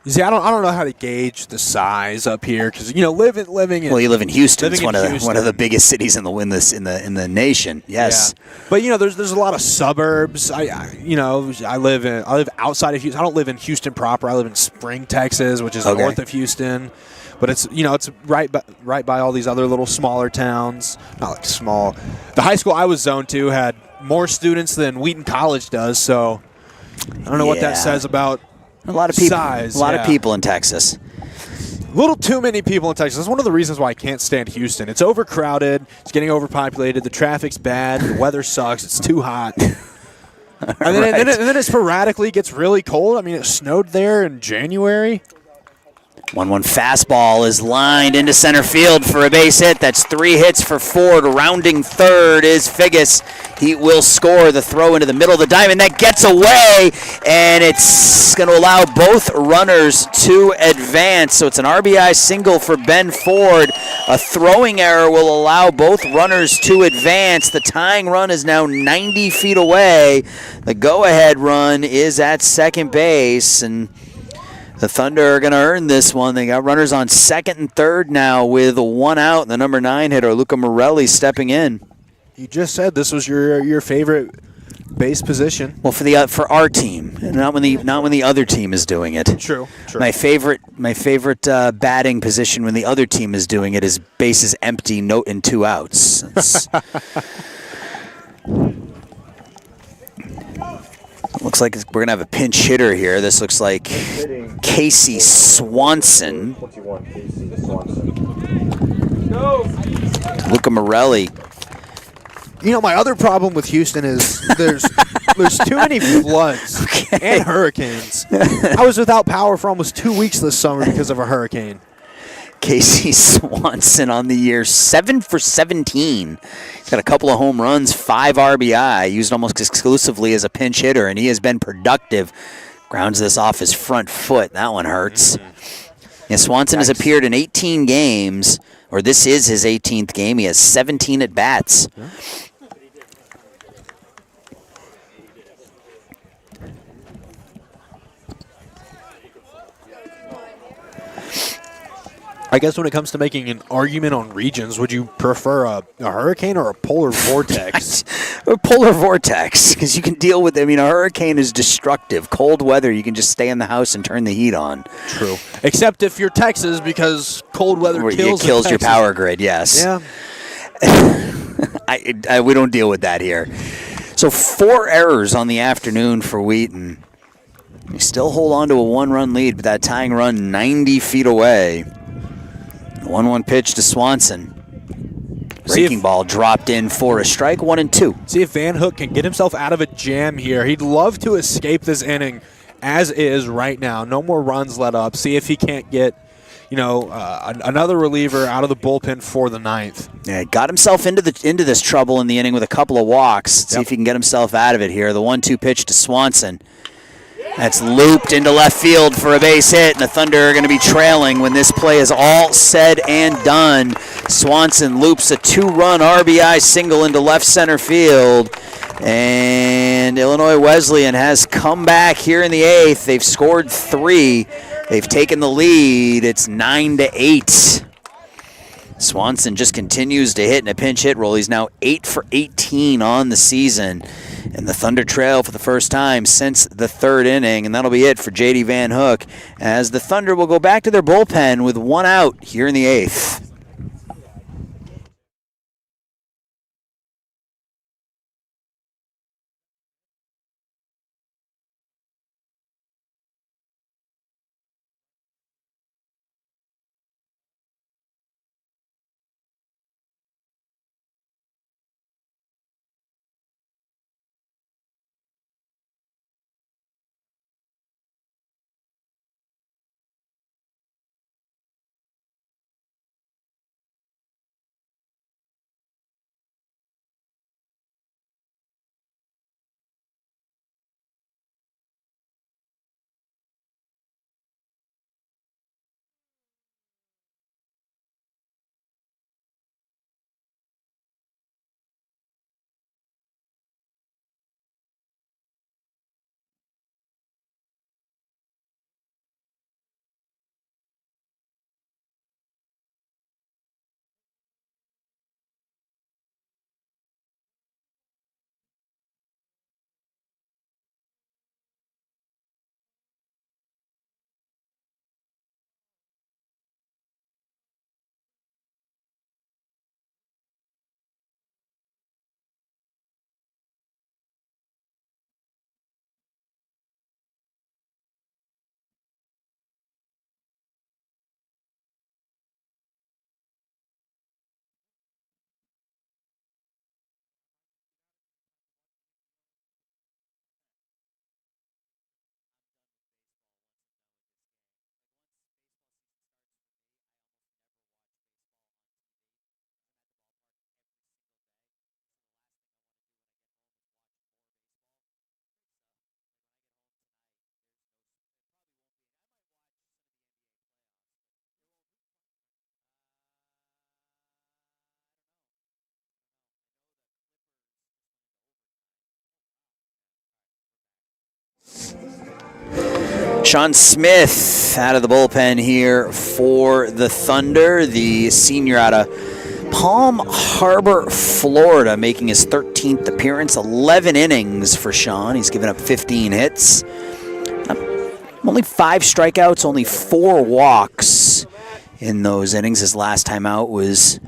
You see, I don't know how to gauge the size up here because living in. Well, you live in Houston. It's one Houston. of the biggest cities in the nation. Yes. Yeah. But there's a lot of suburbs. I live outside of Houston. I don't live in Houston proper. I live in Spring, Texas, which is north of Houston. But it's right by all these other little smaller towns. Not like small. The high school I was zoned to had more students than Wheaton College does. So I don't know what that says about a lot of people. Size. A lot of people in Texas. A little too many people in Texas. That's one of the reasons why I can't stand Houston. It's overcrowded. It's getting overpopulated. The traffic's bad. The weather sucks. It's too hot. And then it sporadically gets really cold. I mean, it snowed there in January. 1-1 fastball is lined into center field for a base hit. That's 3 hits for Ford. Rounding third is Figgis. He will score the throw into the middle of the diamond. That gets away, and it's going to allow both runners to advance. So it's an RBI single for Ben Ford. A throwing error will allow both runners to advance. The tying run is now 90 feet away. The go-ahead run is at second base, and the Thunder are going to earn this one. They got runners on second and third now with 1 out. And the number 9 hitter, Luca Morelli, stepping in. You just said this was your favorite base position. Well, for our team, not when the other team is doing it. True. My favorite batting position when the other team is doing it is bases empty, note and 2 outs. Looks like we're going to have a pinch hitter here. This looks like Casey Swanson. Luca Morelli. My other problem with Houston is there's too many floods and hurricanes. I was without power for almost 2 weeks this summer because of a hurricane. Casey Swanson on the year, 7 for 17. He's got a couple of home runs, 5 RBI, used almost exclusively as a pinch hitter, and he has been productive. Grounds this off his front foot. That one hurts. Yeah, Swanson has appeared in 18 games, or this is his 18th game. He has 17 at-bats. Yeah. I guess when it comes to making an argument on regions, would you prefer a hurricane or a polar vortex? A polar vortex, because you can deal with, a hurricane is destructive. Cold weather, you can just stay in the house and turn the heat on. True. Except if you're Texas, because cold weather kills your power grid, yes. Yeah. We don't deal with that here. So 4 errors on the afternoon for Wheaton. We still hold on to a 1-run lead, but that tying run 90 feet away. 1-1 pitch to Swanson. Breaking ball dropped in for a strike, 1-2. See if Van Hook can get himself out of a jam here. He'd love to escape this inning as is right now. No more runs let up. See if he can't get, another reliever out of the bullpen for the 9th. Yeah, got himself into this trouble in the inning with a couple of walks. See if he can get himself out of it here. The 1-2 pitch to Swanson. That's looped into left field for a base hit, and the Thunder are going to be trailing when this play is all said and done. Swanson loops a 2-run RBI single into left center field, and Illinois Wesleyan has come back here in the 8th. They've scored 3. They've taken the lead. It's 9-8. Swanson just continues to hit in a pinch hit roll. He's now 8 for 18 on the season. And the Thunder trail for the first time since the 3rd inning. And that'll be it for J.D. Van Hook, as the Thunder will go back to their bullpen with 1 out here in the 8th. Sean Smith out of the bullpen here for the Thunder, the senior out of Palm Harbor, Florida, making his 13th appearance. 11 innings for Sean. He's given up 15 hits. Only 5 strikeouts, only 4 walks in those innings. His last time out was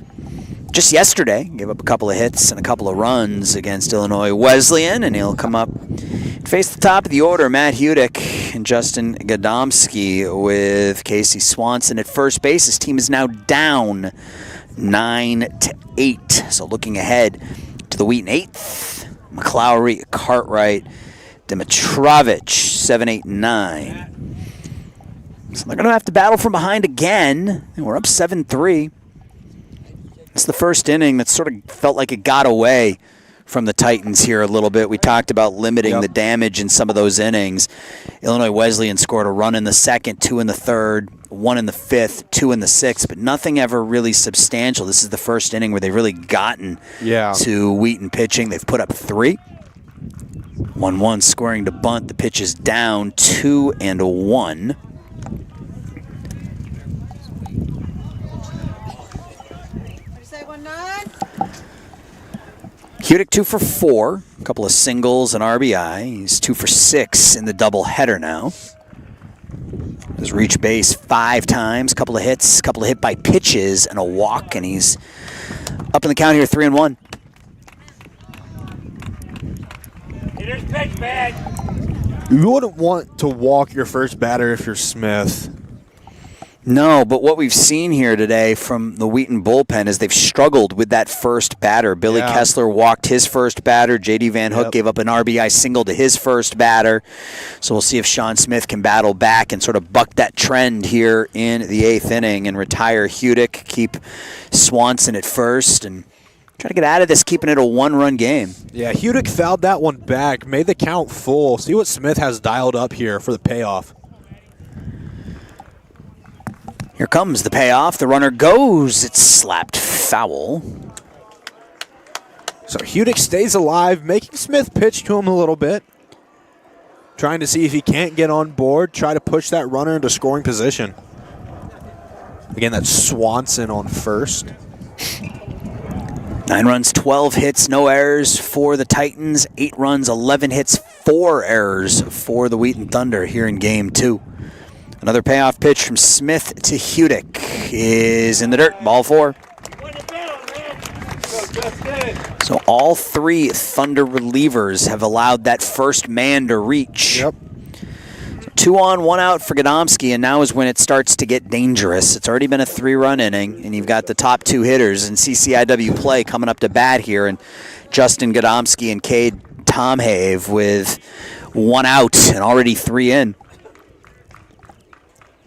just yesterday. Gave up a couple of hits and a couple of runs against Illinois Wesleyan, and he'll come up and face the top of the order, Matt Hudick and Justin Gadomski with Casey Swanson at first base. His team is now down 9-8. So looking ahead to the Wheaton 8th, McLowry, Cartwright, Dimitrovich, 7, 8, 9. So they're going to have to battle from behind again. And we're up 7-3. It's the first inning that sort of felt like it got away from the Titans here a little bit. We talked about limiting the damage in some of those innings. Illinois Wesleyan scored a run in the second, 2 in the third, 1 in the fifth, 2 in the sixth, but nothing ever really substantial. This is the first inning where they've really gotten to Wheaton pitching. They've put up 3. 1-1 scoring to bunt. The pitch is down 2-1. Hudick 2 for 4, a couple of singles and RBI. He's 2 for 6 in the doubleheader now. He's reached base 5 times, a couple of hits, a couple of hit by pitches, and a walk, and he's up in the count here, 3-1. Hitter's pitch, man. You wouldn't want to walk your first batter if you're Smith. No, but what we've seen here today from the Wheaton bullpen is they've struggled with that first batter. Billy Kessler walked his first batter. J.D. Van Hook gave up an RBI single to his first batter. So we'll see if Sean Smith can battle back and sort of buck that trend here in the 8th inning and retire Hudick, keep Swanson at first, and try to get out of this, keeping it a 1-run game. Yeah, Hudick fouled that one back, made the count full. See what Smith has dialed up here for the payoff. Here comes the payoff. The runner goes. It's slapped foul. So Hudick stays alive, making Smith pitch to him a little bit. Trying to see if he can't get on board, try to push that runner into scoring position. Again, that's Swanson on first. 9 runs, 12 hits, no errors for the Titans. 8 runs, 11 hits, 4 errors for the Wheaton Thunder here in Game 2. Another payoff pitch from Smith to Hudick is in the dirt. Ball 4. So all 3 Thunder relievers have allowed that first man to reach. Yep. 2 on, 1 out for Gadomski, and now is when it starts to get dangerous. It's already been a 3-run inning, and you've got the top 2 hitters in CCIW play coming up to bat here, and Justin Gadomski and Cade Tomhave with 1 out and already 3 in.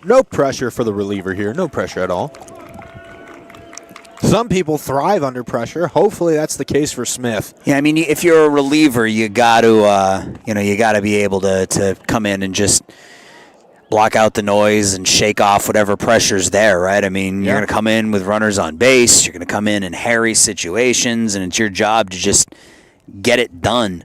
No pressure for the reliever here. No pressure at all. Some people thrive under pressure. Hopefully that's the case for Smith. Yeah, I mean, if you're a reliever, you got to, you got to be able to come in and just block out the noise and shake off whatever pressure's there, right? I mean, you're going to come in with runners on base. You're going to come in hairy situations, and it's your job to just get it done.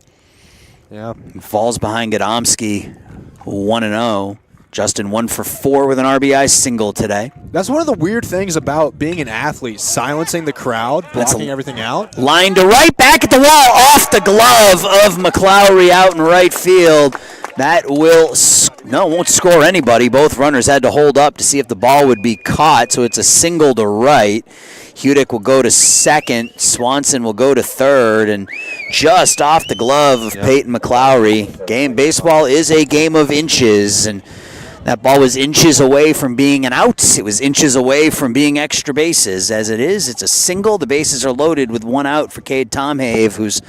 Yeah. Falls behind Gadomski, 1-0. Justin 1 for 4 with an RBI single today. That's one of the weird things about being an athlete, silencing the crowd, blocking everything out. Line to right, back at the wall, off the glove of McLowry out in right field. That won't score anybody. Both runners had to hold up to see if the ball would be caught, so it's a single to right. Hudick will go to second. Swanson will go to third, and just off the glove of Peyton McLowry. Baseball is a game of inches, and that ball was inches away from being an out. It was inches away from being extra bases. As it is, it's a single. The bases are loaded with 1 out for Cade Tomhave, who's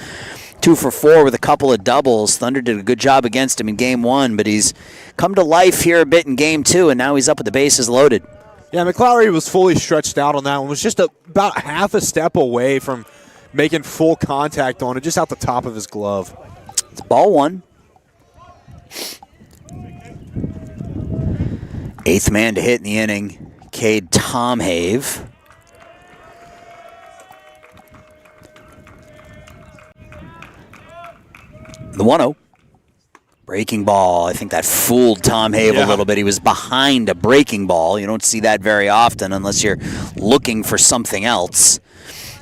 2 for 4 with a couple of doubles. Thunder did a good job against him in Game 1, but he's come to life here a bit in Game 2, and now he's up with the bases loaded. Yeah, McLowry was fully stretched out on that one. Was just about half a step away from making full contact on it, just out the top of his glove. It's ball 1. 8th man to hit in the inning, Cade Tomhave. The 1-0. Breaking ball. I think that fooled Tom Have a little bit. He was behind a breaking ball. You don't see that very often unless you're looking for something else.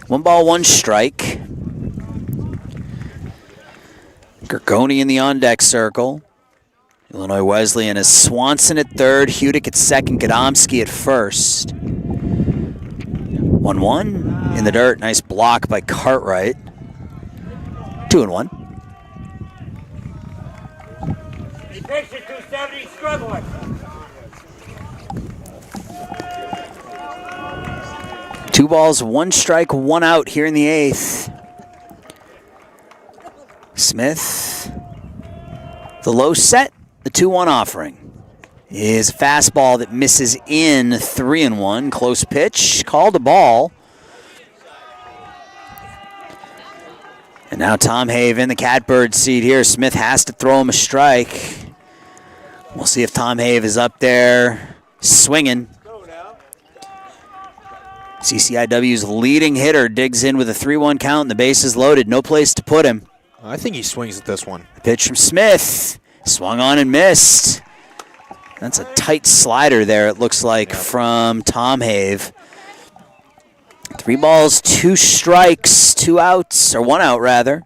1 ball, 1 strike. Gergoni in the on-deck circle. Illinois Wesleyan is Swanson at third, Hudick at second, Gadomski at first. 1-1 in the dirt. Nice block by Cartwright. 2-1. He takes it 270, struggling. 2 balls, 1 strike, 1 out here in the 8th. Smith, the low set, the 2-1 offering. Is a fastball that misses in 3-1. Close pitch, called a ball. And now Tom Have in the catbird seat here. Smith has to throw him a strike. We'll see if Tom Have is up there swinging. CCIW's leading hitter digs in with a 3-1 count and the base is loaded. No place to put him. I think he swings at this one. Pitch from Smith. Swung on and missed. That's a tight slider there, it looks like, from Tom Have. 3 balls, 2 strikes, 2 outs, or 1 out rather.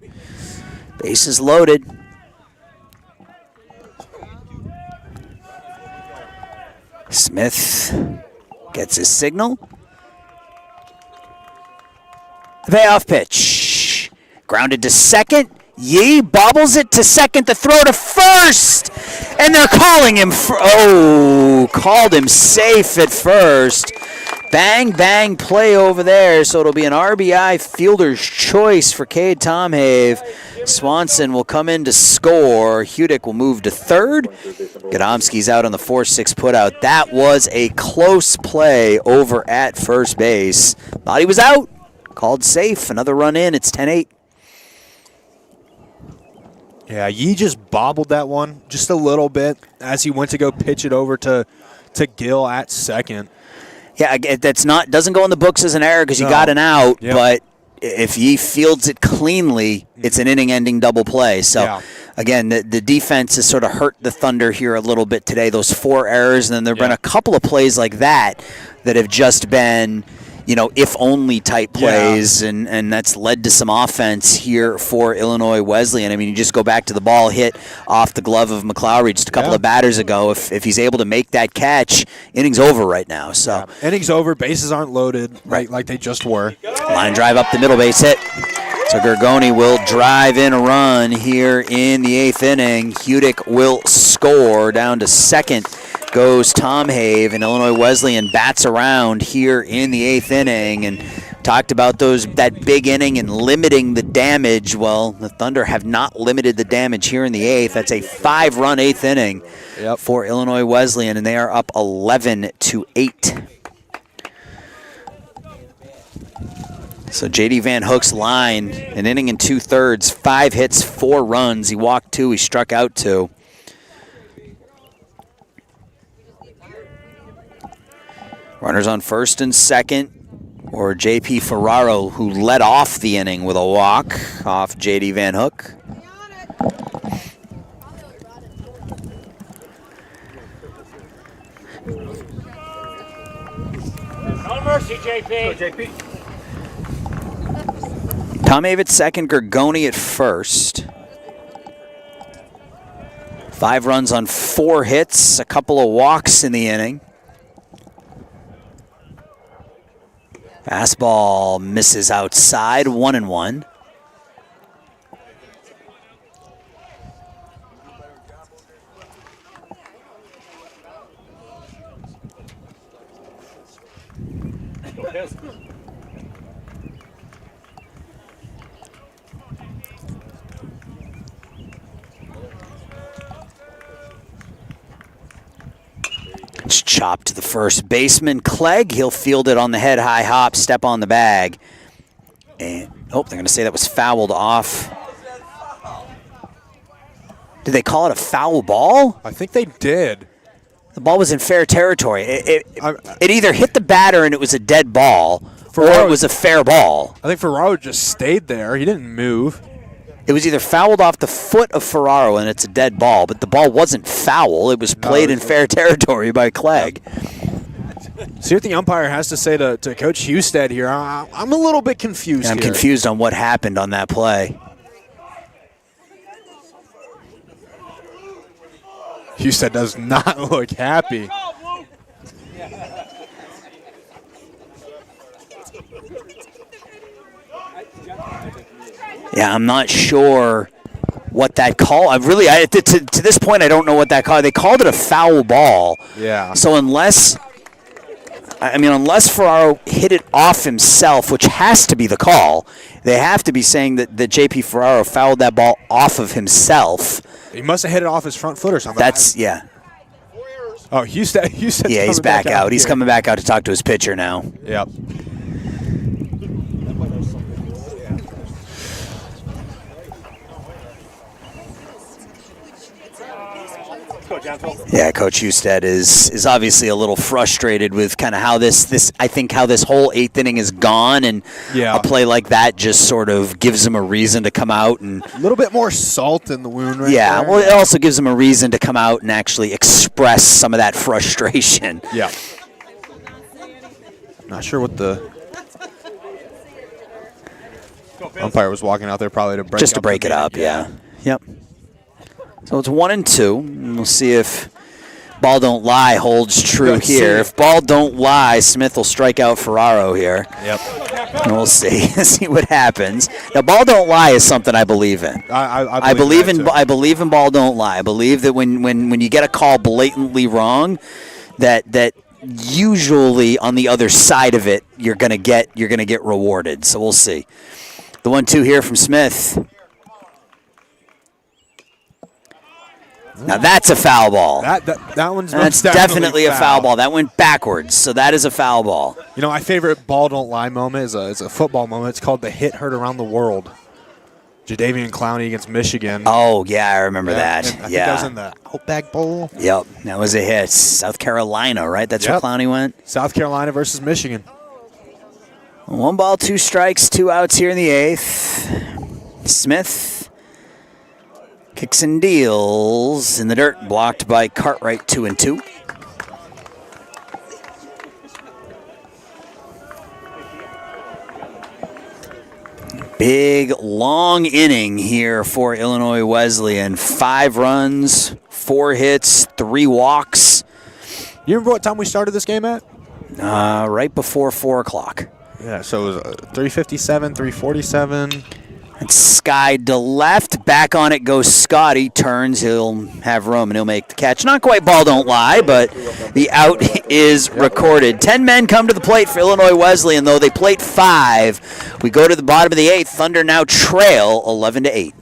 Bases loaded. Smith gets his signal. The payoff pitch. Grounded to second. Yee bobbles it to second, the throw to first, and they're calling him. Called him safe at first. Bang, bang play over there, so it'll be an RBI fielder's choice for Cade Tom Have. Swanson will come in to score. Hudick will move to third. Gadomski's out on the 4-6 putout. That was a close play over at first base. Thought he was out. Called safe. Another run in. It's 10-8. Yeah, Yee just bobbled that one just a little bit as he went to go pitch it over to Gill at second. Yeah, doesn't go in the books as an error because you got an out, but if Yee fields it cleanly, it's an inning-ending double play. So, again, the defense has sort of hurt the Thunder here a little bit today. Those 4 errors, and then there have been a couple of plays like that have just been, if-only type plays, and that's led to some offense here for Illinois Wesleyan. I mean, you just go back to the ball hit off the glove of McLowry just a couple of batters ago. If he's able to make that catch, inning's over right now. So inning's over, bases aren't loaded like they just were. Line drive up the middle, base hit. So Gergoni will drive in a run here in the 8th inning. Hudick will score. Down to second goes Tom Have, and Illinois Wesleyan bats around here in the 8th inning. And talked about that big inning and limiting the damage. Well, the Thunder have not limited the damage here in the 8th. That's a 5-run 8th inning for Illinois Wesleyan, and they are up 11-8. So J.D. Van Hook's line, an inning and 2/3, 5 hits, 4 runs. He walked 2, he struck out 2. Runners on first and second, or J.P. Ferraro, who led off the inning with a walk off J.D. Van Hook. No mercy, JP. Go, JP. Tom Have at second, Gergoni at first. 5 runs on 4 hits, a couple of walks in the inning. Fastball misses outside, 1-1. It's chopped to the first baseman, Clegg. He'll field it on the head, high hop, step on the bag. And, they're going to say that was fouled off. Did they call it a foul ball? I think they did. The ball was in fair territory. It either hit the batter and it was a dead ball, or it was a fair ball. I think Ferraro just stayed there. He didn't move. It was either fouled off the foot of Ferraro and it's a dead ball, but the ball wasn't foul. It was played in fair territory by Clegg. See what the umpire has to say to Coach Husted here. I'm a little bit confused I'm here. confused on what happened on that play. Husted does not look happy. Yeah, I'm not sure what that call. To this point, I don't know what that call. They called it a foul ball. Yeah. So unless Ferraro hit it off himself, which has to be the call, they have to be saying that J.P. Ferraro fouled that ball off of himself. He must have hit it off his front foot or something. Yeah. Oh, Husted. Yeah, he's back out. He's coming back out to talk to his pitcher now. Yep. Yeah, Coach Husted is obviously a little frustrated with kind of how this whole eighth inning is gone, and a play like that just sort of gives him a reason to come out and a little bit more salt in the wound right yeah, there. well, it also gives him a reason to come out and actually express some of that frustration. Yeah. Not sure what the umpire was walking out there probably to break it up. Yeah. Yep. So it's 1-2. And we'll see if ball don't lie holds true here. If ball don't lie, Smith will strike out Ferraro here. Yep. And we'll see. See what happens. Now, ball don't lie is something I believe in. I believe in I believe in ball don't lie. I believe that when you get a call blatantly wrong, that usually on the other side of it you're gonna get rewarded. So we'll see. The 1-2 here from Smith. Now that's a foul ball. That's definitely a foul ball. That went backwards, so that is a foul ball. You know, my favorite ball don't lie moment is a football moment. It's called the hit heard around the world. Jadavian Clowney against Michigan. Oh yeah, I remember that. I think that was in the Outback Bowl. Yep, that was a hit. South Carolina, right? That's where Clowney went. South Carolina versus Michigan. 1 ball, 2 strikes, 2 outs here in the 8th. Smith kicks and deals in the dirt, blocked by Cartwright. 2-2. Big, long inning here for Illinois Wesleyan. 5 runs, 4 hits, 3 walks. You remember what time we started this game at? Right before 4 o'clock. Yeah, so it was 3:57, 3:47. It's skied to left. Back on it goes Scotty. Turns. He'll have room, and he'll make the catch. Not quite ball don't lie, but the out is recorded. 10 men come to the plate for Illinois Wesleyan, though. They plate 5. We go to the bottom of the 8th. Thunder now trail 11-8.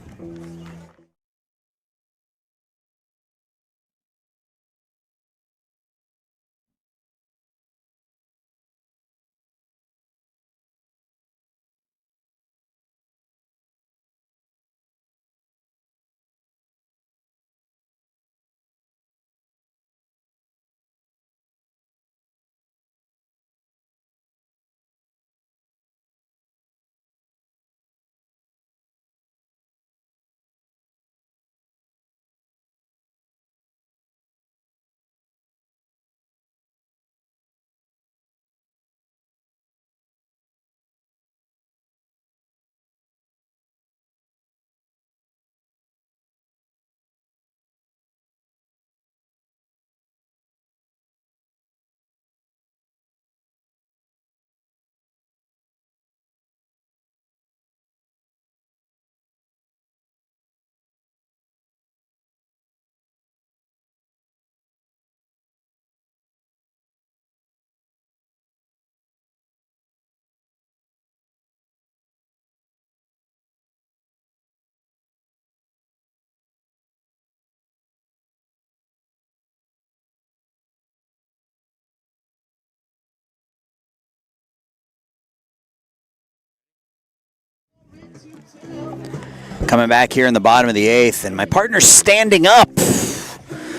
Coming back here in the bottom of the 8th, and my partner's standing up.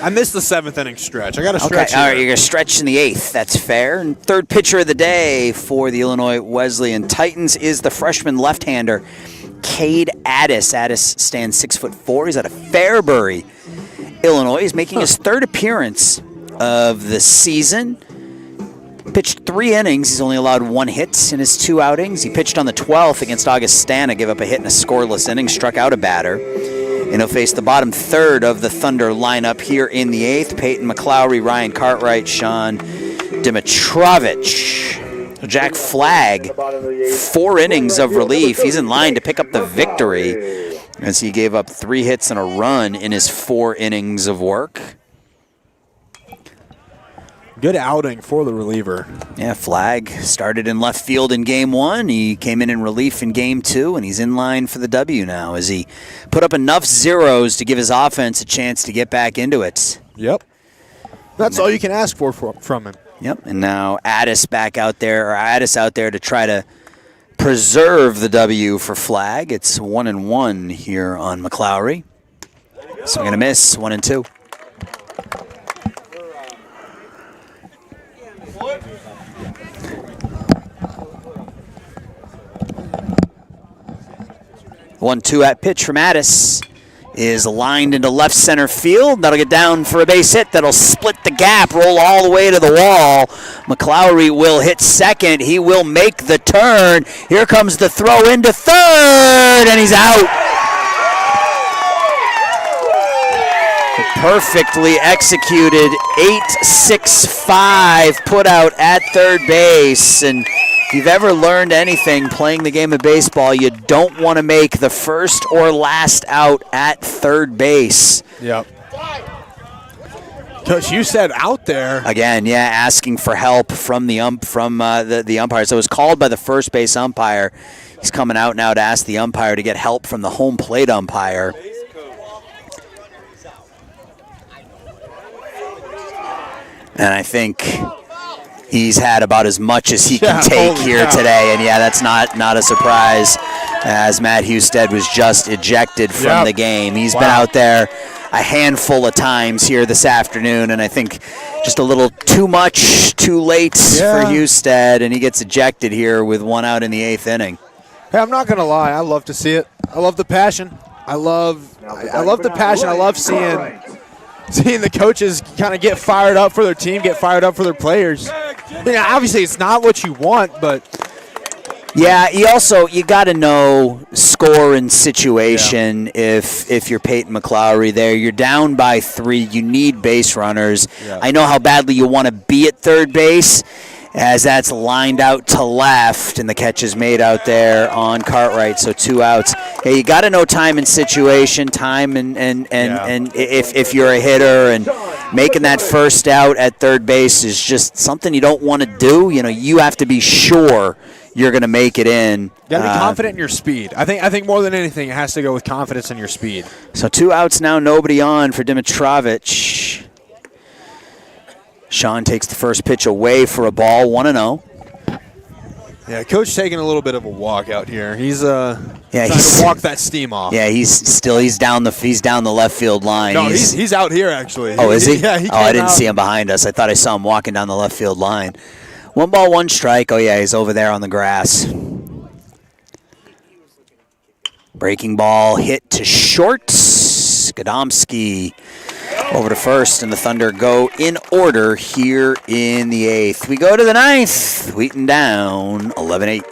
I missed the 7th inning stretch. I got to stretch. Okay, all right, you're going to stretch in the 8th. That's fair. And third pitcher of the day for the Illinois Wesleyan Titans is the freshman left-hander, Cade Addis. Addis stands 6'4". He's out of Fairbury, Illinois. He's making his third appearance of the season. Pitched 3 innings. He's only allowed 1 hit in his 2 outings. He pitched on the 12th against Augustana, gave up a hit in a scoreless inning, struck out a batter. And he'll face the bottom third of the Thunder lineup here in the 8th. Peyton McLowry, Ryan Cartwright, Sean Dimitrovich. Jack Flagg, 4 innings of relief. He's in line to pick up the victory as he gave up 3 hits and a run in his 4 innings of work. Good outing for the reliever. Yeah, Flagg started in left field in Game 1. He came in relief in Game 2, and he's in line for the W now as he put up enough zeros to give his offense a chance to get back into it. Yep. That's all you can ask for from him. Yep, and now Addis out there to try to preserve the W for Flagg. It's 1-1 here on McLowry. Swing and a miss, 1-2. One-two at pitch from Addis is lined into left center field. That'll get down for a base hit. That'll split the gap, roll all the way to the wall. McLowry will hit second. He will make the turn. Here comes the throw into third, and he's out. Perfectly executed 8-6-5 put out at third base. And if you've ever learned anything playing the game of baseball, you don't want to make the first or last out at third base. Yep. Coach, you said out there. Again, yeah, asking for help from the umpire. So it was called by the first base umpire. He's coming out now to ask the umpire to get help from the home plate umpire. And I think he's had about as much as he can take here today. And, yeah, that's not a surprise as Matt Husted was just ejected from the game. He's been out there a handful of times here this afternoon, and I think just a little too much, too late for Husted, and he gets ejected here with 1 out in the 8th inning. Hey, I'm not going to lie. I love to see it. I love the passion. I love the passion. I love seeing the coaches kind of get fired up for their team, get fired up for their players. Obviously, it's not what you want, but yeah, you got to know score and situation. If you're Peyton McLowry there, you're down by 3. You need base runners. Yeah. I know how badly you want to be at third base, as that's lined out to left, and the catch is made out there on Cartwright, so 2 outs. Hey, you got to know time and situation, and if you're a hitter, and making that first out at third base is just something you don't want to do. You have to be sure you're going to make it in. You got to be confident in your speed. I think more than anything, it has to go with confidence in your speed. So 2 outs now, nobody on for Dimitrovich. Sean takes the first pitch away for a ball, 1-0. Yeah, Coach taking a little bit of a walk out here. He's trying to walk that steam off. Yeah, he's down the left field line. No, he's out here actually. Oh, is he? Yeah, he I didn't see him behind us. I thought I saw him walking down the left field line. 1 ball, 1 strike. Oh yeah, he's over there on the grass. Breaking ball hit to short. Gadomski over to first, and the Thunder go in order here in the 8th. We go to the 9th. Wheaton down 11-8.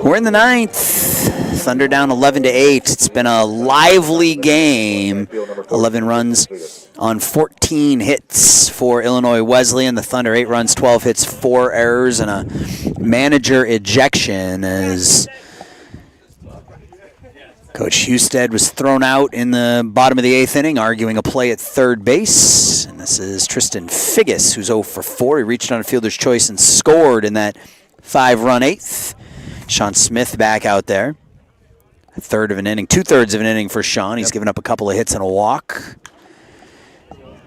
We're in the ninth. Thunder down 11-8. It's been a lively game. 11 runs on 14 hits for Illinois Wesleyan. The Thunder 8 runs, 12 hits, 4 errors, and a manager ejection as Coach Husted was thrown out in the bottom of the 8th inning, arguing a play at third base. And this is Tristan Figgis, who's 0 for 4. He reached on a fielder's choice and scored in that 5-run 8th. Sean Smith back out there. A third of an inning, 2/3 of an inning for Sean. He's given up a couple of hits and a walk.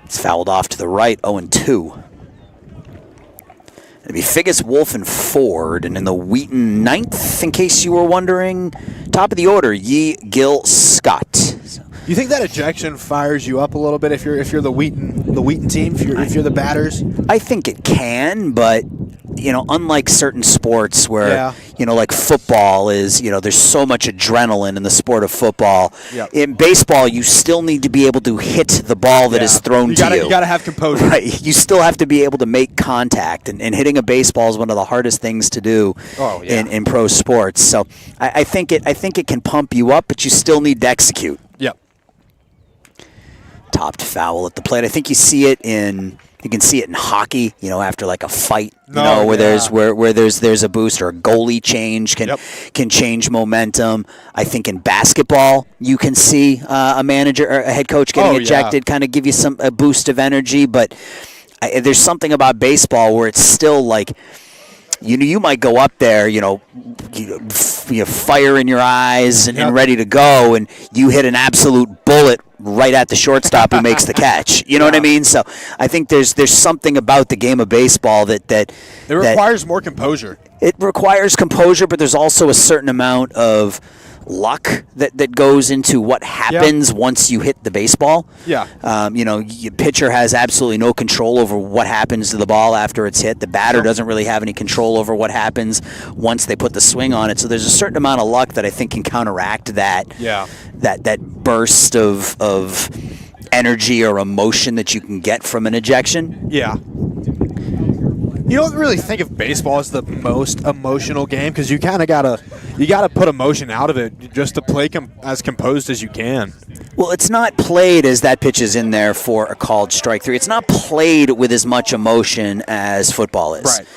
It's fouled off to the right, 0-2. It'll be Figgis, Wolf, and Ford. And in the Wheaton ninth, in case you were wondering, top of the order, Yee, Gill, Scott. You think that ejection fires you up a little bit if you're the Wheaton team, if you're the batters? I think it can, but unlike certain sports where like football is, there's so much adrenaline in the sport of football. Yep. In baseball, you still need to be able to hit the ball that is thrown to you. You got to have composure. Right. You still have to be able to make contact, and hitting a baseball is one of the hardest things to do in pro sports. So I think it can pump you up, but you still need to execute. Yep. Topped foul at the plate. I think you can see it in hockey, after like a fight, where there's a boost or a goalie change can change momentum. I think in basketball you can see a manager or a head coach getting ejected, kind of give you a boost of energy. But there's something about baseball where it's still like, you might go up there, fire in your eyes and ready to go, and you hit an absolute bullet right at the shortstop who makes the catch. You know what I mean? So I think there's something about the game of baseball that it requires more composure. It requires composure, but there's also a certain amount of luck that goes into what happens once you hit the baseball. Yeah. Your pitcher has absolutely no control over what happens to the ball after it's hit. The batter doesn't really have any control over what happens once they put the swing on it. So there's a certain amount of luck that I think can counteract that. Yeah. That burst of energy or emotion that you can get from an ejection. Yeah. You don't really think of baseball as the most emotional game because you kind of gotta put emotion out of it just to play as composed as you can. Well, it's not played as that pitch is in there for a called strike three. It's not played with as much emotion as football is. Right.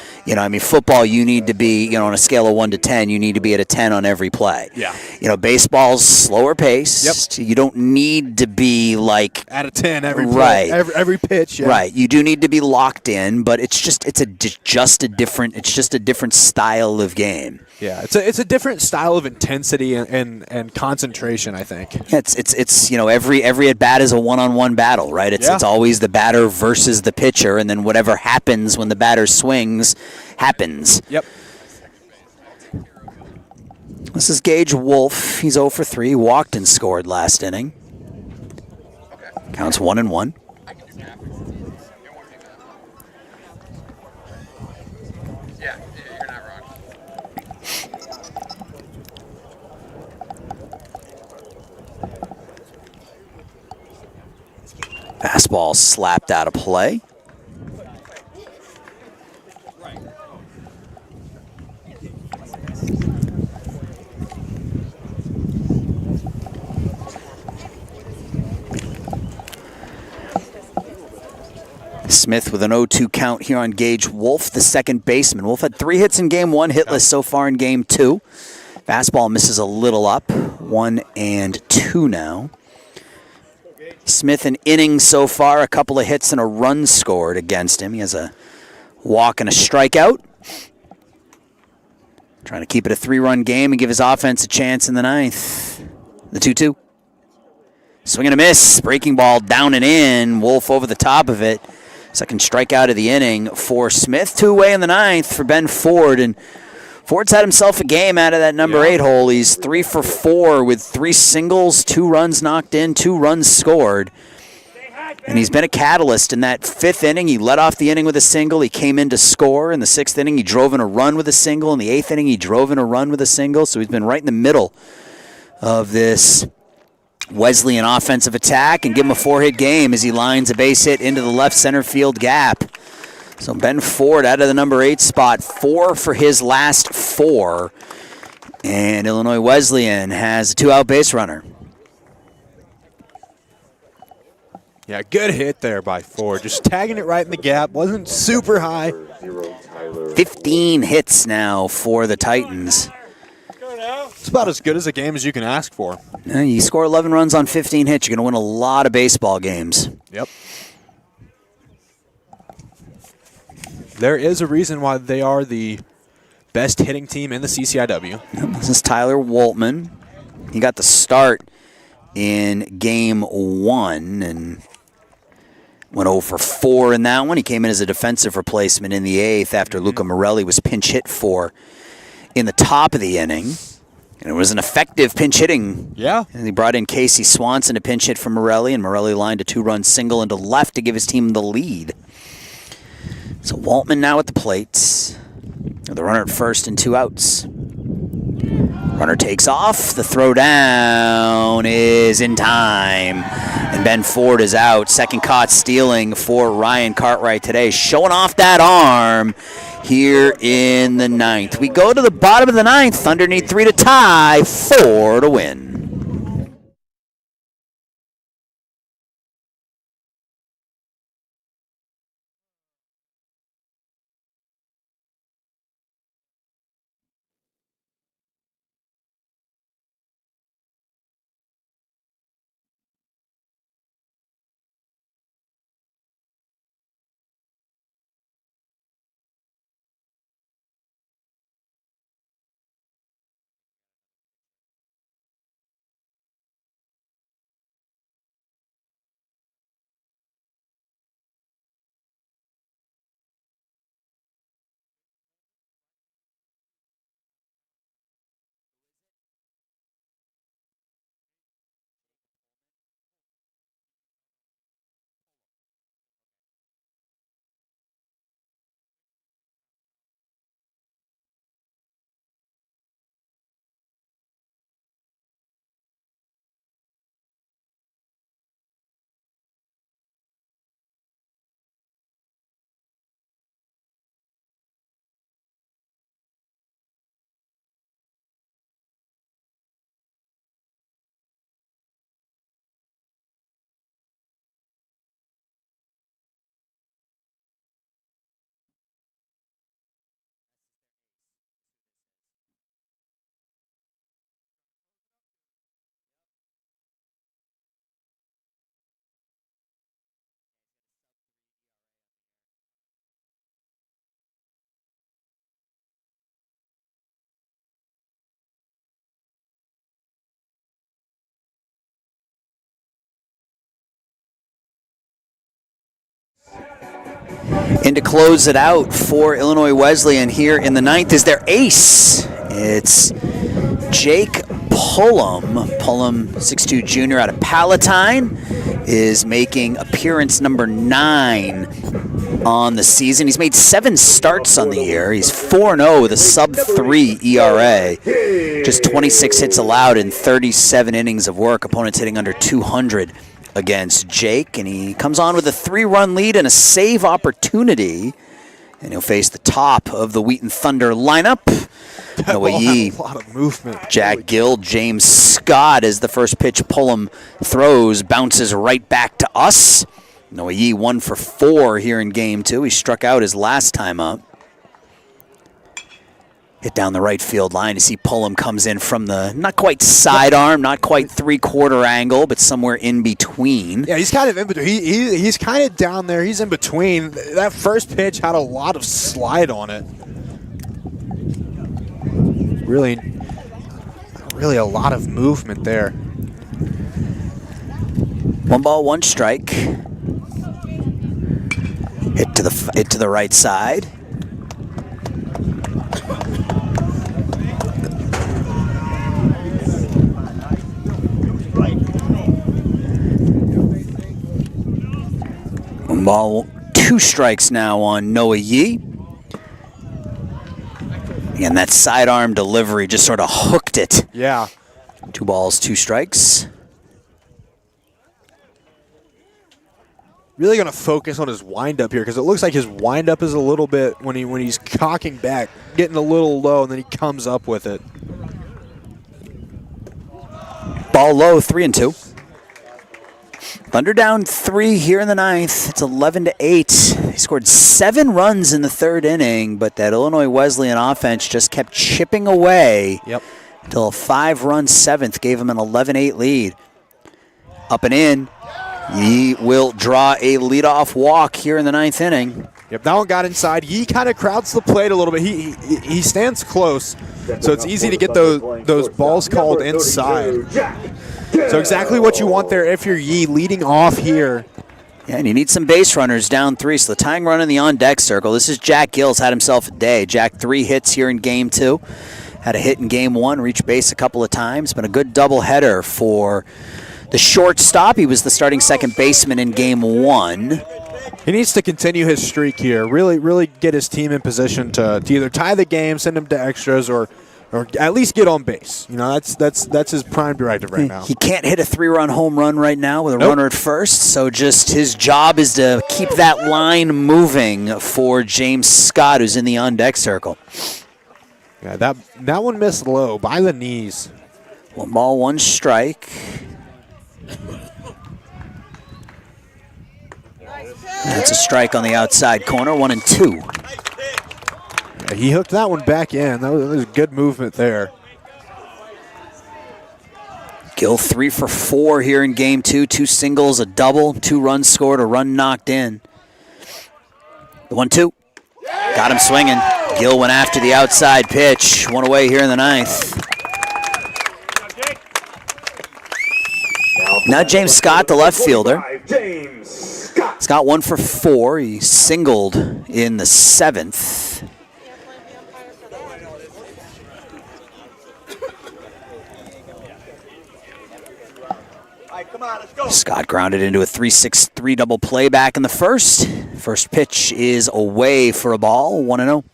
Football, you need to be, on a scale of 1 to 10, you need to be at a 10 on every play. Yeah. Baseball's slower paced. Yep. You don't need to be like at a 10 every play, every pitch. Yeah. Right. You do need to be locked in, but it's just a different style of game. Yeah, it's a different style of intensity and concentration, I think. Yeah, it's every at bat is a one-on-one battle, right? It's always the batter versus the pitcher, and then whatever happens when the batter swings happens. Yep. This is Gage Wolf. He's 0 for 3. Walked and scored last inning. Counts 1-1. Fastball slapped out of play. Smith with an 0-2 count here on Gage Wolf, the second baseman. Wolf had 3 hits in game 1, hitless so far in game 2. Fastball misses a little up, 1-2 now. Smith in innings so far, a couple of hits and a run scored against him. He has a walk and a strikeout. Trying to keep it a 3-run game and give his offense a chance in the ninth. The 2-2. Swing and a miss. Breaking ball down and in. Wolf over the top of it. Second strikeout of the inning for Smith. 2-away in the ninth for Ben Ford. And Ford's had himself a game out of that number 8 hole. He's 3 for 4 with 3 singles, 2 runs knocked in, 2 runs scored. And he's been a catalyst in that 5th inning. He led off the inning with a single. He came in to score. In the 6th inning, he drove in a run with a single. In the 8th inning, he drove in a run with a single. So he's been right in the middle of this Wesleyan offensive attack, and give him a 4-hit game as he lines a base hit into the left center field gap. So Ben Ford out of the number 8 spot, 4 for his last 4. And Illinois Wesleyan has a 2-out base runner. Yeah, good hit there by Ford. Just tagging it right in the gap. Wasn't super high. 15 hits now for the Titans. It's about as good as a game as you can ask for. You score 11 runs on 15 hits, you're going to win a lot of baseball games. Yep. There is a reason why they are the best hitting team in the CCIW. Yep, this is Tyler Waltman. He got the start in game 1 and went 0 for 4 in that one. He came in as a defensive replacement in the 8th after Luca Morelli was pinch hit for in the top of the inning. And it was an effective pinch hitting. Yeah. And he brought in Casey Swanson to pinch hit for Morelli, and Morelli lined a 2-run single into left to give his team the lead. So Waltman now at the plate. The runner at first and 2 outs. Runner takes off. The throw down is in time. And Ben Ford is out. Second caught stealing for Ryan Cartwright today. Showing off that arm here in the 9th. We go to the bottom of the 9th. Thunder need 3 to tie, 4 to win. And to close it out for Illinois Wesleyan here in the 9th is their ace. It's Jake Pullum. Pullum, 6'2 junior out of Palatine, is making appearance number 9 on the season. He's made 7 starts on the year. He's 4-0 with a sub-3 ERA. Just 26 hits allowed in 37 innings of work. Opponents hitting under 200 against Jake, and he comes on with a 3-run lead and a save opportunity, and he'll face the top of the Wheaton Thunder lineup. Noah Yee, a lot of movement. Jack Gill, James Scott as the first pitch Pullum throws bounces right back to us. Noah Yee 1 for 4 here in game 2. He struck out his last time up. Hit down the right field line. You see Pullum comes in from the not quite sidearm, not quite 3/4 angle, but somewhere in between. Yeah, he's kind of in between. He's kind of down there. He's in between. That first pitch had a lot of slide on it. Really a lot of movement there. 1 ball, 1 strike. Hit to the right side. Ball, 2 strikes now on Noah Yee. And that sidearm delivery just sort of hooked it. Yeah. 2 balls, 2 strikes. Really going to focus on his windup here because it looks like his windup is a little bit when he's cocking back, getting a little low, and then he comes up with it. Ball low, 3-2. Thunder down 3 here in the ninth. It's 11-8. They scored 7 runs in the third inning, but that Illinois Wesleyan offense just kept chipping away until a 5-run seventh gave them an 11-8 lead. Up and in. He will draw a leadoff walk here in the ninth inning. Yep, that one got inside. He kind of crowds the plate a little bit. He stands close, so it's easy to get those balls called inside. So exactly what you want there if you're Yee leading off here. Yeah, and you need some base runners down 3. So the tying run in the on-deck circle. This is Jack Gills, had himself a day. Jack 3 hits here in Game 2. Had a hit in Game 1, reached base a couple of times. Been a good doubleheader for the shortstop. He was the starting second baseman in Game 1. He needs to continue his streak here. Really get his team in position to either tie the game, send him to extras, or at least get on base. You know, that's his prime directive right now. He can't hit a 3-run home run right now with a runner at first, so just his job is to keep that line moving for James Scott, who's in the on-deck circle. Yeah, that one missed low by the knees. 1 ball, 1 strike. That's a strike on the outside corner, 1-2. Yeah, he hooked that one back in. That was good movement there. Gill 3 for 4 here in Game 2. 2 singles, a double, 2 runs scored, a run knocked in. The 1-2. Got him swinging. Gill went after the outside pitch. 1 away here in the ninth. Now James Scott, the left fielder. Scott 1 for 4. He singled in the 7th. Scott grounded into a 3-6-3 double play back in the first. First pitch is away for a ball, 1-0.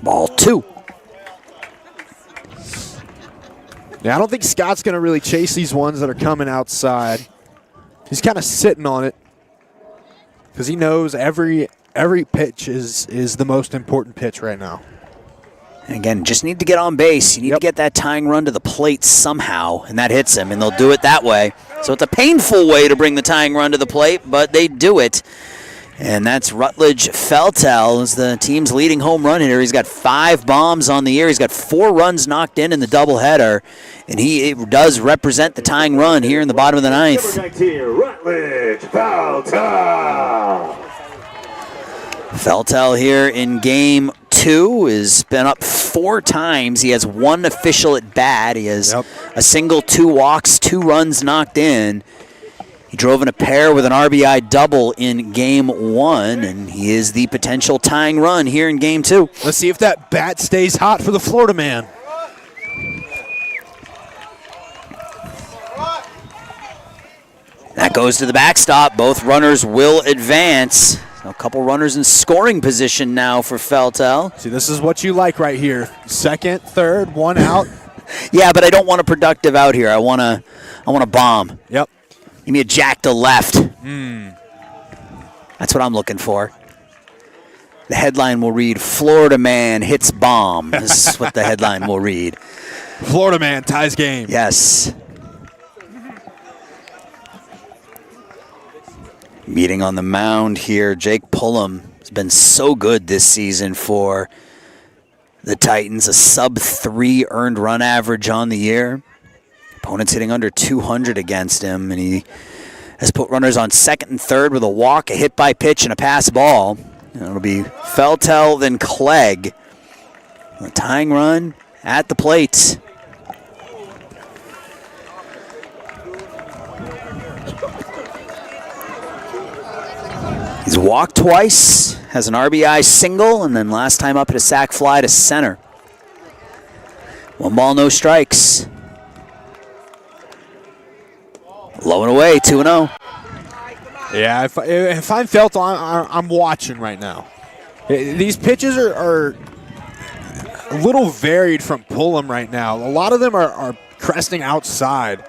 Ball 2. Yeah, I don't think Scott's going to really chase these ones that are coming outside. He's kind of sitting on it because he knows every pitch is the most important pitch right now. And again, just need to get on base. You need to get that tying run to the plate somehow, and that hits him, and they'll do it that way. So it's a painful way to bring the tying run to the plate, but they do it. And that's Rutledge Feltel, is the team's leading home run hitter. He's got 5 bombs on the year. He's got 4 runs knocked in the doubleheader, and he does represent the tying run here in the bottom of the ninth. Rutledge Feltel. Feltel here in Game 2 has been up 4 times. He has 1 official at bat. He has a single, 2 walks, 2 runs knocked in. He drove in a pair with an RBI double in Game 1, and he is the potential tying run here in Game 2. Let's see if that bat stays hot for the Florida man. That goes to the backstop. Both runners will advance. A couple runners in scoring position now for Feltel. See, this is what you like right here. Second, third, 1 out. Yeah, but I don't want a productive out here. I want a bomb. Yep. Give me a jack to left. That's what I'm looking for. The headline will read, Florida man hits bomb. This is what the headline will read. Florida man ties game. Yes. Meeting on the mound here, Jake Pullum has been so good this season for the Titans. A sub-3 earned run average on the year. Opponents hitting under 200 against him, and he has put runners on second and third with a walk, a hit by pitch, and a pass ball. And it'll be Feltel, then Clegg. The tying run at the plate. He's walked twice, has an RBI single, and then last time up at a sac fly to center. 1 ball, no strikes. Low and away, 2-0. Yeah, if I'm Feltel, I'm watching right now. These pitches are a little varied from Pullum right now. A lot of them are cresting outside.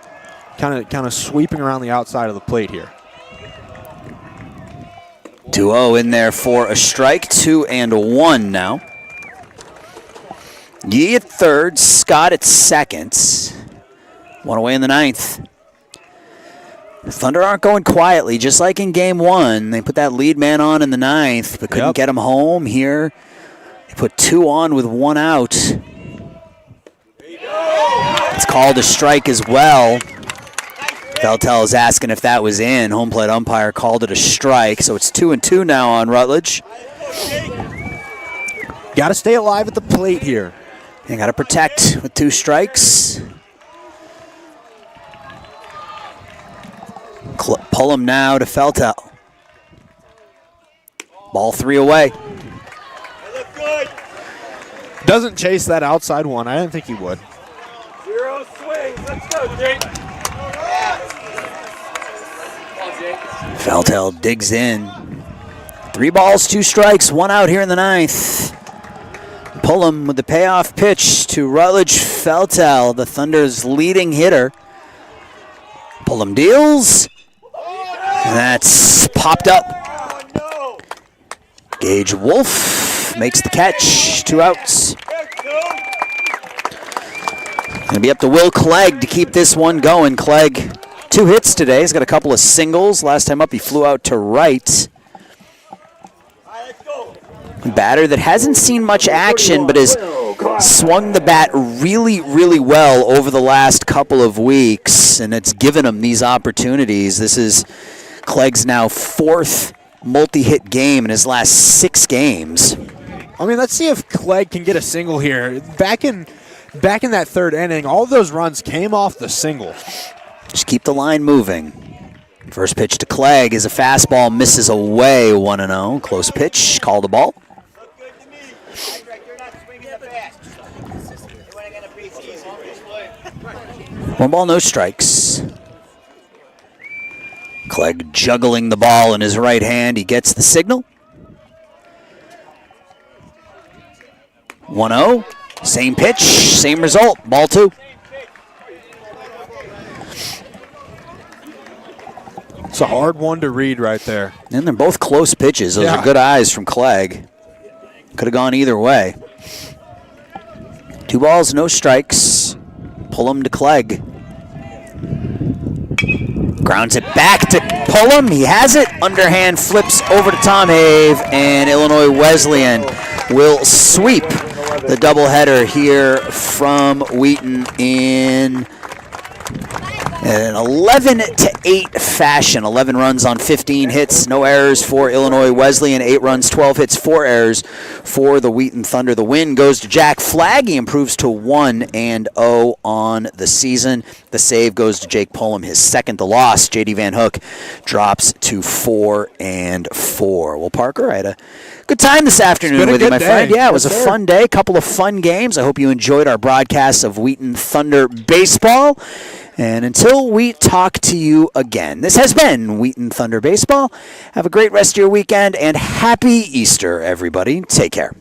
kind of sweeping around the outside of the plate here. 2-0 in there for a strike. 2-1 now. Yee at third, Scott at second. One away in the ninth. The Thunder aren't going quietly, just like in game one. They put that lead man on in the ninth, but couldn't get him home here. They put 2 on with 1 out. It's called a strike as well. Feltel is asking if that was in. Home plate umpire called it a strike, so it's 2-2 now on Rutledge. Got to stay alive at the plate here. You got to protect with 2 strikes. Pull him now to Feltel. Ball 3 away. Doesn't chase that outside one. I didn't think he would. 0 swings. Let's go, Jake. Feltel digs in. 3 balls, 2 strikes, 1 out here in the ninth. Pullum with the payoff pitch to Rutledge Feltel, the Thunder's leading hitter. Pullum deals. And that's popped up. Gage Wolf makes the catch. 2 outs. Gonna be up to Will Clegg to keep this one going. Clegg, 2 hits today. He's got a couple of singles. Last time up, he flew out to right. A batter that hasn't seen much action, but has swung the bat really, really well over the last couple of weeks, and it's given him these opportunities. This is Clegg's now 4th multi-hit game in his last 6 games. I mean, let's see if Clegg can get a single here. Back in that 3rd inning, all of those runs came off the single. Just keep the line moving. First pitch to Clegg is a fastball, misses away. 1-0. Close pitch, called a ball. 1 ball, no strikes. Clegg juggling the ball in his right hand. He gets the signal. 1-0. Same pitch, same result. Ball 2. It's a hard one to read right there. And they're both close pitches. Those are good eyes from Clegg. Could have gone either way. 2 balls, no strikes. Pull him to Clegg. Grounds it back to Pullum. He has it. Underhand flips over to Tom Have, and Illinois Wesleyan will sweep the doubleheader here from Wheaton in an 11-8 fashion. 11 runs on 15 hits, no errors for Illinois Wesleyan. 8 runs, 12 hits, 4 errors for the Wheaton Thunder. The win goes to Jack Flagg. He improves to 1-0 on the season. The save goes to Jake Pullum, his 2nd. The loss, J.D. Van Hook, drops to 4-4. Well, Parker, I had a good time this afternoon with you, my friend. Yeah, it was a fun day. A couple of fun games. I hope you enjoyed our broadcast of Wheaton Thunder baseball. And until we talk to you again, this has been Wheaton Thunder Baseball. Have a great rest of your weekend, and happy Easter, everybody. Take care.